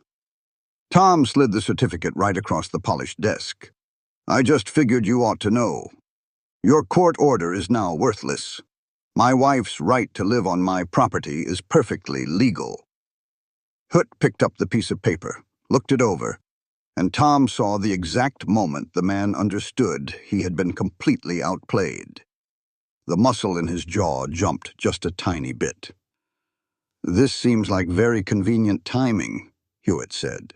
Tom slid the certificate right across the polished desk. "I just figured you ought to know. Your court order is now worthless. My wife's right to live on my property is perfectly legal." Hoot picked up the piece of paper, looked it over, and Tom saw the exact moment the man understood he had been completely outplayed. The muscle in his jaw jumped just a tiny bit. "This seems like very convenient timing," Hewitt said.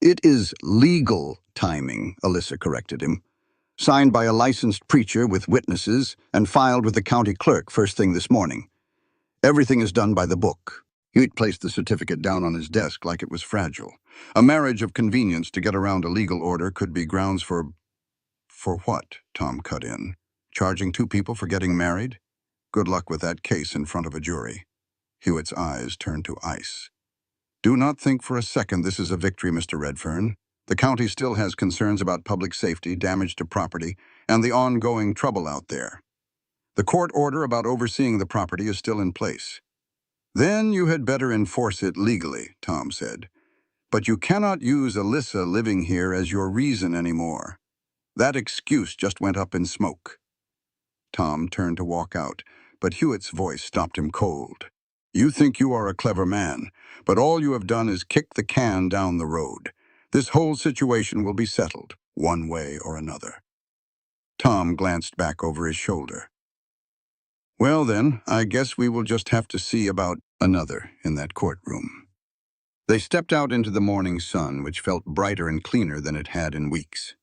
"It is legal timing," Alyssa corrected him. "Signed by a licensed preacher with witnesses and filed with the county clerk first thing this morning. Everything is done by the book." Hewitt placed the certificate down on his desk like it was fragile. "A marriage of convenience to get around a legal order could be grounds for..." "For what?" Tom cut in. "Charging 2 people for getting married? Good luck with that case in front of a jury." Hewitt's eyes turned to ice. "Do not think for a second this is a victory, Mr. Redfern. The county still has concerns about public safety, damage to property, and the ongoing trouble out there. The court order about overseeing the property is still in place." "Then you had better enforce it legally," Tom said. "But you cannot use Alyssa living here as your reason anymore. That excuse just went up in smoke." Tom turned to walk out, but Hewitt's voice stopped him cold. "You think you are a clever man, but all you have done is kick the can down the road. This whole situation will be settled, one way or another." Tom glanced back over his shoulder. Well then, I guess we will just have to see about another in that courtroom. They stepped out into the morning sun, which felt brighter and cleaner than it had in weeks.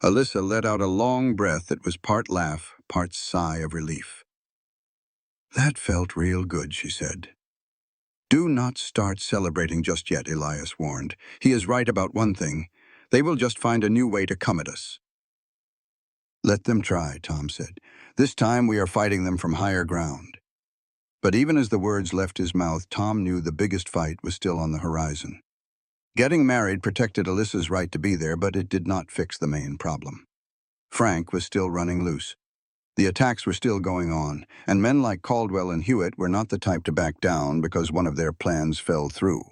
Alyssa let out a long breath that was part laugh, part sigh of relief. That felt real good, she said. Do not start celebrating just yet, Elias warned. He is right about one thing. They will just find a new way to come at us. Let them try, Tom said. This time we are fighting them from higher ground. But even as the words left his mouth, Tom knew the biggest fight was still on the horizon. Getting married protected Alyssa's right to be there, but it did not fix the main problem. Frank was still running loose. The attacks were still going on, and men like Caldwell and Hewitt were not the type to back down because one of their plans fell through.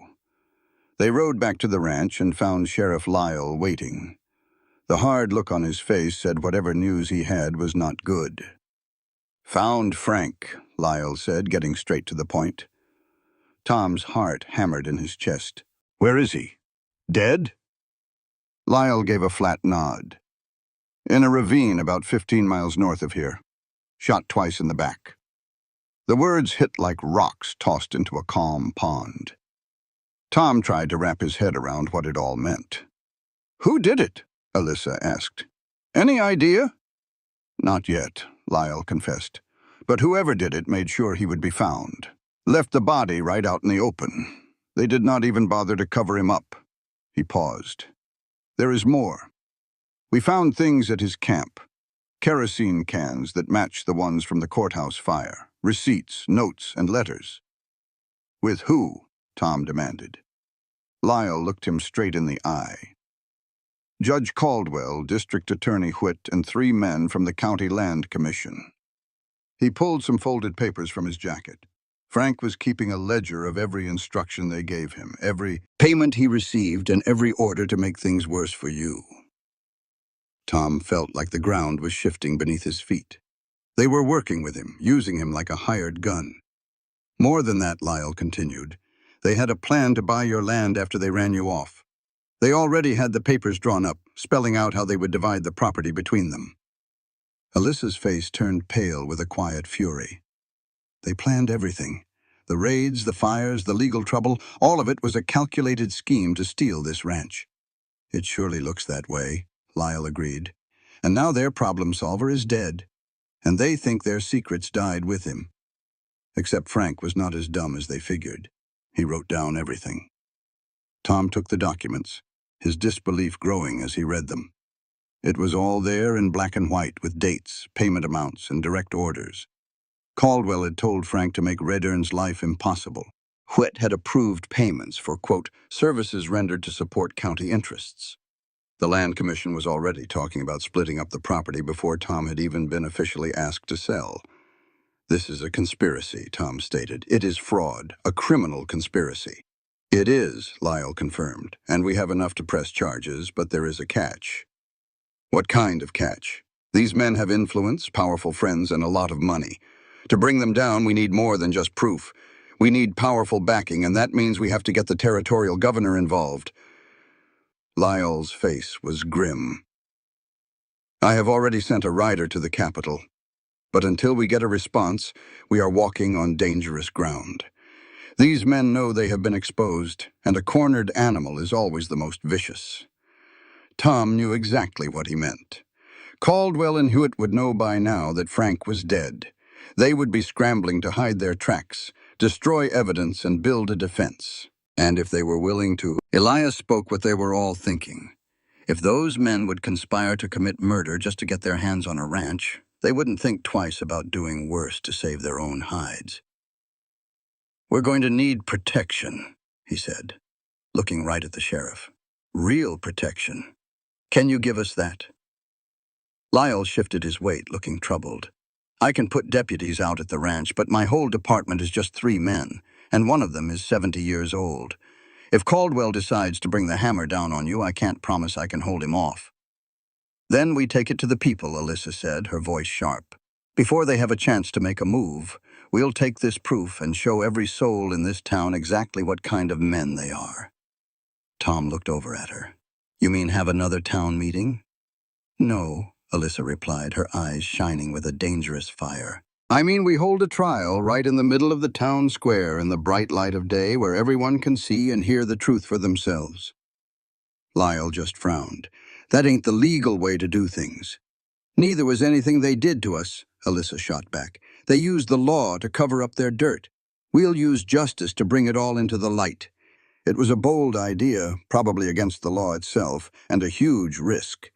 They rode back to the ranch and found Sheriff Lyle waiting. The hard look on his face said whatever news he had was not good. Found Frank, Lyle said, getting straight to the point. Tom's heart hammered in his chest. Where is he? Dead? Lyle gave a flat nod. In a ravine about 15 miles north of here. Shot twice in the back. The words hit like rocks tossed into a calm pond. Tom tried to wrap his head around what it all meant. Who did it? Alyssa asked. Any idea? Not yet, Lyle confessed. But whoever did it made sure he would be found. Left the body right out in the open. They did not even bother to cover him up. He paused. There is more. We found things at his camp. Kerosene cans that matched the ones from the courthouse fire. Receipts, notes, and letters. With who? Tom demanded. Lyle looked him straight in the eye. Judge Caldwell, District Attorney Whitt, and 3 men from the County Land Commission. He pulled some folded papers from his jacket. Frank was keeping a ledger of every instruction they gave him, every payment he received, and every order to make things worse for you. Tom felt like the ground was shifting beneath his feet. They were working with him, using him like a hired gun. More than that, Lyle continued. They had a plan to buy your land after they ran you off. They already had the papers drawn up, spelling out how they would divide the property between them. Alyssa's face turned pale with a quiet fury. They planned everything. The raids, the fires, the legal trouble, all of it was a calculated scheme to steal this ranch. It surely looks that way, Lyle agreed. And now their problem solver is dead, and they think their secrets died with him. Except Frank was not as dumb as they figured. He wrote down everything. Tom took the documents, his disbelief growing as he read them. It was all there in black and white with dates, payment amounts, and direct orders. Caldwell had told Frank to make Red Ern's life impossible. Whitt had approved payments for, quote, services rendered to support county interests. The Land Commission was already talking about splitting up the property before Tom had even been officially asked to sell. This is a conspiracy, Tom stated. It is fraud, a criminal conspiracy. It is, Lyle confirmed, and we have enough to press charges, but there is a catch. What kind of catch? These men have influence, powerful friends, and a lot of money. To bring them down, we need more than just proof. We need powerful backing, and that means we have to get the territorial governor involved. Lyle's face was grim. I have already sent a rider to the capital, but until we get a response, we are walking on dangerous ground. These men know they have been exposed, and a cornered animal is always the most vicious. Tom knew exactly what he meant. Caldwell and Hewitt would know by now that Frank was dead. They would be scrambling to hide their tracks, destroy evidence, and build a defense. And if they were willing to, Elias spoke what they were all thinking. If those men would conspire to commit murder just to get their hands on a ranch, they wouldn't think twice about doing worse to save their own hides. We're going to need protection, he said, looking right at the sheriff. Real protection. Can you give us that? Lyle shifted his weight, looking troubled. I can put deputies out at the ranch, but my whole department is just 3 men, and one of them is 70 years old. If Caldwell decides to bring the hammer down on you, I can't promise I can hold him off. Then we take it to the people, Alyssa said, her voice sharp. Before they have a chance to make a move, we'll take this proof and show every soul in this town exactly what kind of men they are. Tom looked over at her. You mean have another town meeting? No, Alyssa replied, her eyes shining with a dangerous fire. I mean, we hold a trial right in the middle of the town square in the bright light of day where everyone can see and hear the truth for themselves. Lyle just frowned. That ain't the legal way to do things. Neither was anything they did to us, Alyssa shot back. They used the law to cover up their dirt. We'll use justice to bring it all into the light. It was a bold idea, probably against the law itself, and a huge risk.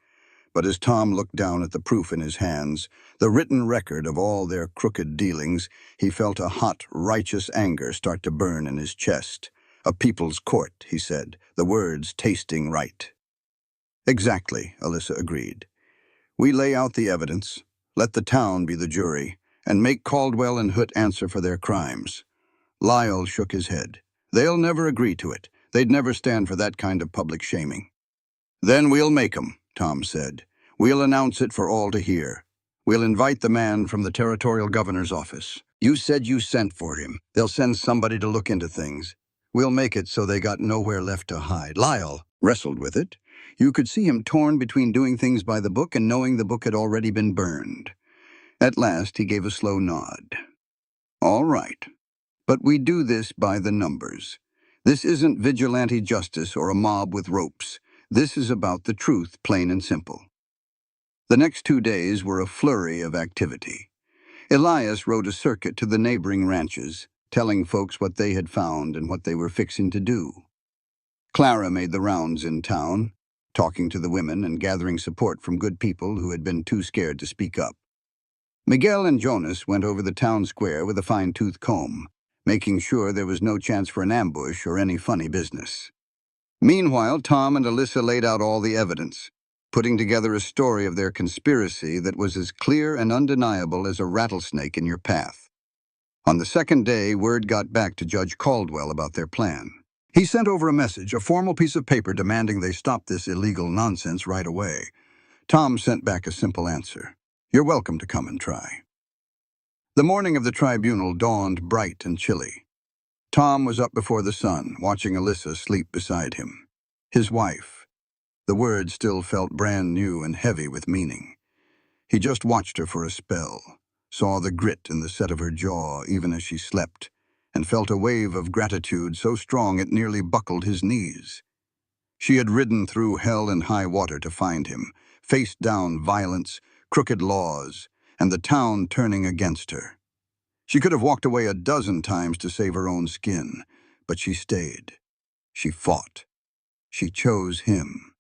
But as Tom looked down at the proof in his hands, the written record of all their crooked dealings, he felt a hot, righteous anger start to burn in his chest. A people's court, he said, the words tasting right. Exactly, Alyssa agreed. We lay out the evidence, let the town be the jury, and make Caldwell and Hood answer for their crimes. Lyle shook his head. They'll never agree to it. They'd never stand for that kind of public shaming. Then we'll make 'em, Tom said. We'll announce it for all to hear. We'll invite the man from the territorial governor's office. You said you sent for him. They'll send somebody to look into things. We'll make it so they got nowhere left to hide. Lyle wrestled with it. You could see him torn between doing things by the book and knowing the book had already been burned. At last, he gave a slow nod. All right. But we do this by the numbers. This isn't vigilante justice or a mob with ropes. This is about the truth, plain and simple. The next 2 days were a flurry of activity. Elias rode a circuit to the neighboring ranches, telling folks what they had found and what they were fixing to do. Clara made the rounds in town, talking to the women and gathering support from good people who had been too scared to speak up. Miguel and Jonas went over the town square with a fine-tooth comb, making sure there was no chance for an ambush or any funny business. Meanwhile, Tom and Alyssa laid out all the evidence, putting together a story of their conspiracy that was as clear and undeniable as a rattlesnake in your path. On the second day, word got back to Judge Caldwell about their plan. He sent over a message, a formal piece of paper demanding they stop this illegal nonsense right away. Tom sent back a simple answer. You're welcome to come and try. The morning of the tribunal dawned bright and chilly. Tom was up before the sun, watching Alyssa sleep beside him. His wife. The word still felt brand new and heavy with meaning. He just watched her for a spell, saw the grit in the set of her jaw even as she slept, and felt a wave of gratitude so strong it nearly buckled his knees. She had ridden through hell and high water to find him, faced down violence, crooked laws, and the town turning against her. She could have walked away a dozen times to save her own skin, but she stayed. She fought. She chose him.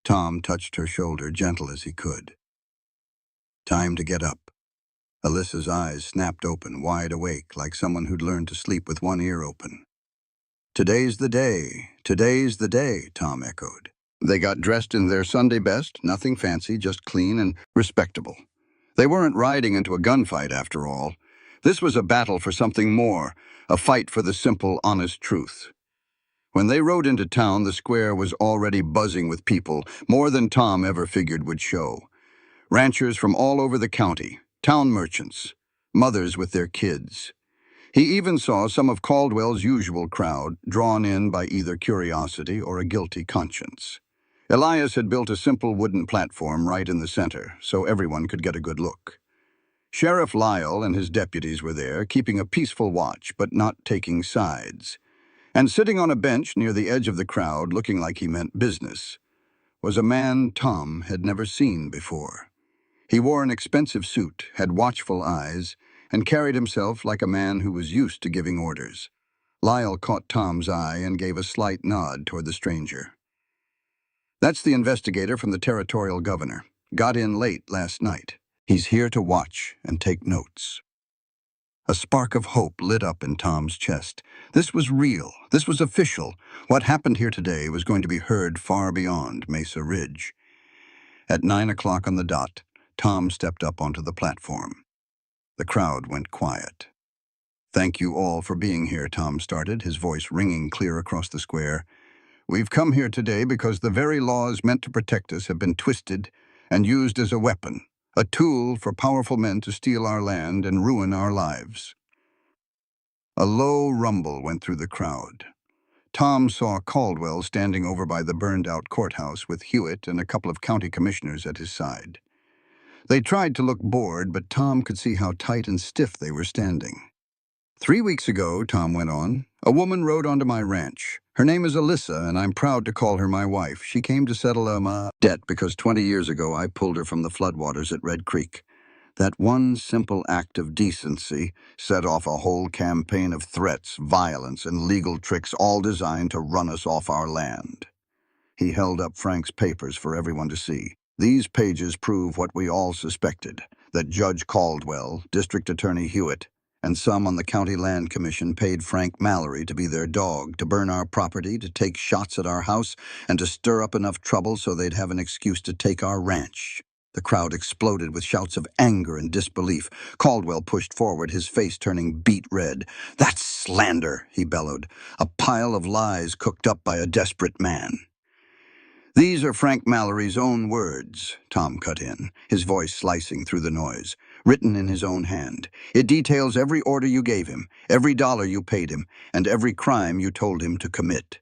Tom touched her shoulder, gentle as he could. Time to get up. Alyssa's eyes snapped open, wide awake, like someone who'd learned to sleep with one ear open. Today's the day. Today's the day, Tom echoed. They got dressed in their Sunday best, nothing fancy, just clean and respectable. They weren't riding into a gunfight, after all. This was a battle for something more, a fight for the simple, honest truth. When they rode into town, the square was already buzzing with people, more than Tom ever figured would show. Ranchers from all over the county, town merchants, mothers with their kids. He even saw some of Caldwell's usual crowd, drawn in by either curiosity or a guilty conscience. Elias had built a simple wooden platform right in the center, so everyone could get a good look. Sheriff Lyle and his deputies were there, keeping a peaceful watch, but not taking sides. And sitting on a bench near the edge of the crowd, looking like he meant business, was a man Tom had never seen before. He wore an expensive suit, had watchful eyes, and carried himself like a man who was used to giving orders. Lyle caught Tom's eye and gave a slight nod toward the stranger. That's the investigator from the territorial governor. Got in late last night. He's here to watch and take notes. A spark of hope lit up in Tom's chest. This was real. This was official. What happened here today was going to be heard far beyond Mesa Ridge. At 9 o'clock on the dot, Tom stepped up onto the platform. The crowd went quiet. Thank you all for being here, Tom started, his voice ringing clear across the square. We've come here today because the very laws meant to protect us have been twisted and used as a weapon, a tool for powerful men to steal our land and ruin our lives. A low rumble went through the crowd. Tom saw Caldwell standing over by the burned-out courthouse with Hewitt and a couple of county commissioners at his side. They tried to look bored, but Tom could see how tight and stiff they were standing. 3 weeks ago, Tom went on, a woman rode onto my ranch. Her name is Alyssa, and I'm proud to call her my wife. She came to settle a debt because 20 years ago I pulled her from the floodwaters at Red Creek. That one simple act of decency set off a whole campaign of threats, violence, and legal tricks, all designed to run us off our land. He held up Frank's papers for everyone to see. These pages prove what we all suspected, that Judge Caldwell, District Attorney Hewitt, and some on the County Land Commission paid Frank Mallory to be their dog, to burn our property, to take shots at our house, and to stir up enough trouble so they'd have an excuse to take our ranch. The crowd exploded with shouts of anger and disbelief. Caldwell pushed forward, his face turning beet red. "That's slander," he bellowed. "A pile of lies cooked up by a desperate man." "These are Frank Mallory's own words," Tom cut in, his voice slicing through the noise, "written in his own hand. It details every order you gave him, every dollar you paid him, and every crime you told him to commit."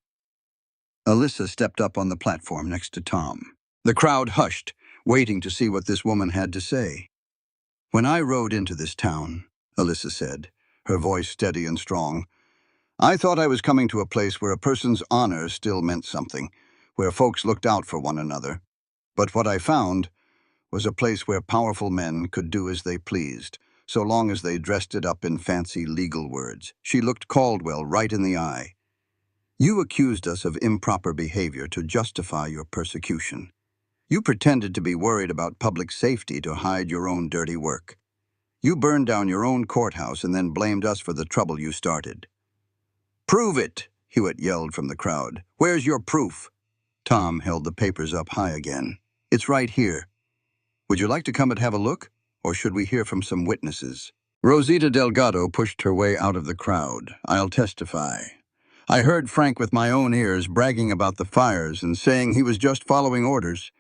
Alyssa stepped up on the platform next to Tom. The crowd hushed, waiting to see what this woman had to say. "When I rode into this town," Alyssa said, her voice steady and strong, "I thought I was coming to a place where a person's honor still meant something, where folks looked out for one another. But what I found was a place where powerful men could do as they pleased, so long as they dressed it up in fancy legal words." She looked Caldwell right in the eye. "You accused us of improper behavior to justify your persecution. You pretended to be worried about public safety to hide your own dirty work. You burned down your own courthouse and then blamed us for the trouble you started." "Prove it," Hewitt yelled from the crowd. "Where's your proof?" Tom held the papers up high again. "It's right here. Would you like to come and have a look? Or should we hear from some witnesses?" Rosita Delgado pushed her way out of the crowd. "I'll testify. I heard Frank with my own ears bragging about the fires and saying he was just following orders."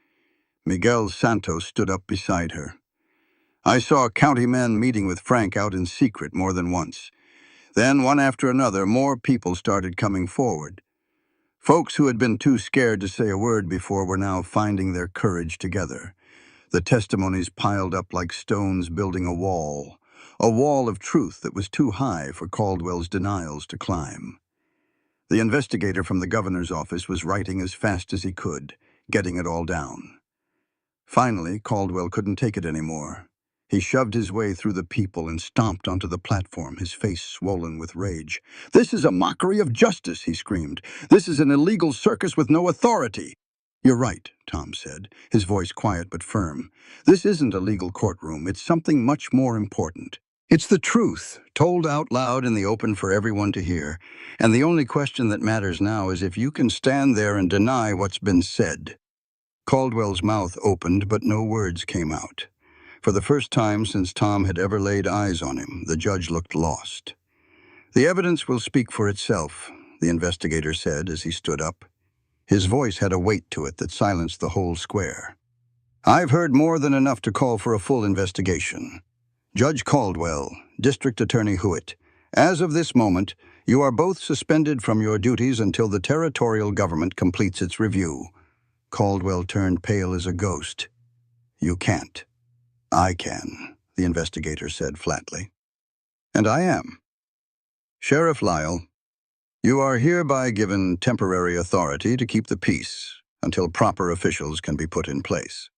Miguel Santos stood up beside her. "I saw county men meeting with Frank out in secret more than once. Then, one after another, more people started coming forward. Folks who had been too scared to say a word before were now finding their courage together. The testimonies piled up like stones building a wall of truth that was too high for Caldwell's denials to climb. The investigator from the governor's office was writing as fast as he could, getting it all down. Finally, Caldwell couldn't take it anymore. He shoved his way through the people and stomped onto the platform, his face swollen with rage. "This is a mockery of justice," he screamed. "This is an illegal circus with no authority." "You're right," Tom said, his voice quiet but firm. "This isn't a legal courtroom. It's something much more important. It's the truth, told out loud in the open for everyone to hear. And the only question that matters now is if you can stand there and deny what's been said." Caldwell's mouth opened, but no words came out. For the first time since Tom had ever laid eyes on him, the judge looked lost. "The evidence will speak for itself," the investigator said as he stood up. His voice had a weight to it that silenced the whole square. "I've heard more than enough to call for a full investigation. Judge Caldwell, District Attorney Hewitt, as of this moment, you are both suspended from your duties until the territorial government completes its review." Caldwell turned pale as a ghost. "You can't." "I can," the investigator said flatly. "And I am. Sheriff Lyle, you are hereby given temporary authority to keep the peace until proper officials can be put in place."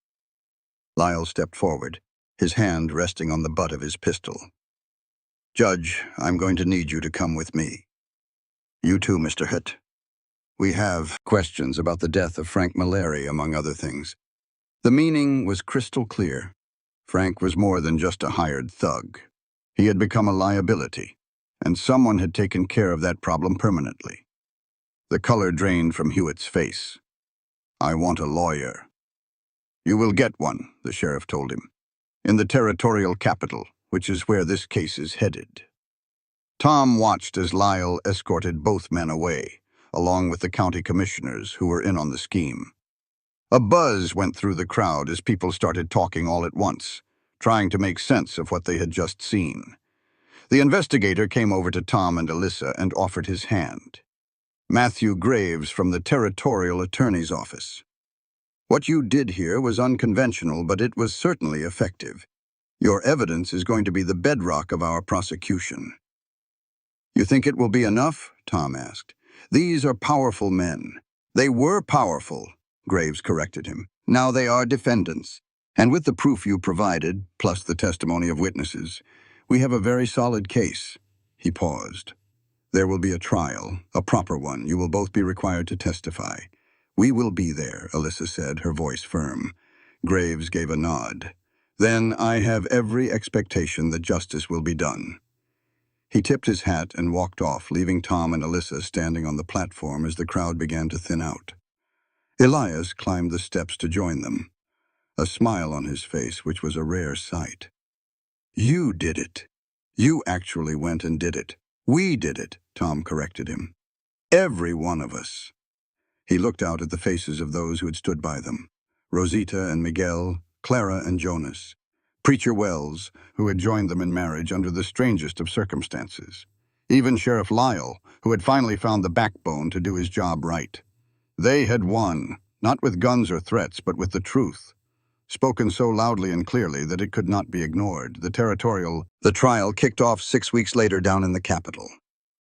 Lyle stepped forward, his hand resting on the butt of his pistol. "Judge, I'm going to need you to come with me. You too, Mr. Hitt. We have questions about the death of Frank Mallory, among other things." The meaning was crystal clear. Frank was more than just a hired thug. He had become a liability, and someone had taken care of that problem permanently. The color drained from Hewitt's face. "I want a lawyer." "You will get one," the sheriff told him, "in the territorial capital, which is where this case is headed." Tom watched as Lyle escorted both men away, along with the county commissioners who were in on the scheme. A buzz went through the crowd as people started talking all at once, trying to make sense of what they had just seen. The investigator came over to Tom and Alyssa and offered his hand. Matthew Graves from the Territorial Attorney's Office. What you did here was unconventional, but it was certainly effective. Your evidence is going to be the bedrock of our prosecution." "You think it will be enough?" Tom asked. "These are powerful men." "They were powerful," Graves corrected him. "Now they are defendants. And with the proof you provided, plus the testimony of witnesses, we have a very solid case." He paused. "There will be a trial, a proper one. You will both be required to testify." "We will be there," Alyssa said, her voice firm. Graves gave a nod. "Then I have every expectation that justice will be done." He tipped his hat and walked off, leaving Tom and Alyssa standing on the platform as the crowd began to thin out. Elias climbed the steps to join them, a smile on his face, which was a rare sight. "You did it. You actually went and did it." "We did it," Tom corrected him. "Every one of us." He looked out at the faces of those who had stood by them: Rosita and Miguel, Clara and Jonas, Preacher Wells, who had joined them in marriage under the strangest of circumstances, even Sheriff Lyle, who had finally found the backbone to do his job right. They had won, not with guns or threats, but with the truth, spoken so loudly and clearly that it could not be ignored. The trial kicked off 6 weeks later down in the Capitol.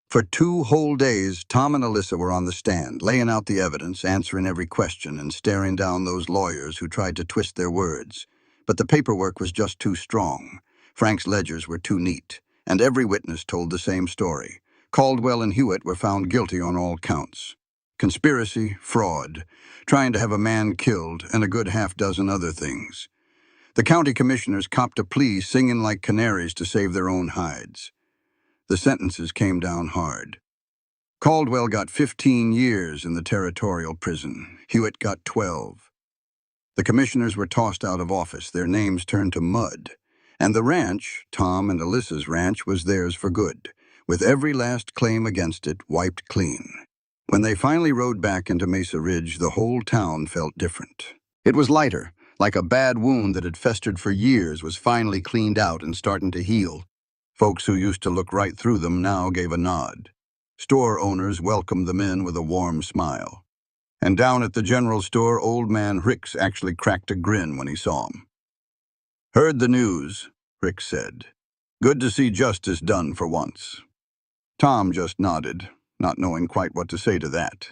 For 2 whole days, Tom and Alyssa were on the stand, laying out the evidence, answering every question, and staring down those lawyers who tried to twist their words. But the paperwork was just too strong. Frank's ledgers were too neat, and every witness told the same story. Caldwell and Hewitt were found guilty on all counts: conspiracy, fraud, trying to have a man killed, and a good half-dozen other things. The county commissioners copped a plea, singing like canaries to save their own hides. The sentences came down hard. Caldwell got 15 years in the territorial prison. Hewitt got 12. The commissioners were tossed out of office, their names turned to mud. And the ranch, Tom and Alyssa's ranch, was theirs for good, with every last claim against it wiped clean. When they finally rode back into Mesa Ridge, the whole town felt different. It was lighter, like a bad wound that had festered for years was finally cleaned out and starting to heal. Folks who used to look right through them now gave a nod. Store owners welcomed them in with a warm smile. And down at the general store, old man Ricks actually cracked a grin when he saw him. "Heard the news," Ricks said. "Good to see justice done for once." Tom just nodded, not knowing quite what to say to that.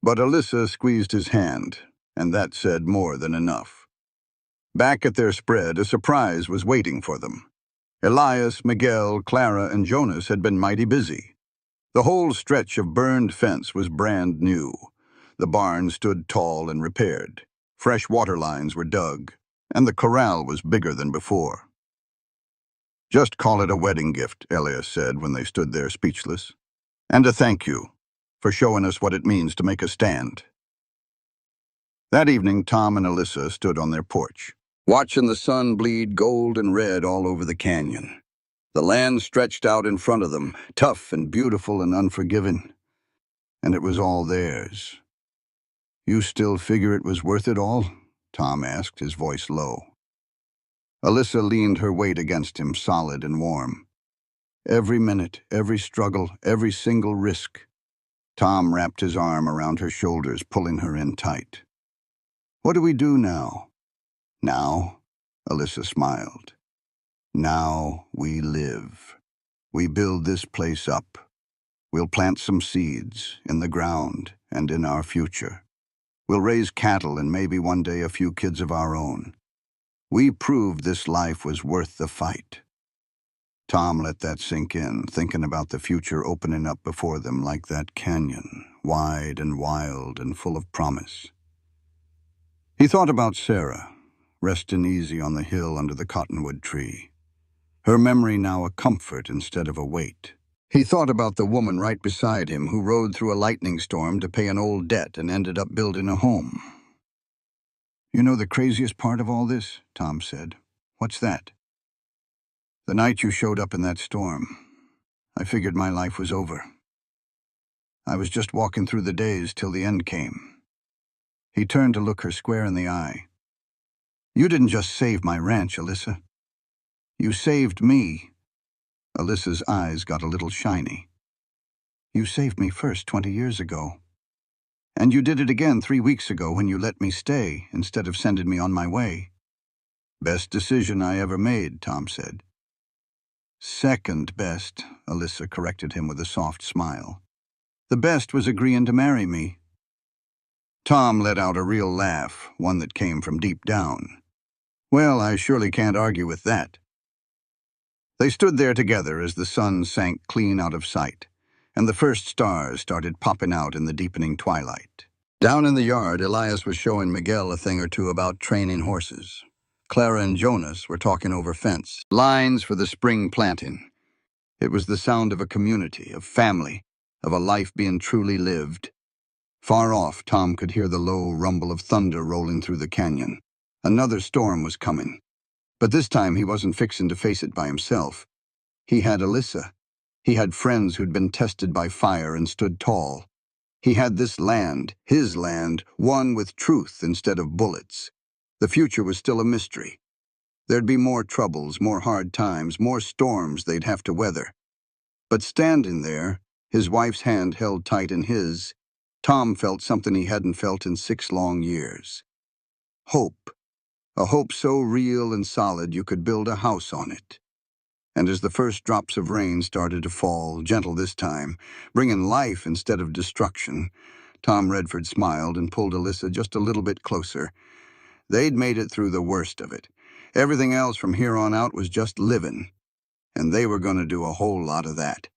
But Alyssa squeezed his hand, and that said more than enough. Back at their spread, a surprise was waiting for them. Elias, Miguel, Clara, and Jonas had been mighty busy. The whole stretch of burned fence was brand new. The barn stood tall and repaired. Fresh water lines were dug, and the corral was bigger than before. "Just call it a wedding gift," Elias said when they stood there speechless. "And a thank you for showing us what it means to make a stand." That evening, Tom and Alyssa stood on their porch, watching the sun bleed gold and red all over the canyon. The land stretched out in front of them, tough and beautiful and unforgiving. And it was all theirs. "You still figure it was worth it all?" Tom asked, his voice low. Alyssa leaned her weight against him, solid and warm. "Every minute, every struggle, every single risk." Tom wrapped his arm around her shoulders, pulling her in tight. "What do we do now?" "Now?" Alyssa smiled. "Now we live. We build this place up. We'll plant some seeds in the ground and in our future. We'll raise cattle and maybe one day a few kids of our own. We proved this life was worth the fight." Tom let that sink in, thinking about the future opening up before them like that canyon, wide and wild and full of promise. He thought about Sarah, resting easy on the hill under the cottonwood tree, her memory now a comfort instead of a weight. He thought about the woman right beside him who rode through a lightning storm to pay an old debt and ended up building a home. "You know the craziest part of all this?" Tom said. "What's that?" "The night you showed up in that storm, I figured my life was over. I was just walking through the days till the end came." He turned to look her square in the eye. "You didn't just save my ranch, Alyssa. You saved me." Alyssa's eyes got a little shiny. "You saved me first 20 years ago. And you did it again 3 weeks ago when you let me stay instead of sending me on my way. Best decision I ever made, Tom said. Second best, Alyssa corrected him with a soft smile. The best was agreeing to marry me. Tom let out a real laugh, one that came from deep down. Well, I surely can't argue with that. They stood there together as the sun sank clean out of sight, and the first stars started popping out in the deepening twilight. Down in the yard, Elias was showing Miguel a thing or two about training horses. Clara and Jonas were talking over fence, lines for the spring planting. It was the sound of a community, of family, of a life being truly lived. Far off, Tom could hear the low rumble of thunder rolling through the canyon. Another storm was coming. But this time he wasn't fixing to face it by himself. He had Alyssa. He had friends who'd been tested by fire and stood tall. He had this land, his land, won with truth instead of bullets. The future was still a mystery. There'd be more troubles, more hard times, more storms they'd have to weather. But standing there, his wife's hand held tight in his, Tom felt something he hadn't felt in 6 long years. Hope. A hope so real and solid you could build a house on it. And as the first drops of rain started to fall, gentle this time, bringing life instead of destruction, Tom Redford smiled and pulled Alyssa just a little bit closer. They'd made it through the worst of it. Everything else from here on out was just living, and they were going to do a whole lot of that.